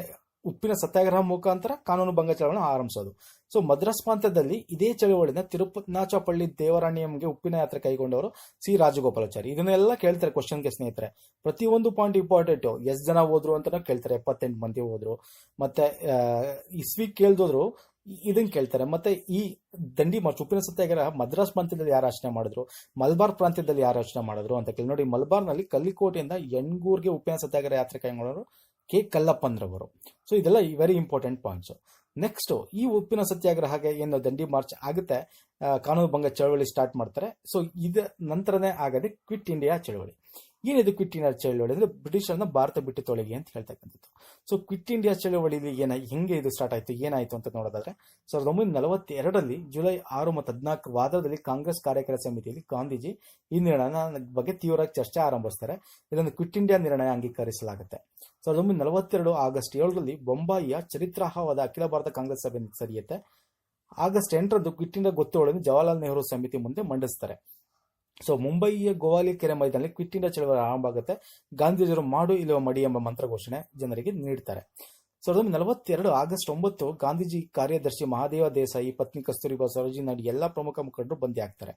ಉಪ್ಪಿನ ಸತ್ಯಾಗ್ರಹ ಮುಖಾಂತರ ಕಾನೂನು ಭಂಗ ಚಳವಳಿಯನ್ನು ಆರಂಭಿಸೋದು. ಸೊ ಮದ್ರಾಸ್ ಪ್ರಾಂತ್ಯದಲ್ಲಿ ಇದೇ ಚಳವಳಿನ ತಿರುಪನಾಚಪಳ್ಳಿ ದೇವರಾಣಿಯಂಗೆ ಉಪ್ಪಿನ ಯಾತ್ರೆ ಕೈಗೊಂಡವರು ಸಿ ರಾಜಗೋಪಾಲಾಚಾರಿ. ಇದನ್ನೆಲ್ಲ ಕೇಳ್ತಾರೆ ಕ್ವಶನ್ಗೆ ಸ್ನೇಹಿತರೆ. ಪ್ರತಿಯೊಂದು ಪಾಯಿಂಟ್ ಇಂಪಾರ್ಟೆಂಟ್. ಎಷ್ಟು ಜನ ಹೋದ್ರು ಅಂತ ಕೇಳ್ತಾರೆ. 78 ಮಂದಿ ಹೋದ್ರು. ಮತ್ತೆ ಇಸ್ವಿ ಕೇಳ್ದೋದ್ರು ಇದನ್ನ ಕೇಳ್ತಾರೆ. ಮತ್ತೆ ಈ ದಂಡಿ ಮಾರ್ಚ್ ಉಪ್ಪಿನ ಸತ್ಯಾಗ್ರಹ ಮದ್ರಾಸ್ ಪ್ರಾಂತ್ಯದಲ್ಲಿ ಯಾರು ಆಚರಣೆ ಮಾಡಿದ್ರು, ಮಲಬಾರ್ ಪ್ರಾಂತ್ಯದಲ್ಲಿ ಯಾರು ಆಚರಣೆ ಮಾಡಿದ್ರು ಅಂತ ಕೇಳಿ ನೋಡಿ. ಮಲಬಾರ್ನಲ್ಲಿ ಕಲ್ಲಿಕೋಟೆಯಿಂದ ಯಣ್ಗೂರ್ಗೆ ಉಪ್ಪಿನ ಸತ್ಯಾಗ್ರಹ ಯಾತ್ರೆ ಕೈಗೊಂಡವರು ಕೆ ಕಲ್ಲಪ್ಪನ್ರವರು. ಸೊ ಇದೆಲ್ಲ ವೆರಿ ಇಂಪಾರ್ಟೆಂಟ್ ಪಾಯಿಂಟ್ಸ್. ನೆಕ್ಸ್ಟ್ ಈ ಉಪ್ಪಿನ ಸತ್ಯಾಗ್ರಹಕ್ಕೆ ಏನು ದಂಡಿ ಮಾರ್ಚ್ ಆಗುತ್ತೆ, ಕಾನೂನು ಭಂಗ ಚಳವಳಿ ಸ್ಟಾರ್ಟ್ ಮಾಡ್ತಾರೆ. ಸೊ ಇದ ನಂತರನೇ ಆಗದೆ ಕ್ವಿಟ್ ಇಂಡಿಯಾ ಚಳವಳಿ. ಏನಿದು ಕ್ವಿಟ್ ಇಂಡಿಯಾ ಚಳವಳಿ ಅಂದ್ರೆ ಬ್ರಿಟಿಷರನ್ನ ಭಾರತ ಬಿಟ್ಟು ತೊಲಗಿ ಅಂತ ಹೇಳ್ತಕ್ಕಂಥದ್ದು. ಸೊ ಕ್ವಿಟ್ ಇಂಡಿಯಾ ಚಳವಳಿಲಿ ಹೆಂಗೆ ಇದು ಸ್ಟಾರ್ಟ್ ಆಯ್ತು, ಏನಾಯ್ತು ಅಂತ ನೋಡೋದಾದ್ರೆ 1942ರಲ್ಲಿ ಜುಲೈ 6 ಮತ್ತು 14 ವಾರದಲ್ಲಿ ಕಾಂಗ್ರೆಸ್ ಕಾರ್ಯಕಾರಿ ಸಮಿತಿಯಲ್ಲಿ ಗಾಂಧೀಜಿ ಈ ನಿರ್ಣಯ ಬಗ್ಗೆ ತೀವ್ರ ಚರ್ಚೆ ಆರಂಭಿಸ್ತಾರೆ. ಇದನ್ನು ಕ್ವಿಟ್ ಇಂಡಿಯಾ ನಿರ್ಣಯ ಅಂಗೀಕರಿಸಲಾಗುತ್ತೆ. 1942 ಆಗಸ್ಟ್ 7ರಲ್ಲಿ ಬೊಂಬಾಯಿಯ ಚರಿತ್ರಾರ್ಹವಾದ ಅಖಿಲ ಭಾರತ ಕಾಂಗ್ರೆಸ್ ಸಭೆ ಸರಿಯುತ್ತೆ. ಆಗಸ್ಟ್ 8ರಂದು ಕ್ವಿಟ್ ಇಂಡಿಯಾ ಗೊತ್ತುವಳಿಯನ್ನು ಜವಾಹರ್ಲಾಲ್ ನೆಹರು ಸಮಿತಿ ಮುಂದೆ ಮಂಡಿಸ್ತಾರೆ. ಸೊ ಮುಂಬಯಿಯ ಗೋವಾಲಿ ಕೆರೆ ಮೈದಾನದಲ್ಲಿ ಕ್ವಿಟ್ ಇಂಡಿಯಾ ಚಳವಳಿ ಆರಂಭ ಆಗುತ್ತೆ. ಗಾಂಧೀಜಿಯವರು ಮಾಡು ಇಲ್ಲವ ಮಡಿ ಎಂಬ ಮಂತ್ರ ಘೋಷಣೆ ಜನರಿಗೆ ನೀಡ್ತಾರೆ. 1942 ಆಗಸ್ಟ್ 9 ಗಾಂಧೀಜಿ ಕಾರ್ಯದರ್ಶಿ ಮಹಾದೇವ ದೇಸಾಯಿ, ಪತ್ನಿ ಕಸ್ತೂರಿಬಾ, ಸರೋಜಿನಿ ನಾಯ್ಡು ಎಲ್ಲಾ ಪ್ರಮುಖ ಮುಖಂಡರು ಬಂದಿ ಆಗ್ತಾರೆ.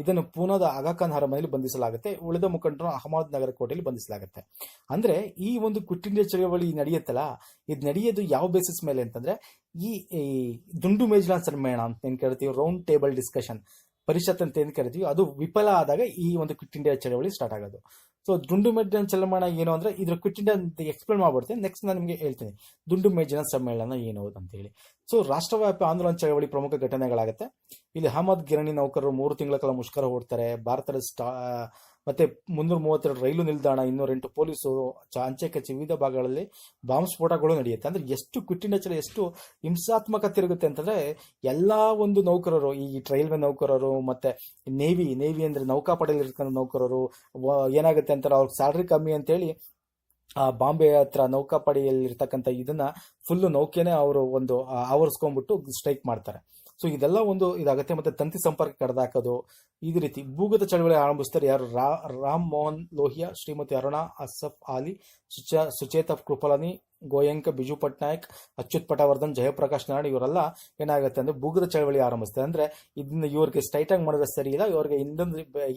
ಇದನ್ನು ಪೂನಾದ ಆಗಾಖಾನ್ ಅರಮನೆಯಲ್ಲಿ ಬಂಧಿಸಲಾಗುತ್ತೆ. ಉಳಿದ ಮುಖಂಡರು ಅಹಮದ್ ನಗರ ಕೋಟೆಯಲ್ಲಿ ಬಂಧಿಸಲಾಗುತ್ತೆ. ಅಂದ್ರೆ ಈ ಒಂದು ಕ್ವಿಟ್ ಇಂಡಿಯಾ ಚಳವಳಿ ನಡೆಯುತ್ತಲ್ಲ, ಇದು ನಡೆಯೋದು ಯಾವ ಬೇಸಿಸ್ ಮೇಲೆ ಅಂತಂದ್ರೆ ಈ ದುಂಡು ಮೇಜಿನ ಸಮ್ಮೇಳನ ಅಂತ ಏನ್ ಕೇಳ್ತೀವಿ, ರೌಂಡ್ ಟೇಬಲ್ ಡಿಸ್ಕಷನ್ ಪರಿಷತ್ ಅಂತ ಏನ್ ಕರಿತೀವಿ, ಅದು ವಿಫಲ ಆದಾಗ ಈ ಒಂದು ಕ್ವಿಟ್ ಇಂಡಿಯಾ ಚಳವಳಿ ಸ್ಟಾರ್ಟ್ ಆಗೋದು. ಸೊ ದುಂಡು ಮೇಜಿನ ಚಲಮಾಣ ಏನು ಅಂದ್ರೆ ಇದ್ರ ಕ್ವಿಟ್ ಇಂಡಿಯಾ ಅಂತ ಎಕ್ಸ್ಪ್ಲೇನ್ ಮಾಡ್ಬಿಡ್ತೀನಿ. ನೆಕ್ಸ್ಟ್ ನಾನು ನಿಮಗೆ ಹೇಳ್ತೀನಿ ದುಂಡು ಮೇಜಿನ ಸಮ್ಮೇಳನ ಏನು ಅಂತ ಹೇಳಿ. ಸೊ ರಾಷ್ಟ್ರವ್ಯಾಪಿ ಆಂದೋಲನ ಚಳವಳಿ ಪ್ರಮುಖ ಘಟನೆಗಳಾಗುತ್ತೆ. ಇಲ್ಲಿ ಅಹಮದ್ ಗಿರಣಿ ನೌಕರರು 3 ತಿಂಗಳ ಕಾಲ ಮುಷ್ಕರ ಹೊಡ್ತಾರೆ. ಭಾರತದ ಮತ್ತೆ 332 ರೈಲು ನಿಲ್ದಾಣ, 208 ಪೊಲೀಸು, ಅಂಚೆ ಕಚೇರಿ ವಿವಿಧ ಭಾಗಗಳಲ್ಲಿ ಬಾಂಬ್ ಸ್ಫೋಟಗಳು ನಡೆಯುತ್ತೆ. ಅಂದ್ರೆ ಎಷ್ಟು ಕ್ವಿಟ್ ಇಂಡಿಯಾ ಚಳವಳಿ ಎಷ್ಟು ಹಿಂಸಾತ್ಮಕ ತಿರುಗುತ್ತೆ ಅಂತಂದ್ರೆ ಎಲ್ಲಾ ಒಂದು ನೌಕರರು, ಈ ರೈಲ್ವೆ ನೌಕರರು ಮತ್ತೆ ನೇವಿ ಅಂದ್ರೆ ನೌಕಾಪಡೆಯಲ್ಲಿ ಇರ್ತಕ್ಕಂಥ ನೌಕರರು ಏನಾಗುತ್ತೆ ಅಂತಾರೆ, ಅವ್ರಿಗೆ ಸ್ಯಾಲ್ರಿ ಕಮ್ಮಿ ಅಂತೇಳಿ ಬಾಂಬೆ ಹತ್ರ ನೌಕಾಪಡೆಯಲ್ಲಿ ಇರ್ತಕ್ಕಂಥ ಇದನ್ನ ಫುಲ್ ನೌಕೆನೆ ಅವರು ಒಂದು ಆವರಿಸ್ಕೊಂಡ್ಬಿಟ್ಟು ಸ್ಟ್ರೈಕ್ ಮಾಡ್ತಾರೆ. ಸೊ ಇದೆಲ್ಲ ಒಂದು ಇದಾಗುತ್ತೆ. ಮತ್ತೆ ತಂತಿ ಸಂಪರ್ಕ ಕಡ್ದಾಕೋದು, ಇದೇ ರೀತಿ ಭೂಗತ ಚಳವಳಿ ಆರಂಭಿಸ್ತಾರೆ. ಯಾರು? ರಾಮ್ ಮೋಹನ್ ಲೋಹಿಯಾ, ಶ್ರೀಮತಿ ಅರುಣಾ ಅಸಫ್ ಆಲಿ, ಸುಚೇತಾ ಕೃಪಲಾನಿ, ಗೋಯಂಕ, ಬಿಜು ಪಟ್ನಾಯಕ್, ಅಚ್ಯುತ್ ಪಟವರ್ಧನ್, ಜಯಪ್ರಕಾಶ್ ನಾರಾಯಣ್ ಇವರೆಲ್ಲ ಏನಾಗುತ್ತೆ ಅಂದ್ರೆ ಬೂಗದ ಚಳವಳಿ ಆರಂಭಿಸ್ತಾರೆ. ಅಂದ್ರೆ ಇದನ್ನ ಇವ್ರಿಗೆ ಸ್ಟ್ರೈಟ್ ಆಗಿ ಮಾಡಿದ್ರೆ ಸರಿ ಇಲ್ಲ, ಇವ್ರಿಗೆ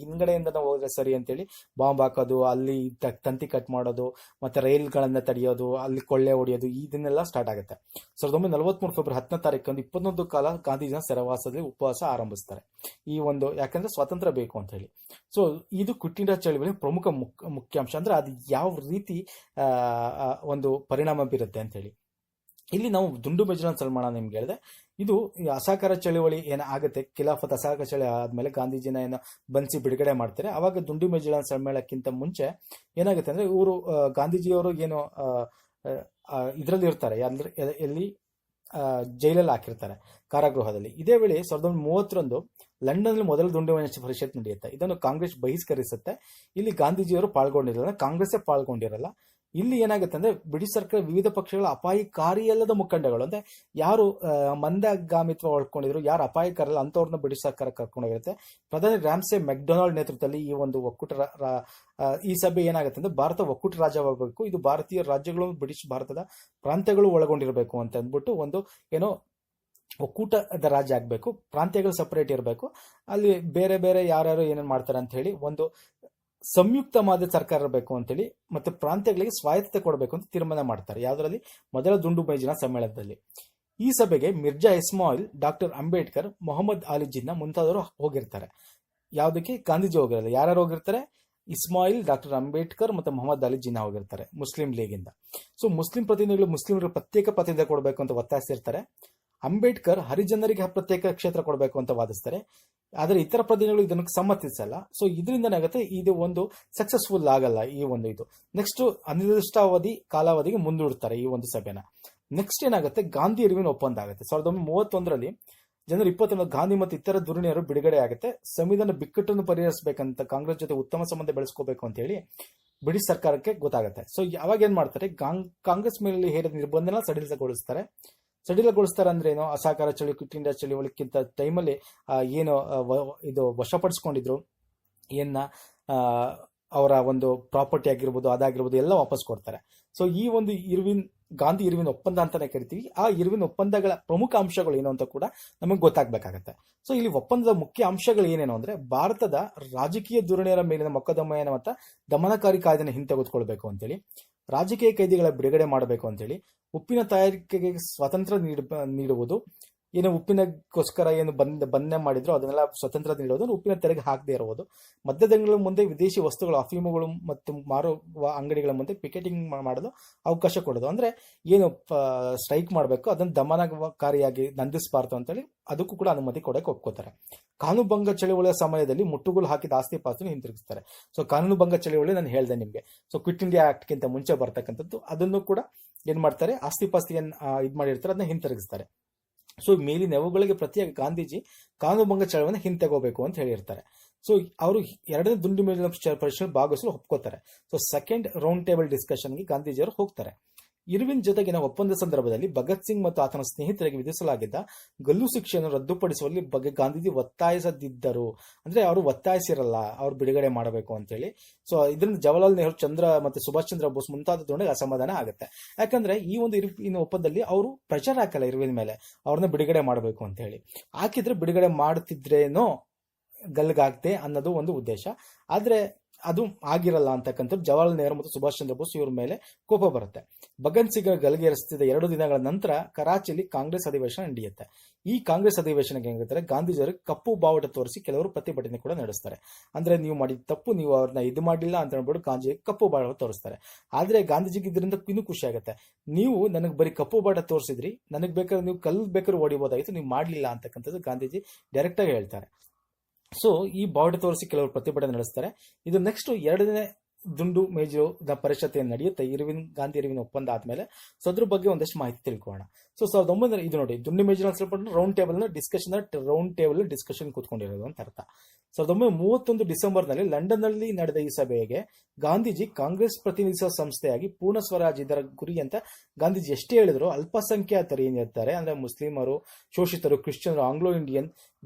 ಹಿಂದ್ಗಡೆಯಿಂದ ಹೋದ್ರೆ ಸರಿ ಅಂತೇಳಿ ಬಾಂಬ್ ಹಾಕೋದು, ಅಲ್ಲಿ ತಂತಿ ಕಟ್ ಮಾಡೋದು, ಮತ್ತೆ ರೈಲ್ಗಳನ್ನ ತಡೆಯೋದು, ಅಲ್ಲಿ ಕೊಳ್ಳೆ ಹೊಡೆಯೋದು, ಇದನ್ನೆಲ್ಲ ಸ್ಟಾರ್ಟ್ ಆಗುತ್ತೆ. 1943 ಫೆಬ್ರವರಿ 10ನೇ ತಾರೀಕು 21 ಕಾಲ ಗಾಂಧೀಜಿನ ಸೆರೆವಾಸದಲ್ಲಿ ಉಪವಾಸ ಆರಂಭಿಸ್ತಾರೆ. ಈ ಒಂದು ಯಾಕಂದ್ರೆ ಸ್ವಾತಂತ್ರ್ಯ ಬೇಕು ಅಂತ ಹೇಳಿ. ಸೊ ಇದು ಕ್ವಿಟ್ ಇಂಡಿಯಾ ಚಳವಳಿ ಪ್ರಮುಖ ಮುಖ್ಯಾಂಶ. ಅಂದ್ರೆ ಅದು ಯಾವ ರೀತಿ ಒಂದು ಪರಿಣಾಮ ಬೀರುತ್ತೆ ಅಂತ ಹೇಳಿ. ಇಲ್ಲಿ ನಾವು ದುಂಡು ಮೇಜುಲಾನ್ ಸಲ್ಮಾನ ನಿಮ್ಗೆ ಹೇಳಿದೆ. ಇದು ಅಸಹಕಾರ ಚಳವಳಿ ಆಗುತ್ತೆ, ಖಿಲಾಫತ್ ಅಸಹಕಾರ ಚಳವಳಿ ಆದ್ಮೇಲೆ ಗಾಂಧೀಜಿನ ಏನೋ ಬಂಧಿಸಿ ಬಿಡುಗಡೆ ಮಾಡ್ತಾರೆ. ಅವಾಗ ದುಂಡು ಮೇಜುಲಾನ್ ಸಮ್ಮೇಳನಕ್ಕಿಂತ ಮುಂಚೆ ಏನಾಗುತ್ತೆ ಅಂದ್ರೆ ಇವರು ಗಾಂಧೀಜಿಯವರು ಏನೋ ಇದರಲ್ಲಿ ಇರ್ತಾರೆ, ಎಲ್ಲಿ ಜೈಲಲ್ಲಿ ಹಾಕಿರ್ತಾರೆ, ಕಾರಾಗೃಹದಲ್ಲಿ. ಇದೇ ವೇಳೆ 1930 ಲಂಡನ್ ಮೊದಲ ದುಂಡು ಮೇಜು ಪರಿಷತ್ ನಡೆಯುತ್ತೆ. ಇದನ್ನು ಕಾಂಗ್ರೆಸ್ ಬಹಿಷ್ಕರಿಸುತ್ತೆ. ಇಲ್ಲಿ ಗಾಂಧೀಜಿಯವರು ಪಾಲ್ಗೊಂಡಿರಲ್ಲ, ಕಾಂಗ್ರೆಸ್ಸೇ ಪಾಲ್ಗೊಂಡಿರಲ್ಲ. ಇಲ್ಲಿ ಏನಾಗುತ್ತೆ ಅಂದ್ರೆ ಬ್ರಿಟಿಷ್ ಸರ್ಕಾರ ವಿವಿಧ ಪಕ್ಷಗಳ ಅಪಾಯಕಾರಿಯಲ್ಲದ ಮುಖಂಡಗಳು, ಅಂದ್ರೆ ಯಾರು ಮಂದಗಾಮಿತ್ವ ಒಳ್ಕೊಂಡಿದ್ರು, ಯಾರು ಅಪಾಯಕಾರಲ್ಲ ಅಂತವ್ರನ್ನ ಬ್ರಿಟಿಷ್ ಸರ್ಕಾರ ಕರ್ಕೊಂಡೋಗಿರುತ್ತೆ. ಪ್ರಧಾನಿ ರಾಮ್ಸೆ ಮೆಕ್ಡೊನಾಲ್ಡ್ ನೇತೃತ್ವದಲ್ಲಿ ಈ ಒಂದು ಒಕ್ಕೂಟ ಈ ಸಭೆ ಏನಾಗುತ್ತೆ ಅಂದ್ರೆ ಭಾರತ ಒಕ್ಕೂಟ ರಾಜ್ಯವಾಗಬೇಕು, ಇದು ಭಾರತೀಯ ರಾಜ್ಯಗಳು ಬ್ರಿಟಿಷ್ ಭಾರತದ ಪ್ರಾಂತ್ಯಗಳು ಒಳಗೊಂಡಿರಬೇಕು ಅಂತ ಅಂದ್ಬಿಟ್ಟು ಒಂದು ಏನೋ ಒಕ್ಕೂಟದ ರಾಜ್ಯ ಆಗ್ಬೇಕು, ಪ್ರಾಂತ್ಯಗಳು ಸಪರೇಟ್ ಇರಬೇಕು, ಅಲ್ಲಿ ಬೇರೆ ಬೇರೆ ಯಾರ್ಯಾರು ಏನೇನು ಮಾಡ್ತಾರೆ ಅಂತ ಹೇಳಿ ಒಂದು ಸಂಯುಕ್ತವಾದ ಸರ್ಕಾರ ಇರಬೇಕು ಅಂತೇಳಿ, ಮತ್ತೆ ಪ್ರಾಂತ್ಯಗಳಿಗೆ ಸ್ವಾಯತ್ತತೆ ಕೊಡಬೇಕು ಅಂತ ತೀರ್ಮಾನ ಮಾಡ್ತಾರೆ. ಯಾವುದರಲ್ಲಿ? ಮೊದಲ ದುಂಡು ಮೇಜಿನ ಸಮ್ಮೇಳನದಲ್ಲಿ. ಈ ಸಭೆಗೆ ಮಿರ್ಜಾ ಇಸ್ಮಾಯಿಲ್, ಡಾಕ್ಟರ್ ಅಂಬೇಡ್ಕರ್, ಮೊಹಮ್ಮದ್ ಅಲಿ ಜಿನ್ನಾ ಮುಂತಾದವರು ಹೋಗಿರ್ತಾರೆ. ಯಾವುದಕ್ಕೆ? ಗಾಂಧೀಜಿ ಹೋಗಿರಲ್ಲ. ಯಾರ್ಯಾರು ಹೋಗಿರ್ತಾರೆ? ಇಸ್ಮಾಯಿಲ್, ಡಾಕ್ಟರ್ ಅಂಬೇಡ್ಕರ್ ಮತ್ತೆ ಮೊಹಮ್ಮದ್ ಅಲಿ ಜಿನ್ನಾ ಹೋಗಿರ್ತಾರೆ ಮುಸ್ಲಿಂ ಲೀಗಿಂದ. ಸೊ ಮುಸ್ಲಿಂ ಪ್ರತಿನಿಧಿಗಳು ಮುಸ್ಲಿಮರಿಗೆ ಪ್ರತ್ಯೇಕ ಪ್ರತಿನಿಧಿ ಕೊಡಬೇಕು ಅಂತ ಒತ್ತಾಯಿಸಿರ್ತಾರೆ. ಅಂಬೇಡ್ಕರ್ ಹರಿಜನರಿಗೆ ಪ್ರತ್ಯೇಕ ಕ್ಷೇತ್ರ ಕೊಡಬೇಕು ಅಂತ ವಾದಿಸ್ತಾರೆ. ಆದರೆ ಇತರ ಪ್ರತಿನಿಧಿಗಳು ಇದನ್ನು ಸಮ್ಮತಿಸಲ್ಲ. ಸೊ ಇದರಿಂದ ಏನಾಗುತ್ತೆ, ಇದು ಒಂದು ಸಕ್ಸಸ್ಫುಲ್ ಆಗಲ್ಲ ಈ ಒಂದು ಇದು. ನೆಕ್ಸ್ಟ್ ಅನಿರ್ದಿಷ್ಟಾವಧಿ ಕಾಲಾವಧಿಗೆ ಮುಂದೂಡ್ತಾರೆ ಈ ಒಂದು ಸಭೆನ. ನೆಕ್ಸ್ಟ್ ಏನಾಗುತ್ತೆ, ಗಾಂಧಿ ಇರ್ವಿನ್ ಒಪ್ಪಂದ ಆಗುತ್ತೆ. 1931 ಜನವರಿ 21 ಗಾಂಧಿ ಮತ್ತು ಇತರ ಧುರೀಣರು ಬಿಡುಗಡೆ ಆಗುತ್ತೆ. ಸಂವಿಧಾನ ಬಿಕ್ಕಟ್ಟನ್ನು ಪರಿಹರಿಸಬೇಕಂತ, ಕಾಂಗ್ರೆಸ್ ಜೊತೆ ಉತ್ತಮ ಸಂಬಂಧ ಬೆಳೆಸ್ಕೋಬೇಕು ಅಂತ ಹೇಳಿ ಬ್ರಿಟಿಷ್ ಸರ್ಕಾರಕ್ಕೆ ಗೊತ್ತಾಗುತ್ತೆ. ಸೊ ಅವಾಗ ಏನ್ ಮಾಡ್ತಾರೆ, ಕಾಂಗ್ರೆಸ್ ಮೇಲೆ ಹೇರಿದ ನಿರ್ಬಂಧನ ಸಡಿಲಗೊಳಿಸ್ತಾರೆ. ಅಂದ್ರೆ ಏನು? ಅಸಹಕಾರ ಚಳವಳಿ, ಕ್ವಿಟ್ ಇಂಡಿಯಾ ಚಳವಳಿಕ್ಕಿಂತ ಟೈಮಲ್ಲಿ ಏನು ಇದು ವಶಪಡಿಸ್ಕೊಂಡಿದ್ರು, ಅವರ ಒಂದು ಪ್ರಾಪರ್ಟಿ ಆಗಿರ್ಬೋದು, ಅದಾಗಿರ್ಬೋದು, ಎಲ್ಲ ವಾಪಸ್ ಕೊಡ್ತಾರೆ. ಸೊ ಈ ಒಂದು ಗಾಂಧಿ ಇರ್ವಿನ್ ಒಪ್ಪಂದ ಅಂತಾನೆ ಕರಿತೀವಿ. ಆ ಇರ್ವಿನ್ ಒಪ್ಪಂದಗಳ ಪ್ರಮುಖ ಅಂಶಗಳು ಏನು ಅಂತ ಕೂಡ ನಮಗೆ ಗೊತ್ತಾಗಬೇಕಾಗತ್ತೆ. ಸೊ ಇಲ್ಲಿ ಒಪ್ಪಂದದ ಮುಖ್ಯ ಅಂಶಗಳು ಏನೇನು ಅಂದ್ರೆ, ಭಾರತದ ರಾಜಕೀಯ ಧೋರಣೆಯ ಮೇಲಿನ ಮೊಕದ್ದಮೆಯನ್ನು ಮತ್ತು ದಮನಕಾರಿ ಕಾಯ್ದೆನ ಹಿಂತೆಗೆದುಕೊಳ್ಬೇಕು ಅಂತೇಳಿ, ರಾಜಕೀಯ ಕೈದಿಗಳ ಬಿಡುಗಡೆ ಮಾಡಬೇಕು ಅಂತೇಳಿ, ಉಪ್ಪಿನ ತಯಾರಿಕೆಗೆ ಸ್ವಾತಂತ್ರ್ಯ ನೀಡುವುದು, ಏನು ಉಪ್ಪಿನಗೋಸ್ಕರ ಏನು ಬಂಧನೆ ಮಾಡಿದ್ರು ಅದನ್ನೆಲ್ಲ ಸ್ವತಂತ್ರ ನೀಡೋದು, ಉಪ್ಪಿನ ತೆರಿಗೆ ಹಾಕದೇ ಇರುವುದು, ಮದ್ಯದಂಗಗಳ ಮುಂದೆ ವಿದೇಶಿ ವಸ್ತುಗಳು, ಅಫೀಮುಗಳು ಮತ್ತು ಮಾರುವ ಅಂಗಡಿಗಳ ಮುಂದೆ ಪಿಕೆಟಿಂಗ್ ಮಾಡಲು ಅವಕಾಶ ಕೊಡೋದು. ಅಂದ್ರೆ ಏನು ಸ್ಟ್ರೈಕ್ ಮಾಡಬೇಕು ಅದನ್ನು ದಮನಕಾರಿಯಾಗಿ ನಂದಿಸಬಾರ್ದು ಅಂತೇಳಿ ಅದಕ್ಕೂ ಕೂಡ ಅನುಮತಿ ಕೊಡಕ್ಕೆ ಒಪ್ಕೋತಾರೆ. ಕಾನೂನುಭಂಗ ಚಳವಳಿಯ ಸಮಯದಲ್ಲಿ ಮುಟ್ಟುಗೋಲು ಹಾಕಿದ ಆಸ್ತಿ ಪಾಸ್ತಿನ ಹಿಂತಿರುಗಿಸ್ತಾರೆ. ಸೊ ಕಾನೂನುಭಂಗ ಚಳವಳಿ ನಾನು ಹೇಳಿದೆ ನಿಮಗೆ. ಸೊ ಕ್ವಿಟ್ ಇಂಡಿಯಾ ಆಕ್ಟ್ಗಿಂತ ಮುಂಚೆ ಬರ್ತಕ್ಕಂಥದ್ದು, ಅದನ್ನು ಕೂಡ ಏನ್ ಮಾಡ್ತಾರೆ, ಆಸ್ತಿ ಪಾಸ್ತಿಯನ್ನು ಇದು ಮಾಡಿರ್ತಾರೆ, ಅದನ್ನ ಹಿಂತಿರುಗಿಸ್ತಾರೆ. ಸೊ ಮೇಲಿನ ಅವುಗಳಿಗೆ ಪ್ರತಿಯಾಗಿ ಗಾಂಧೀಜಿ ಕಾನೂನುಭಂಗ ಚಳವಳಿಯನ್ನು ಹಿಂತೆಗೋಬೇಕು ಅಂತ ಹೇಳಿರ್ತಾರೆ. ಸೊ ಅವರು ಎರಡನೇ ದುಂಡು ಮೇಜಿನ ಪರಿಷತ್ ಭಾಗವಹಿಸಲು ಒಪ್ಕೋತಾರೆ. ಸೊ ಸೆಕೆಂಡ್ ರೌಂಡ್ ಟೇಬಲ್ ಡಿಸ್ಕಷನ್ಗೆ ಗಾಂಧೀಜಿಯವರು ಹೋಗ್ತಾರೆ. ಇರ್ವಿನ್ ಜೊತೆಗಿನ ಒಪ್ಪಂದ ಸಂದರ್ಭದಲ್ಲಿ ಭಗತ್ ಸಿಂಗ್ ಮತ್ತು ಆತನ ಸ್ನೇಹಿತರಿಗೆ ವಿಧಿಸಲಾಗಿದ್ದ ಗಲ್ಲು ಶಿಕ್ಷೆಯನ್ನು ರದ್ದುಪಡಿಸುವಲ್ಲಿ ಬಗ್ಗೆ ಗಾಂಧೀಜಿ ಒತ್ತಾಯಿಸದಿದ್ದರು. ಅಂದ್ರೆ ಅವರು ಒತ್ತಾಯಿಸಿರಲ್ಲ ಅವ್ರು ಬಿಡುಗಡೆ ಮಾಡಬೇಕು ಅಂತೇಳಿ. ಸೊ ಇದರಿಂದ ಜವಾಹರ್ಲಾಲ್ ನೆಹರು, ಚಂದ್ರ ಮತ್ತೆ ಸುಭಾಷ್ ಚಂದ್ರ ಬೋಸ್ ಮುಂತಾದವರಿಗೆ ಅಸಮಾಧಾನ ಆಗುತ್ತೆ. ಯಾಕಂದ್ರೆ ಈ ಒಂದು ಇರ್ವಿನ್ ಒಪ್ಪಂದದಲ್ಲಿ ಅವರು ಪ್ರೆಷರ್ ಹಾಕಲ್ಲ ಇರ್ವಿನ್ ಮೇಲೆ ಅವ್ರನ್ನ ಬಿಡುಗಡೆ ಮಾಡಬೇಕು ಅಂತ ಹೇಳಿ. ಹಾಕಿದ್ರೆ ಬಿಡುಗಡೆ ಮಾಡುತ್ತಿದ್ರೇನೋ ಗಲ್ಗಾಗ್ತೆ ಅನ್ನೋದು ಒಂದು ಉದ್ದೇಶ. ಆದ್ರೆ ಅದು ಆಗಿರಲ್ಲ ಅಂತಕ್ಕಂಥದ್ದು ಜವಾಹರ್ಲಾಲ್ ನೆಹರು ಮತ್ತು ಸುಭಾಷ್ ಚಂದ್ರ ಬೋಸ್ ಇವ್ರ ಮೇಲೆ ಕೋಪ ಬರುತ್ತೆ. ಭಗತ್ ಸಿಂಗ್ ಗಲ್ಗೇರಿಸುತ್ತಿದ್ದ 2 ದಿನಗಳ ನಂತರ ಕರಾಚಿಯಲ್ಲಿ ಕಾಂಗ್ರೆಸ್ ಅಧಿವೇಶನ ನಡೆಯುತ್ತೆ. ಈ ಕಾಂಗ್ರೆಸ್ ಅಧಿವೇಶನಕ್ಕೆ ಏನಾಗುತ್ತೆ, ಗಾಂಧೀಜಿಯವರು ಕಪ್ಪು ಬಾವುಟ ತೋರಿಸಿ ಕೆಲವರು ಪ್ರತಿಭಟನೆ ಕೂಡ ನಡೆಸ್ತಾರೆ. ಅಂದ್ರೆ ನೀವು ಮಾಡಿದ ತಪ್ಪು, ನೀವು ಅವ್ರನ್ನ ಇದು ಮಾಡಿಲ್ಲ ಅಂತ ಹೇಳ್ಬಿಟ್ಟು ಗಾಂಧಿ ಕಪ್ಪು ಬಾವುಟ ತೋರಿಸ್ತಾರೆ. ಆದ್ರೆ ಗಾಂಧೀಜಿಗೆ ಇದರಿಂದ ಇನ್ನೂ ಖುಷಿ ಆಗುತ್ತೆ, ನೀವು ನನಗೆ ಬರೀ ಕಪ್ಪು ಬಾವುಟ ತೋರಿಸಿದ್ರಿ, ನನಗೆ ಬೇಕಾದ್ರೆ ನೀವು ಕಲ್ಲು ಬೇಕಾದ್ರೂ ಹೊಡಿಬೋದಾಗಿತ್ತು, ನೀವು ಮಾಡಲಿಲ್ಲ ಅಂತಕ್ಕಂಥದ್ದು ಗಾಂಧೀಜಿ ಡೈರೆಕ್ಟ್ ಆಗಿ ಹೇಳ್ತಾರೆ. ಸೊ ಈ ಬಾವುಟ ತೋರಿಸಿ ಕೆಲವರು ಪ್ರತಿಭಟನೆ ನಡೆಸ್ತಾರೆ. ಇದು ನೆಕ್ಸ್ಟ್ ಎರಡನೇ ದುಂಡು ಮೇಜು ಪರಿಷತ್ ಏನು ನಡೆಯುತ್ತೆ ಗಾಂಧಿ ಇರ್ವಿನ್ ಒಪ್ಪಂದ ಆದ್ಮೇಲೆ. ಸೊ ಅದ್ರ ಬಗ್ಗೆ ಒಂದಷ್ಟು ಮಾಹಿತಿ ತಿಳ್ಕೊಳ್ಳೋಣ. ಸೊ 1900 ಇದು ನೋಡಿ, ದುಂಡು ಮೇಜಿನ ರೌಂಡ್ ಟೇಬಲ್ ಡಿಸ್ಕಷನ್ ಕೂತ್ಕೊಂಡಿರೋದು ಅಂತ ಅರ್ಥ. 1931 ಡಿಸೆಂಬರ್ನಲ್ಲಿ ಲಂಡನ್ನಲ್ಲಿ ನಡೆದ ಈ ಸಭೆಗೆ ಗಾಂಧೀಜಿ ಕಾಂಗ್ರೆಸ್ ಪ್ರತಿನಿಧಿಸುವ ಸಂಸ್ಥೆಯಾಗಿ ಪೂರ್ಣ ಸ್ವರಾಜ್ ಇದರ ಗುರಿ ಅಂತ ಗಾಂಧೀಜಿ ಎಷ್ಟೇ ಹೇಳಿದ್ರು, ಅಲ್ಪಸಂಖ್ಯಾತರು ಏನಿರ್ತಾರೆ ಅಂದ್ರೆ ಮುಸ್ಲಿಮರು, ಶೋಷಿತರು, ಕ್ರಿಶ್ಚಿಯನ್ರು, ಆಂಗ್ಲೋ ಇಂಡಿಯನ್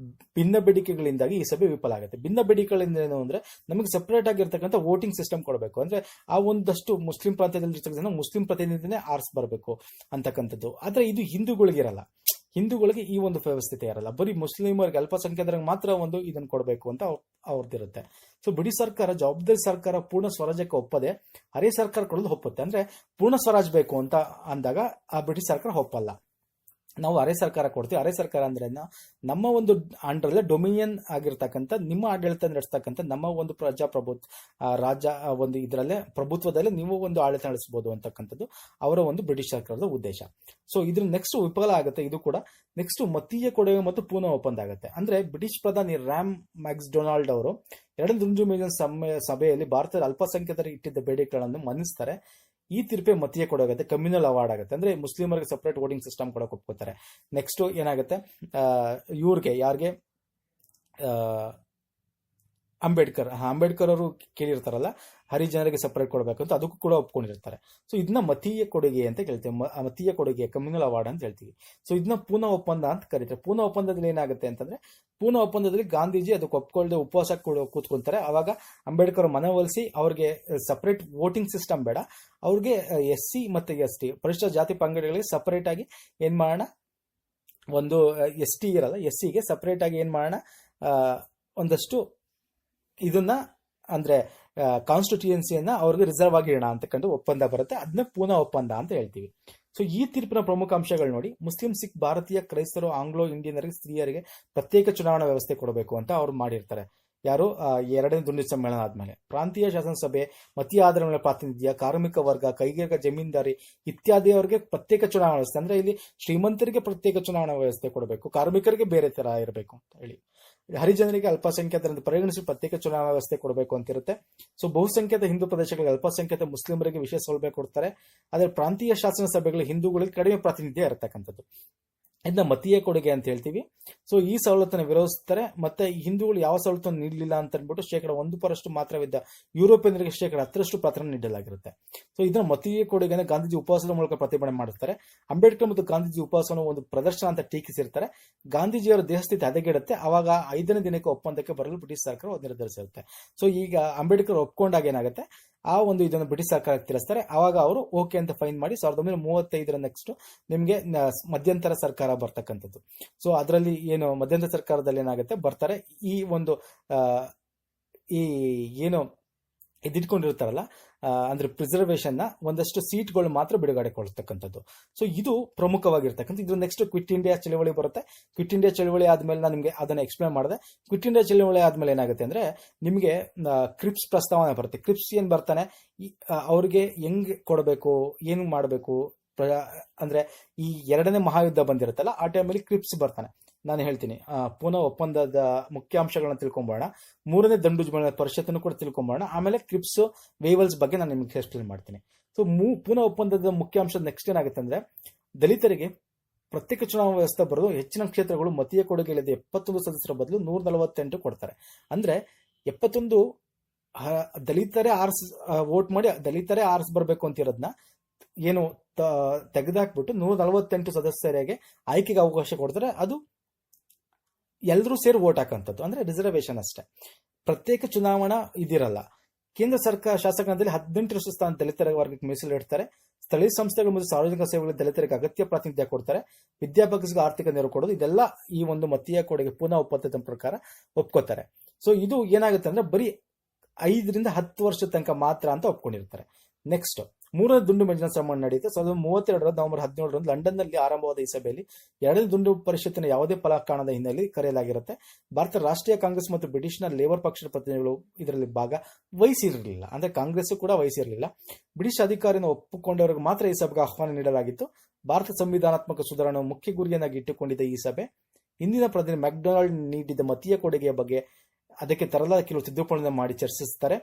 ಭಿನ್ನ ಬೇಡಿಕೆಗಳಿಂದಾಗಿ ಈ ಸಭೆ ವಿಫಲ ಆಗುತ್ತೆ. ಭಿನ್ನ ಬೇಡಿಕೆಗಳಿಂದ ಏನು ಅಂದ್ರೆ ನಮಗೆ ಸಪರೇಟ್ ಆಗಿರ್ತಕ್ಕಂಥ ವೋಟಿಂಗ್ ಸಿಸ್ಟಮ್ ಕೊಡಬೇಕು, ಅಂದ್ರೆ ಆ ಒಂದಷ್ಟು ಮುಸ್ಲಿಂ ಪ್ರಾಂತ್ಯದಲ್ಲಿ ಮುಸ್ಲಿಂ ಪ್ರತಿನಿಧಿನೇ ಆರ್ಸ್ ಬರಬೇಕು ಅಂತಕ್ಕಂಥದ್ದು. ಆದ್ರೆ ಇದು ಹಿಂದೂಗಳಿಗಿರಲ್ಲ, ಹಿಂದೂಗಳಿಗೆ ಈ ಒಂದು ವ್ಯವಸ್ಥೆ ಇರಲ್ಲ, ಬರೀ ಮುಸ್ಲಿಮರಿಗೆ ಅಲ್ಪಸಂಖ್ಯಾತರಿಗೆ ಮಾತ್ರ ಒಂದು ಇದನ್ನು ಕೊಡಬೇಕು ಅಂತ ಅವ್ರದ್ದಿರುತ್ತೆ. ಸೊ ಬ್ರಿಟಿಷ್ ಸರ್ಕಾರ ಜವಾಬ್ದಾರಿ ಸರ್ಕಾರ ಪೂರ್ಣ ಸ್ವರಾಜ್ಯಕ್ಕೆ ಒಪ್ಪದೆ ಅರೆ ಸರ್ಕಾರ ಕೊಡೋದು ಒಪ್ಪುತ್ತೆ. ಅಂದ್ರೆ ಪೂರ್ಣ ಸ್ವರಾಜ್ ಬೇಕು ಅಂತ ಅಂದಾಗ ಆ ಬ್ರಿಟಿಷ್ ಸರ್ಕಾರ ಒಪ್ಪಲ್ಲ. ನಾವು ಅರೆ ಸರ್ಕಾರ ಕೊಡ್ತೀವಿ. ಅರೆ ಸರ್ಕಾರ ಅಂದ್ರೆ ನಮ್ಮ ಒಂದು ಅಂಡರ್ಲೆ ಡೊಮಿನಿಯನ್ ಆಗಿರ್ತಕ್ಕಂಥ, ನಿಮ್ಮ ಆಡಳಿತ ನಡೆಸ್ತಕ್ಕಂಥ ನಮ್ಮ ಒಂದು ರಾಜ್ಯ ಒಂದು ಇದರಲ್ಲೇ ಪ್ರಭುತ್ವದಲ್ಲೇ ನೀವು ಒಂದು ಆಡಳಿತ ನಡೆಸಬಹುದು ಅಂತಕ್ಕಂಥದ್ದು ಅವರ ಒಂದು ಬ್ರಿಟಿಷ್ ಸರ್ಕಾರದ ಉದ್ದೇಶ. ಸೊ ಇದ್ರ ನೆಕ್ಸ್ಟ್ ವಿಫಲ ಆಗುತ್ತೆ ಇದು ಕೂಡ. ನೆಕ್ಸ್ಟ್ ಮತೀಯ ಕೊಡುಗೆ ಮತ್ತು ಪೂರ್ಣ ಒಪ್ಪಂದ ಆಗುತ್ತೆ. ಅಂದ್ರೆ ಬ್ರಿಟಿಷ್ ಪ್ರಧಾನಿ ರ್ಯಾಮ್ ಮ್ಯಾಕ್ಡೊನಾಲ್ಡ್ ಅವರು 2 ದುಂಡು ಮೇಜಿನ ಸಭೆಯಲ್ಲಿ ಭಾರತದ ಅಲ್ಪಸಂಖ್ಯಾತರಿಗೆ ಇಟ್ಟಿದ್ದ ಬೇಡಿಕೆಗಳನ್ನು ಮನ್ನಿಸ್ತಾರೆ. ಈ ತೀರ್ಪೆ ಮತೀಯ ಕೊಡೋಗುತ್ತೆ, ಕಮ್ಯುನಲ್ ಅವಾರ್ಡ್ ಆಗುತ್ತೆ. ಅಂದ್ರೆ ಮುಸ್ಲಿಮರಿಗೆ ಸಪರೇಟ್ ವೋಟಿಂಗ್ ಸಿಸ್ಟಮ್ ಕೊಡಕ್ಕೆ ಒಪ್ಕೋತಾರೆ. ನೆಕ್ಸ್ಟ್ ಏನಾಗುತ್ತೆ, ಯಾರಿಗೆ ಅಂಬೇಡ್ಕರ್ ಅವರು ಕೇಳಿರ್ತಾರಲ್ಲ, ಹರಿಜನರಿಗೆ ಸಪರೇಟ್ ಕೊಡಬೇಕು ಅಂತ, ಅದಕ್ಕೂ ಕೂಡ ಒಪ್ಕೊಂಡಿರ್ತಾರೆ. ಸೊ ಇದನ್ನ ಮತೀಯ ಕೊಡುಗೆ ಅಂತ ಕೇಳ್ತೀವಿ, ಮತೀಯ ಕೊಡುಗೆ ಕಮ್ಯುನಲ್ ಅವಾರ್ಡ್ ಅಂತ ಹೇಳ್ತೀವಿ. ಸೊ ಇದನ್ನ ಪೂರ್ಣ ಒಪ್ಪಂದ ಅಂತ ಕರೀತಾರೆ. ಪೂರ್ಣ ಒಪ್ಪಂದದಲ್ಲಿ ಏನಾಗುತ್ತೆ ಅಂತಂದ್ರೆ, ಪೂರ್ಣ ಒಪ್ಪಂದದಲ್ಲಿ ಗಾಂಧೀಜಿ ಅದಕ್ಕೆ ಒಪ್ಕೊಳ್ಳದೆ ಉಪವಾಸ ಕೂತ್ಕೊಂತಾರೆ. ಅವಾಗ ಅಂಬೇಡ್ಕರ್ ಮನವೊಲಿಸಿ ಅವ್ರಿಗೆ ಸಪರೇಟ್ ವೋಟಿಂಗ್ ಸಿಸ್ಟಮ್ ಬೇಡ, ಅವ್ರಿಗೆ SC ಮತ್ತೆ ST ಪರಿಶಿಷ್ಟ ಜಾತಿ ಪಂಗಡಗಳಿಗೆ ಸಪರೇಟ್ ಆಗಿ ಏನ್ ಮಾಡೋಣ, ಒಂದು ST ಇರಲ್ಲ, SCಗೆ ಸಪರೇಟ್ ಆಗಿ ಏನ್ ಮಾಡೋಣ, ಒಂದಷ್ಟು ಇದನ್ನ ಅಂದ್ರೆ ಕಾನ್ಸ್ಟಿಟ್ಯೂಯನ್ಸಿಯನ್ನ ಅವ್ರಿಗೆ ರಿಸರ್ವ್ ಆಗಿ ಇಡೋಣ ಅಂತಕ್ಕಂಥ ಒಪ್ಪಂದ ಬರುತ್ತೆ. ಅದನ್ನ ಪೂರ್ಣ ಒಪ್ಪಂದ ಅಂತ ಹೇಳ್ತೀವಿ. ಸೊ ಈ ತೀರ್ಪಿನ ಪ್ರಮುಖ ಅಂಶಗಳು ನೋಡಿ, ಮುಸ್ಲಿಂ, ಸಿಖ್, ಭಾರತೀಯ, ಕ್ರೈಸ್ತರು, ಆಂಗ್ಲೋ ಇಂಡಿಯನರಿಗೆ, ಸ್ತ್ರೀಯರಿಗೆ ಪ್ರತ್ಯೇಕ ಚುನಾವಣಾ ವ್ಯವಸ್ಥೆ ಕೊಡಬೇಕು ಅಂತ ಅವ್ರು ಮಾಡಿರ್ತಾರೆ. ಯಾರು 2ನೇ ದುಂಡು ಸಮ್ಮೇಳನ ಆದ್ಮೇಲೆ. ಪ್ರಾಂತೀಯ ಶಾಸನಸಭೆ, ಮತೀಯ ಆಧಾರದ ಮೇಲೆ ಪ್ರಾತಿನಿಧ್ಯ, ಕಾರ್ಮಿಕ ವರ್ಗ, ಕೈಗಾರಿಕಾ ಜಮೀನ್ದಾರಿ ಇತ್ಯಾದಿಯವರಿಗೆ ಪ್ರತ್ಯೇಕ ಚುನಾವಣಾ ವ್ಯವಸ್ಥೆ. ಅಂದ್ರೆ ಇಲ್ಲಿ ಶ್ರೀಮಂತರಿಗೆ ಪ್ರತ್ಯೇಕ ಚುನಾವಣಾ ವ್ಯವಸ್ಥೆ ಕೊಡಬೇಕು, ಕಾರ್ಮಿಕರಿಗೆ ಬೇರೆ ತರ ಇರಬೇಕು ಅಂತ ಹೇಳಿ. ಹರಿಜನರಿಗೆ ಅಲ್ಪಸಂಖ್ಯಾತರಿಂದ ಪರಿಗಣಿಸಿ ಪ್ರತ್ಯೇಕ ಚುನಾವಣಾ ವ್ಯವಸ್ಥೆ ಕೊಡಬೇಕು ಅಂತಿರುತ್ತೆ. ಸೊ ಬಹುಸಂಖ್ಯಾತ ಹಿಂದೂ ಪ್ರದೇಶಗಳಿಗೆ ಅಲ್ಪಸಂಖ್ಯಾತ ಮುಸ್ಲಿಮರಿಗೆ ವಿಶೇಷ ಸೌಲಭ್ಯ ಕೊಡ್ತಾರೆ. ಆದರೆ ಪ್ರಾಂತೀಯ ಶಾಸನ ಸಭೆಗಳು ಹಿಂದೂಗಳಿಗೆ ಕಡಿಮೆ ಪ್ರಾತಿನಿಧ್ಯ ಇರತಕ್ಕಂಥದ್ದು. ಇದನ್ನ ಮತೀಯ ಕೊಡುಗೆ ಅಂತ ಹೇಳ್ತೀವಿ. ಸೊ ಈ ಸವಲತ್ತನ್ನು ವಿರೋಧಿಸ್ತಾರೆ. ಮತ್ತೆ ಹಿಂದೂಗಳು ಯಾವ ಸವಲತ್ತನ್ನು ನೀಡಲಿಲ್ಲ ಅಂತ ಅಂದ್ಬಿಟ್ಟು 1% ಮಾತ್ರವಿದ್ದ ಯುರೋಪಿಯನ್ರಿಗೆ 10% ಪಾತ್ರ ನೀಡಲಾಗಿರುತ್ತೆ. ಸೊ ಇದನ್ನ ಮತೀಯ ಕೊಡುಗೆನ ಗಾಂಧೀಜಿ ಉಪವಾಸದ ಮೂಲಕ ಪ್ರತಿಭಟನೆ ಮಾಡುತ್ತಾರೆ. ಅಂಬೇಡ್ಕರ್ ಮತ್ತು ಗಾಂಧೀಜಿ ಉಪವಾಸವನ್ನು ಒಂದು ಪ್ರದರ್ಶನ ಅಂತ ಟೀಕಿಸಿರ್ತಾರೆ. ಗಾಂಧೀಜಿಯವರ ದೇಹಸ್ಥಿತಿ ಹದಗೆಡುತ್ತೆ. ಅವಾಗ 5ನೇ ದಿನಕ್ಕೆ ಒಪ್ಪಂದಕ್ಕೆ ಬರಲು ಬ್ರಿಟಿಷ್ ಸರ್ಕಾರ ನಿರ್ಧರಿಸಿರುತ್ತೆ. ಸೊ ಈಗ ಅಂಬೇಡ್ಕರ್ ಒಪ್ಕೊಂಡಾಗ ಏನಾಗುತ್ತೆ, ಆ ಒಂದು ಇದನ್ನು ಬ್ರಿಟಿಷ್ ಸರ್ಕಾರಕ್ಕೆ ತಿಳಿಸ್ತಾರೆ. ಅವಾಗ ಅವರು ಓಕೆ ಅಂತ ಫೈನ್ ಮಾಡಿ 1935 ನೆಕ್ಸ್ಟ್ ನಿಮಗೆ ಮಧ್ಯಂತರ ಸರ್ಕಾರ ಬರ್ತಕ್ಕಂಥದ್ದು. ಸೊ ಅದರಲ್ಲಿ ಏನು ಮಧ್ಯಂತರ ಸರ್ಕಾರದಲ್ಲಿ ಏನಾಗುತ್ತೆ, ಬರ್ತಾರೆ ಈ ಒಂದು ಈ ಏನು ಇದಿಟ್ಕೊಂಡಿರ್ತಾರಲ್ಲ, ಅಂದ್ರೆ ಪ್ರಿಸರ್ವೇಷನ್ ನ ಒಂದಷ್ಟು ಸೀಟ್ಗಳು ಮಾತ್ರ ಬಿಡುಗಡೆ ಕೊಡ್ತಕ್ಕಂಥದ್ದು. ಸೊ ಇದು ಪ್ರಮುಖವಾಗಿರ್ತಕ್ಕಂಥ. ಇದು ನೆಕ್ಸ್ಟ್ ಕ್ವಿಟ್ ಇಂಡಿಯಾ ಚಳವಳಿ ಬರುತ್ತೆ. ಕ್ವಿಟ್ ಇಂಡಿಯಾ ಚಳವಳಿ ಆದ್ಮೇಲೆ ನಾನು ನಿಮಗೆ ಅದನ್ನ ಎಕ್ಸ್ಪ್ಲೇನ್ ಮಾಡಿದೆ. ಕ್ವಿಟ್ ಇಂಡಿಯಾ ಚಳವಳಿ ಆದ್ಮೇಲೆ ಏನಾಗುತ್ತೆ ಅಂದ್ರೆ ನಿಮಗೆ ಕ್ರಿಪ್ಸ್ ಪ್ರಸ್ತಾವನೆ ಬರುತ್ತೆ. ಕ್ರಿಪ್ಸ್ ಏನ್ ಬರ್ತಾನೆ, ಅವ್ರಿಗೆ ಹೆಂಗ್ ಕೊಡಬೇಕು, ಏನು ಮಾಡಬೇಕು, ಅಂದ್ರೆ ಈ 2ನೇ ಮಹಾಯುದ್ಧ ಬಂದಿರುತ್ತಲ್ಲ, ಆ ಟೈಮಲ್ಲಿ ಕ್ರಿಪ್ಸ್ ಬರ್ತಾನೆ. ನಾನು ಹೇಳ್ತೀನಿ, ಪೂರ್ಣ ಒಪ್ಪಂದದ ಮುಖ್ಯಾಂಶಗಳನ್ನ ತಿಳ್ಕೊಂಬೋಣ, 3ನೇ ದಂಡು ಪರಿಷತ್ತನ್ನು ಕೂಡ ತಿಳ್ಕೊಂಬೋಣ, ಆಮೇಲೆ ಕ್ರಿಪ್ಸ್ ವೇವಲ್ಸ್ ಬಗ್ಗೆ ನಾನು ನಿಮಗೆ ಎಕ್ಸ್ಪ್ಲೇನ್ ಮಾಡ್ತೀನಿ. ಸೊ ಪೂರ್ಣ ಒಪ್ಪಂದದ ಮುಖ್ಯಾಂಶ ನೆಕ್ಸ್ಟ್ ಏನಾಗುತ್ತೆ ಅಂದ್ರೆ, ದಲಿತರಿಗೆ ಪ್ರತ್ಯೇಕ ಚುನಾವಣಾ ವ್ಯವಸ್ಥೆ ಬರೋದು, ಹೆಚ್ಚಿನ ಕ್ಷೇತ್ರಗಳು ಮತೀಯ ಕೊಡುಗೆ ಇಲ್ಲದೆ 71 ಸದಸ್ಯರ ಬದಲು 148 ಕೊಡ್ತಾರೆ. ಅಂದ್ರೆ 71 ದಲಿತರೇ ವೋಟ್ ಮಾಡಿ ದಲಿತರೇ ಬರ್ಬೇಕು ಅಂತಿರೋದನ್ನ ಏನು ತೆಗೆದಾಕ್ಬಿಟ್ಟು 148 ಸದಸ್ಯರಿಗೆ ಆಯ್ಕೆಗೆ ಅವಕಾಶ ಕೊಡ್ತಾರೆ. ಅದು ಎಲ್ಲರೂ ಸೇರಿ ವೋಟ್ ಹಾಕಂತದ್ದು, ಅಂದ್ರೆ ರಿಸರ್ವೇಶನ್ ಅಷ್ಟೇ. ಪ್ರತ್ಯೇಕ ಚುನಾವಣಾ ಇದಿರಲ್ಲ. ಕೇಂದ್ರ ಸರ್ಕಾರ ಶಾಸಕಾಂಗದಲ್ಲಿ 18 ಸ್ಥಾನ ದಲಿತರ ವರ್ಗಕ್ಕೆ ಮೀಸಲಿಡ್ತಾರೆ. ಸ್ಥಳೀಯ ಸಂಸ್ಥೆಗಳು ಮತ್ತು ಸಾರ್ವಜನಿಕ ಸೇವೆಗಳು ದಲಿತರಿಗೆ ಅಗತ್ಯ ಪ್ರಾತಿನಿಧ್ಯ ಕೊಡ್ತಾರೆ. ವಿದ್ಯಾಭ್ಯಾಸಕ್ಕೆ ಆರ್ಥಿಕ ನೆರವು ಕೊಡೋದು, ಇದೆಲ್ಲ ಈ ಒಂದು ಮತೀಯ ಕೊಡುಗೆ ಪುನಃ ಒಪ್ಪಂದದ ಪ್ರಕಾರ ಒಪ್ಕೋತಾರೆ. ಸೊ ಇದು ಏನಾಗುತ್ತೆ ಅಂದ್ರೆ ಬರೀ 5 ರಿಂದ 10 ವರ್ಷದ ತನಕ ಮಾತ್ರ ಅಂತ ಒಪ್ಕೊಂಡಿರ್ತಾರೆ. ನೆಕ್ಸ್ಟ್ 3ನೇ ದುಂಡು ಮೇಜಿನ ಸಮ್ಮೇಳನ ನಡೆಯುತ್ತೆ. 1932 ನವೆಂಬರ್ 17 ಲಂಡನ್ನಲ್ಲಿ ಆರಂಭವಾದ ಈ ಸಭೆಯಲ್ಲಿ 2ನೇ ದುಂಡು ಪರಿಷತ್ತಿನ ಯಾವುದೇ ಫಲಕಾಣದ ಹಿನ್ನೆಲೆಯಲ್ಲಿ ಕರೆಯಲಾಗಿರುತ್ತೆ. ಭಾರತ ರಾಷ್ಟ್ರೀಯ ಕಾಂಗ್ರೆಸ್ ಮತ್ತು ಬ್ರಿಟಿಷ್ನ ಲೇಬರ್ ಪಕ್ಷದ ಪ್ರತಿನಿಧಿಗಳು ಇದರಲ್ಲಿ ಭಾಗ ವಹಿಸಿರಲಿಲ್ಲ. ಅಂದ್ರೆ ಕಾಂಗ್ರೆಸ್ ಕೂಡ ವಹಿಸಿರಲಿಲ್ಲ. ಬ್ರಿಟಿಷ್ ಅಧಿಕಾರಿಯನ್ನು ಒಪ್ಪಿಕೊಂಡವರಿಗೆ ಮಾತ್ರ ಈ ಸಭೆಗೆ ಆಹ್ವಾನ ನೀಡಲಾಗಿತ್ತು. ಭಾರತ ಸಂವಿಧಾನಾತ್ಮಕ ಸುಧಾರಣೆ ಮುಖ್ಯ ಗುರಿಯನ್ನಾಗಿ ಇಟ್ಟುಕೊಂಡಿದ್ದ ಈ ಸಭೆ ಹಿಂದಿನ ಪ್ರಧಾನಿ ಮ್ಯಾಕ್ಡೊನಾಲ್ಡ್ ನೀಡಿದ್ದ ಮತೀಯ ಕೊಡುಗೆಯ ಬಗ್ಗೆ ಅದಕ್ಕೆ ತರಲಾದ ಕೆಲವು ತಿದ್ದುಪಡಿಗಳನ್ನು ಮಾಡಿ ಚರ್ಚಿಸುತ್ತಾರೆ.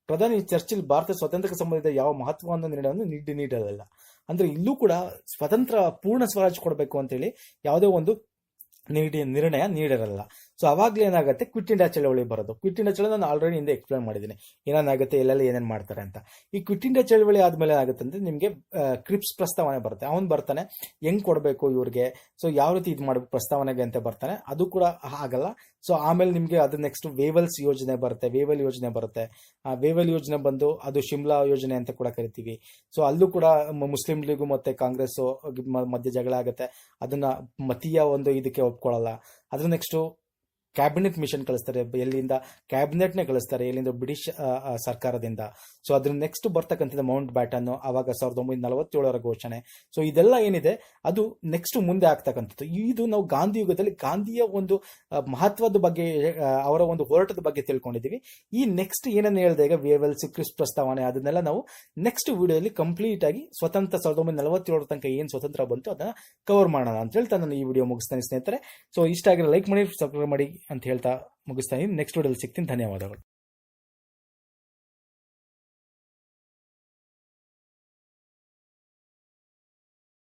ಪ್ರಧಾನಿ ಚರ್ಚಿಲ್ ಭಾರತ ಸ್ವಾತಂತ್ರ್ಯಕ್ಕೆ ಸಂಬಂಧಿಸಿದ ಯಾವ ಮಹತ್ವವಾದ ನಿರ್ಣಯವನ್ನು ನೀಡಲಿಲ್ಲ. ಅಂದ್ರೆ ಇಲ್ಲೂ ಕೂಡ ಸ್ವತಂತ್ರ ಪೂರ್ಣ ಸ್ವರಾಜ್ ಕೊಡಬೇಕು ಅಂತೇಳಿ ಯಾವುದೇ ಒಂದು ನಿರ್ಣಯ ನೀಡಿರಲ್ಲ. ಸೊ ಅವಾಗ್ಲೇ ಏನಾಗುತ್ತೆ, ಕ್ವಿಟ್ ಇಂಡಿಯಾ ಚಳವಳಿ ಬರೋದು. ಕ್ವಿಟ್ ಇಂಡಿಯಾ ಚಳವಳಿ ನಾನು ಆಲ್ರೆಡಿ ಹಿಂದೆ ಎಕ್ಸ್ಪ್ಲೇನ್ ಮಾಡಿದ್ದೀನಿ ಏನೇನಾಗುತ್ತೆ, ಎಲ್ಲೆಲ್ಲ ಏನೇನು ಮಾಡ್ತಾರೆ ಅಂತ. ಈ ಕ್ವಿಟ್ ಇಂಡಿಯಾ ಚಳವಳಿ ಆದ್ಮೇಲೆ ಏನಾಗುತ್ತೆ ಅಂದ್ರೆ ನಿಮಗೆ ಕ್ರಿಪ್ಸ್ ಪ್ರಸ್ತಾವನೆ ಬರುತ್ತೆ. ಅವನು ಬರ್ತಾನೆ, ಹೆಂಗ್ ಕೊಡಬೇಕು ಇವ್ರಿಗೆ, ಸೊ ಯಾವ ರೀತಿ ಇದು ಮಾಡಬೇಕು ಪ್ರಸ್ತಾವನೆಗೆ ಅಂತ ಬರ್ತಾನೆ. ಅದು ಕೂಡ ಆಗಲ್ಲ. ಸೊ ಆಮೇಲೆ ನಿಮಗೆ ಅದು ನೆಕ್ಸ್ಟ್ ವೇವಲ್ಸ್ ಯೋಜನೆ ಬರುತ್ತೆ, ವೇವಲ್ ಯೋಜನೆ ಬರುತ್ತೆ. ಆ ವೇವಲ್ ಯೋಜನೆ ಬಂದು ಅದು ಶಿಮ್ಲಾ ಯೋಜನೆ ಅಂತ ಕೂಡ ಕರಿತೀವಿ. ಸೊ ಅಲ್ಲೂ ಕೂಡ ಮುಸ್ಲಿಂ ಲೀಗು ಮತ್ತೆ ಕಾಂಗ್ರೆಸ್ ಮಧ್ಯೆ ಜಗಳ ಆಗುತ್ತೆ. ಅದನ್ನ ಮತೀಯ ಒಂದು ಇದಕ್ಕೆ ಒಪ್ಕೊಳ್ಳಲ್ಲ. ಅದ್ರ ನೆಕ್ಸ್ಟ್ ಕ್ಯಾಬಿನೆಟ್ ಮಿಷನ್ ಕಳಿಸ್ತಾರೆ. ಎಲ್ಲಿಂದ ಕ್ಯಾಬಿನೆಟ್ನೇ ಕಳಿಸ್ತಾರೆ, ಎಲ್ಲಿಂದ ಬ್ರಿಟಿಷ್ ಸರ್ಕಾರದಿಂದ. ಸೊ ಅದ್ರ ನೆಕ್ಸ್ಟ್ ಬರ್ತಕ್ಕಂಥದ್ದು ಮೌಂಟ್ ಬ್ಯಾಟನ್, ಅವಾಗ 1947 ಘೋಷಣೆ. ಸೊ ಇದೆಲ್ಲ ಏನಿದೆ ಅದು ನೆಕ್ಸ್ಟ್ ಮುಂದೆ ಆಗ್ತಕ್ಕಂಥದ್ದು. ಇದು ನಾವು ಗಾಂಧಿ ಯುಗದಲ್ಲಿ ಗಾಂಧಿಯ ಒಂದು ಮಹತ್ವದ ಬಗ್ಗೆ, ಅವರ ಒಂದು ಹೋರಾಟದ ಬಗ್ಗೆ ತಿಳ್ಕೊಂಡಿದ್ದೀವಿ. ಈ ನೆಕ್ಸ್ಟ್ ಏನನ್ನ ಹೇಳಿದೆ ಈಗ ವೇವಲ್ಸ್, ಕ್ರಿಪ್ಸ್ ಪ್ರಸ್ತಾವನೆ, ಅದನ್ನೆಲ್ಲ ನಾವು ನೆಕ್ಸ್ಟ್ ವಿಡಿಯೋಲಿ ಕಂಪ್ಲೀಟ್ ಆಗಿ ಸ್ವತಂತ್ರ 1947 ತನಕ ಏನು ಸ್ವತಂತ್ರ ಬಂತು ಅದನ್ನ ಕವರ್ ಮಾಡೋಣ ಅಂತ ಹೇಳ್ತಾ ನಾನು ಈ ವಿಡಿಯೋ ಮುಗಿಸ್ತಾನೆ ಸ್ನೇಹಿತರೆ. ಸೊ ಇಷ್ಟ ಆಗಿರೋ ಲೈಕ್ ಮಾಡಿ, ಸಬ್ಸ್ಕ್ರೈಬ್ ಮಾಡಿ ಅಂತ ಹೇಳ್ತಾ ಮುಗಿಸ್ತಾ ಇದ್ದೀನಿ. ನೆಕ್ಸ್ಟ್ ವಿಡಿಯೋದಲ್ಲಿ ಸಿಗ್ತೀನಿ. ಧನ್ಯವಾದಗಳು.